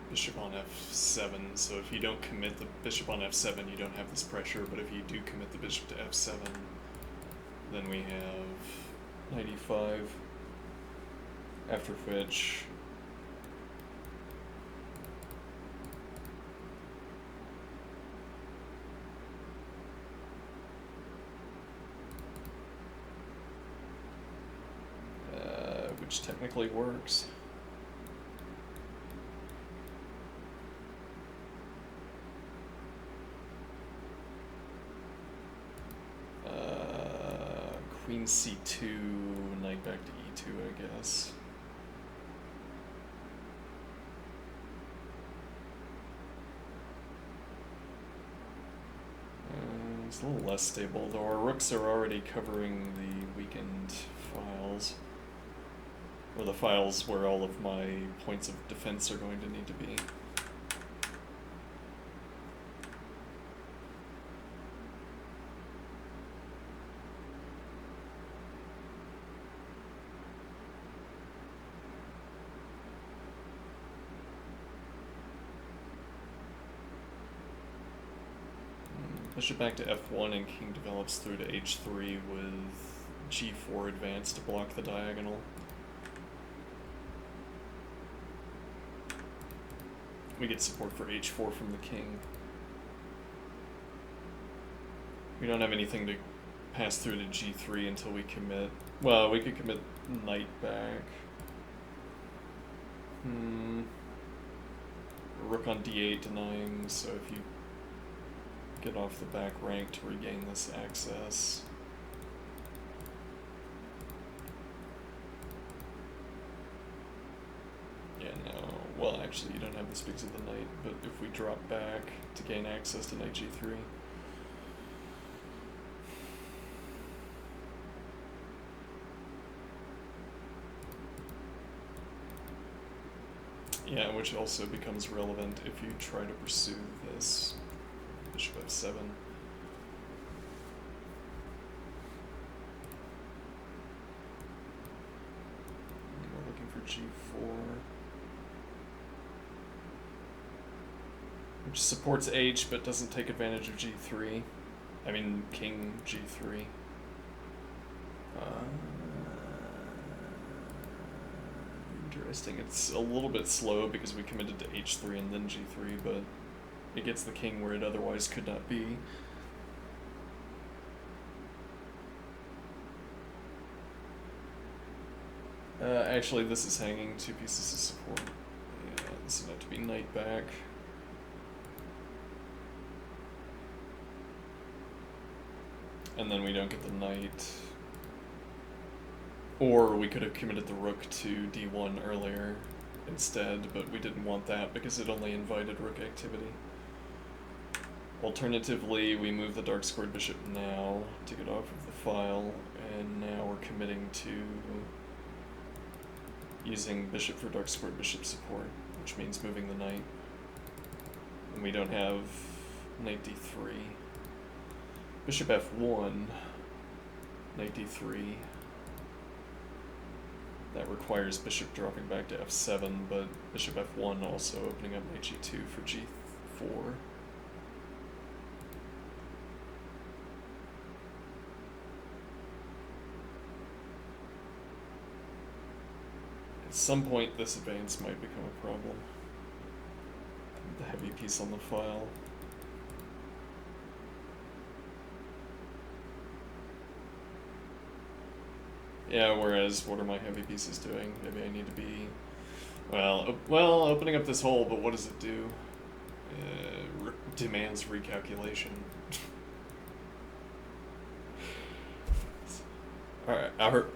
bishop on f7, so if you don't commit the bishop on f7, you don't have this pressure, but if you do commit the bishop to f7, then we have knight e5, after which which technically works. Queen c2, knight back to e2, I guess. It's a little less stable, though our rooks are already covering the weakened files. Or the files where all of my points of defense are going to need to be. Bishop back to f1 and king develops through to h3 with g4 advance to block the diagonal. We get support for h4 from the king. We don't have anything to pass through to g3 until we commit. Well, we could commit knight back. Rook on d8 denying, so if you get off the back rank to regain this access. Yeah, no. Well, actually, you don't have this because of the knight, but if we drop back to gain access to knight g3. Yeah, which also becomes relevant if you try to pursue this bishop f7. We're looking for g4. Which supports h but doesn't take advantage of g3. I mean, king g3. Interesting. It's a little bit slow because we committed to h3 and then g3, but it gets the king where it otherwise could not be. Actually, this is hanging 2 pieces of support. Yeah, this would have to be knight back. And then we don't get the knight. Or we could have committed the rook to d1 earlier instead, but we didn't want that because it only invited rook activity. Alternatively, we move the dark squared bishop now to get off of the file, and now we're committing to using bishop for dark squared bishop support, which means moving the knight. And we don't have knight d3. Bishop f1, knight d3. That requires bishop dropping back to f7, but bishop f1 also opening up knight g2 for g4. some point this advance might become a problem. The heavy piece on the file. Yeah, whereas what are my heavy pieces doing? Maybe I need to be... Well, opening up this hole, but what does it do? Demands recalculation.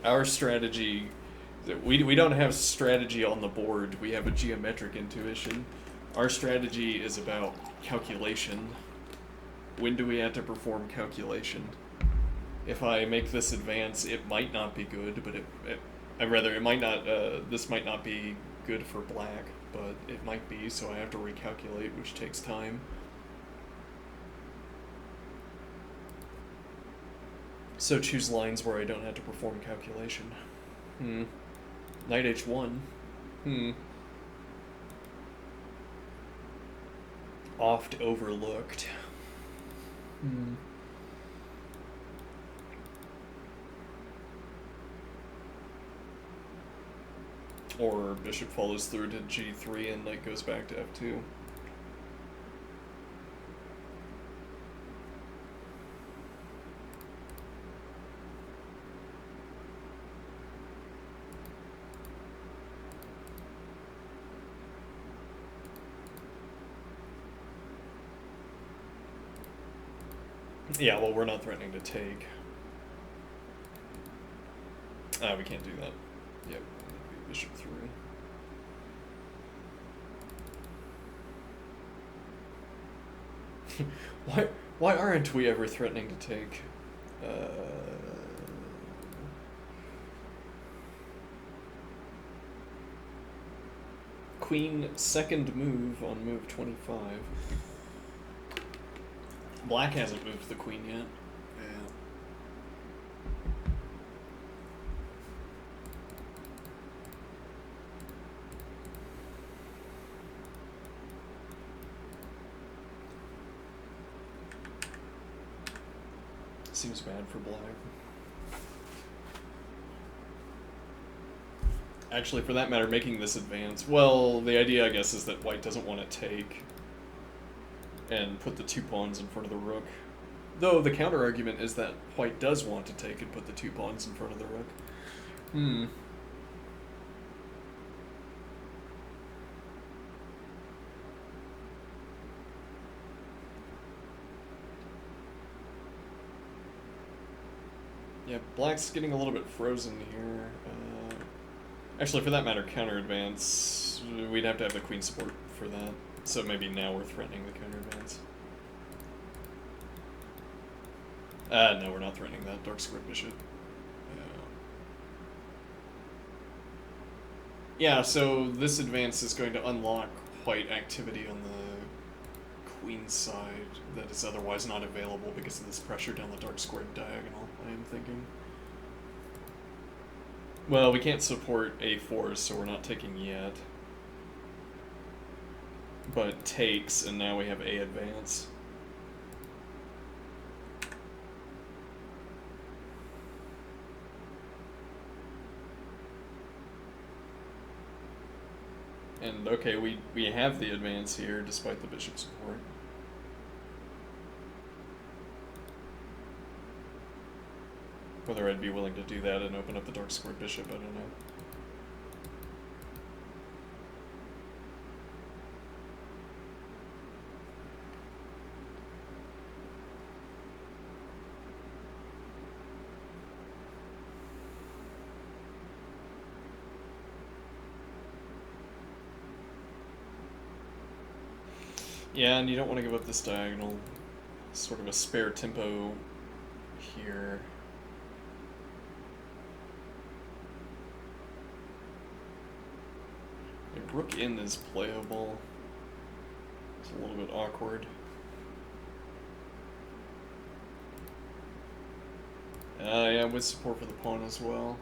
Our strategy... We don't have strategy on the board. We have a geometric intuition. Our strategy is about calculation. When do we have to perform calculation? If I make this advance, it might not be good, but it might not, this might not be good for black, but it might be, so I have to recalculate, which takes time. So choose lines where I don't have to perform calculation. Knight h1. Oft overlooked. Or bishop follows through to g3 and knight goes back to f2. Yeah, well, we're not threatening to take. We can't do that. Yep, bishop 3. Why aren't we ever threatening to take? Queen second move on move 25. Black hasn't moved the queen yet. Seems bad for black. Actually, for that matter, making this advance, well, the idea, I guess, is that white doesn't want to take and put the 2 pawns in front of the rook. Though the counter-argument is that white does want to take and put the 2 pawns in front of the rook. Yeah, black's getting a little bit frozen here. Actually, for that matter, counter advance, we'd have to have the queen support for that. So maybe now we're threatening the counter advance. No, we're not threatening that. Dark squared bishop. Yeah, so this advance is going to unlock white activity on the queen's side that is otherwise not available because of this pressure down the dark squared diagonal, I am thinking. Well, we can't support a4, so we're not taking yet. But takes, and now we have a advance. And okay, we have the advance here despite the bishop support. Whether I'd be willing to do that and open up the dark squared bishop, I don't know. Yeah, and you don't want to give up this diagonal. Sort of a spare tempo here. Rook in is playable. It's a little bit awkward. Yeah, with support for the pawn as well.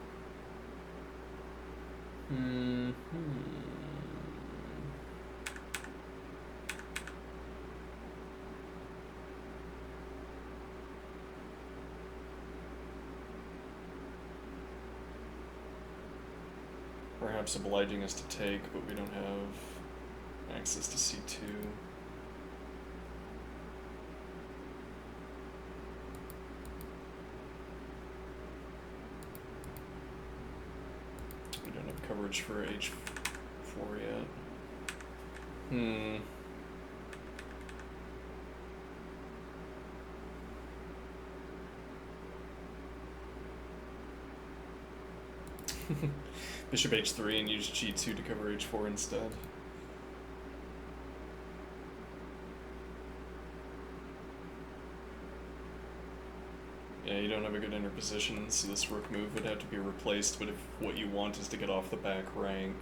perhaps obliging us to take, but we don't have access to c2. We don't have coverage for h4 yet. Bishop h3 and use g2 to cover h4 instead. Yeah, you don't have a good interposition, so this rook move would have to be replaced, but if what you want is to get off the back rank,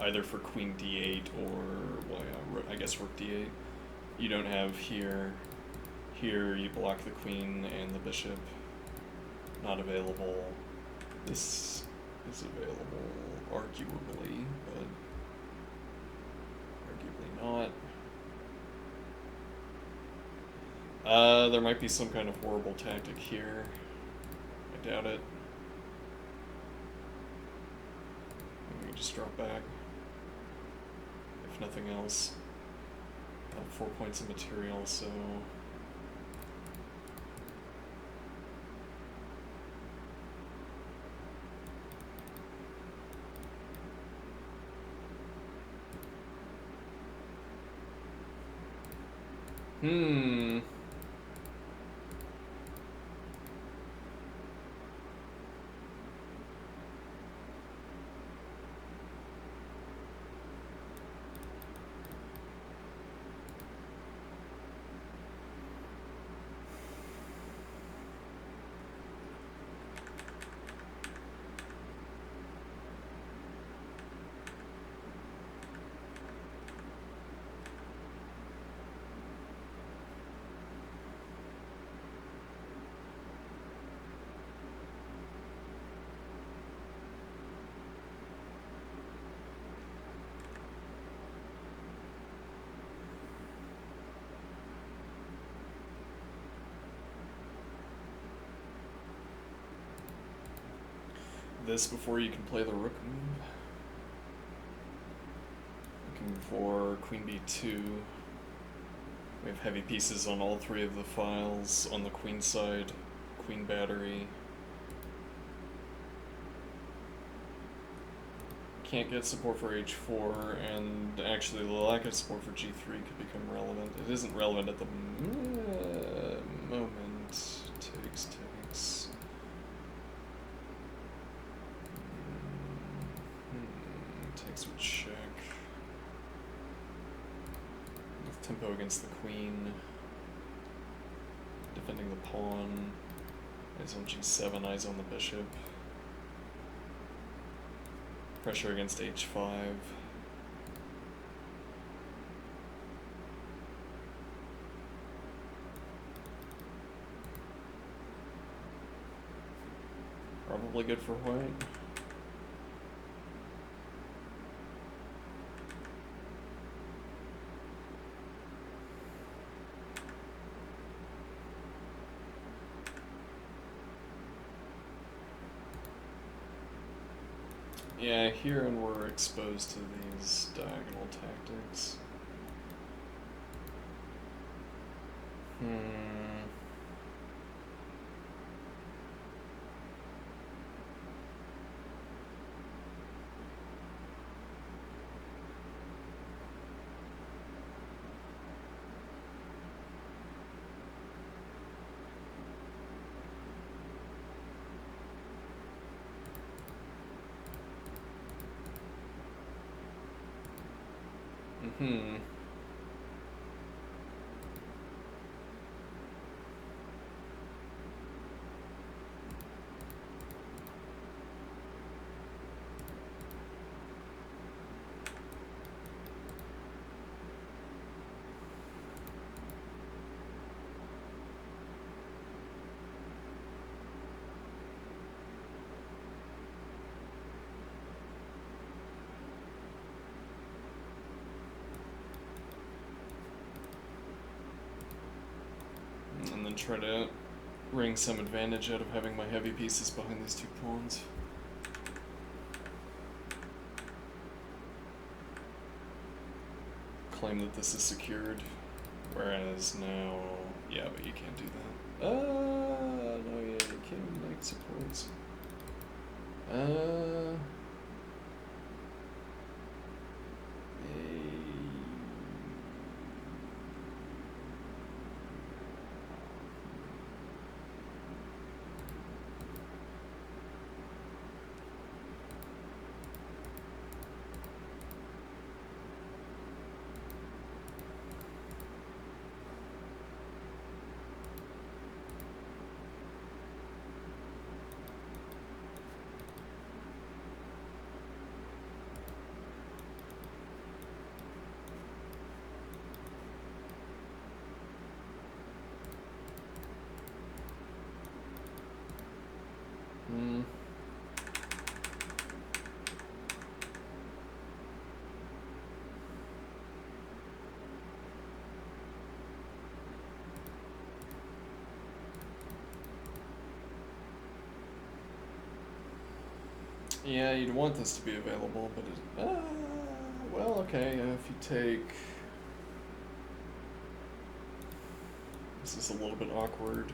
either for queen d8 or, well, yeah, I guess rook d8, you don't have here. Here you block the queen and the bishop. Not available. This is available, arguably, but arguably not. There might be some kind of horrible tactic here. I doubt it. Maybe we just drop back. If nothing else. 4 points of material, so... this before you can play the rook move. Looking for queen b2. We have heavy pieces on all three of the files. On the queen side, queen battery. Can't get support for h4, and actually the lack of support for g3 could become relevant. It isn't relevant at the moment. Takes. Takes with check. With tempo against the queen. Defending the pawn. Eyes on g7, eyes on the bishop. Pressure against h5. Probably good for white. Yeah, here and we're exposed to these diagonal tactics. And then try to wring some advantage out of having my heavy pieces behind these two pawns. claim that this is secured. Whereas now, yeah, but you can't do that. No, yeah, you can knight supports. Yeah, you'd want this to be available, but it, well, okay, if you take... This is a little bit awkward.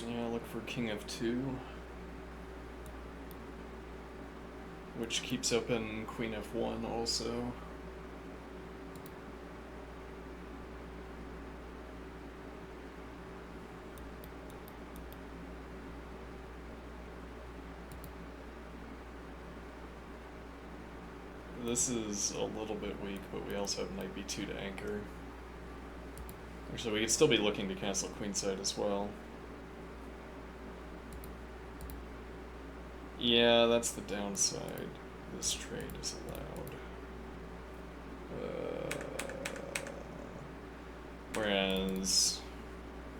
Yeah, look for King of Two, which keeps open Queen F1 also. This is a little bit weak, but we also have Knight B2 to anchor. Actually, we could still be looking to castle queenside as well. Yeah, that's the downside. This trade is allowed. Whereas...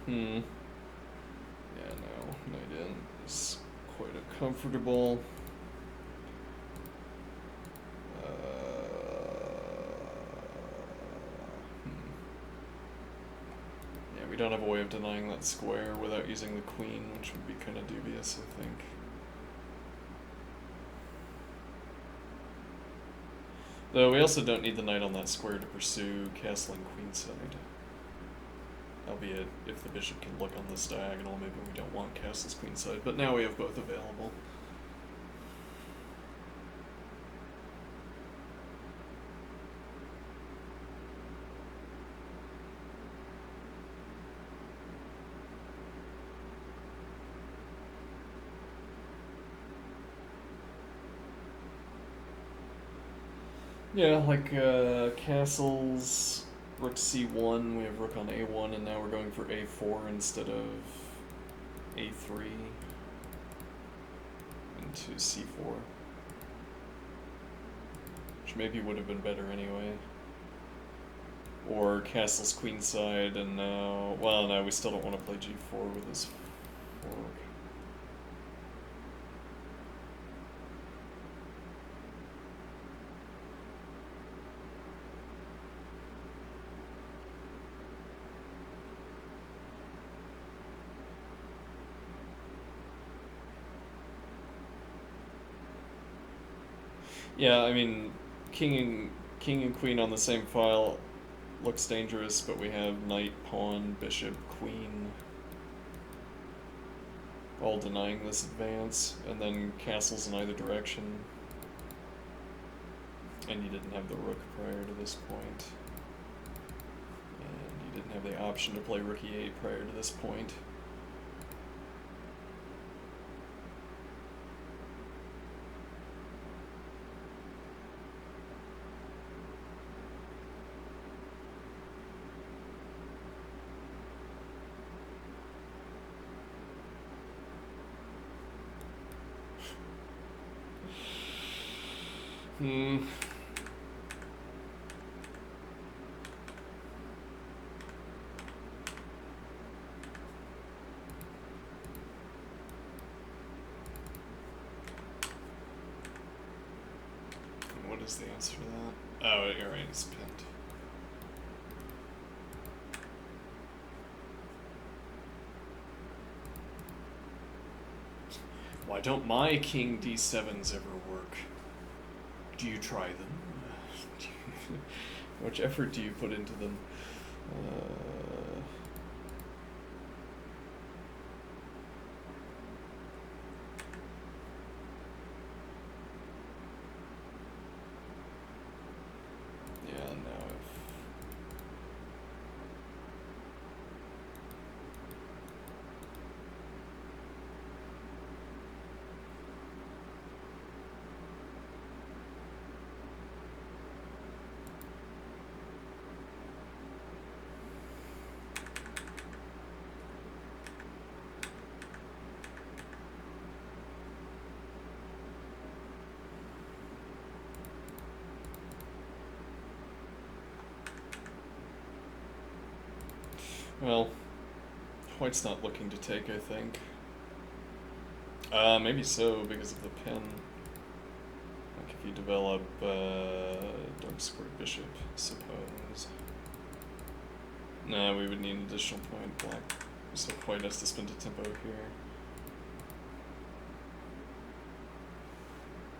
Yeah, no, Knight in is quite uncomfortable. Yeah, we don't have a way of denying that square without using the queen, which would be kind of dubious, I think. Though we also don't need the knight on that square to pursue castling queenside. Albeit, if the bishop can look on this diagonal, maybe we don't want castles queenside, but now we have both available. Yeah, like castles, rook c1, we have rook on a1, and now we're going for a4 instead of a3 into c4. Which maybe would have been better anyway. Or castles queenside, and now... Well, no, we still don't want to play g4 with this fork. Yeah, I mean, king and queen on the same file looks dangerous, but we have knight, pawn, bishop, queen, all denying this advance, and then castles in either direction. And you didn't have the rook prior to this point. And you didn't have the option to play rook e8 prior to this point. What is the answer to that? Oh, you're right, it's pinned. Why don't my king d7s ever work? Do you try them? How much effort do you put into them? Yeah, now if... Well, white's not looking to take, I think. Maybe so, because of the pin. Like if you develop dark squared bishop, suppose. Nah, we would need an additional point black, so white has to spend a tempo here.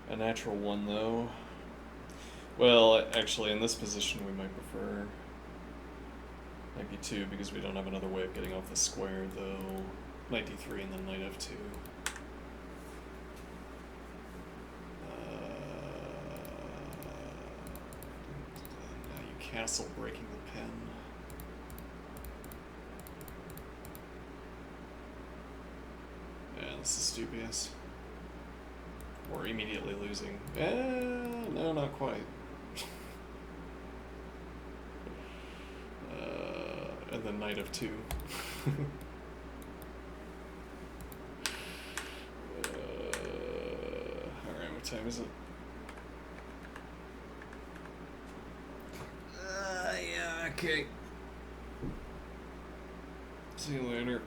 A natural one, though. Well, actually, in this position, we might prefer knight b2 because we don't have another way of getting off the square, though. Knight d3 and then knight f2. Now you castle, breaking the pin. Yeah, this is dubious. We're immediately losing. No, not quite. And then knight of 2. Alright, what time is it? Yeah, okay. See you later.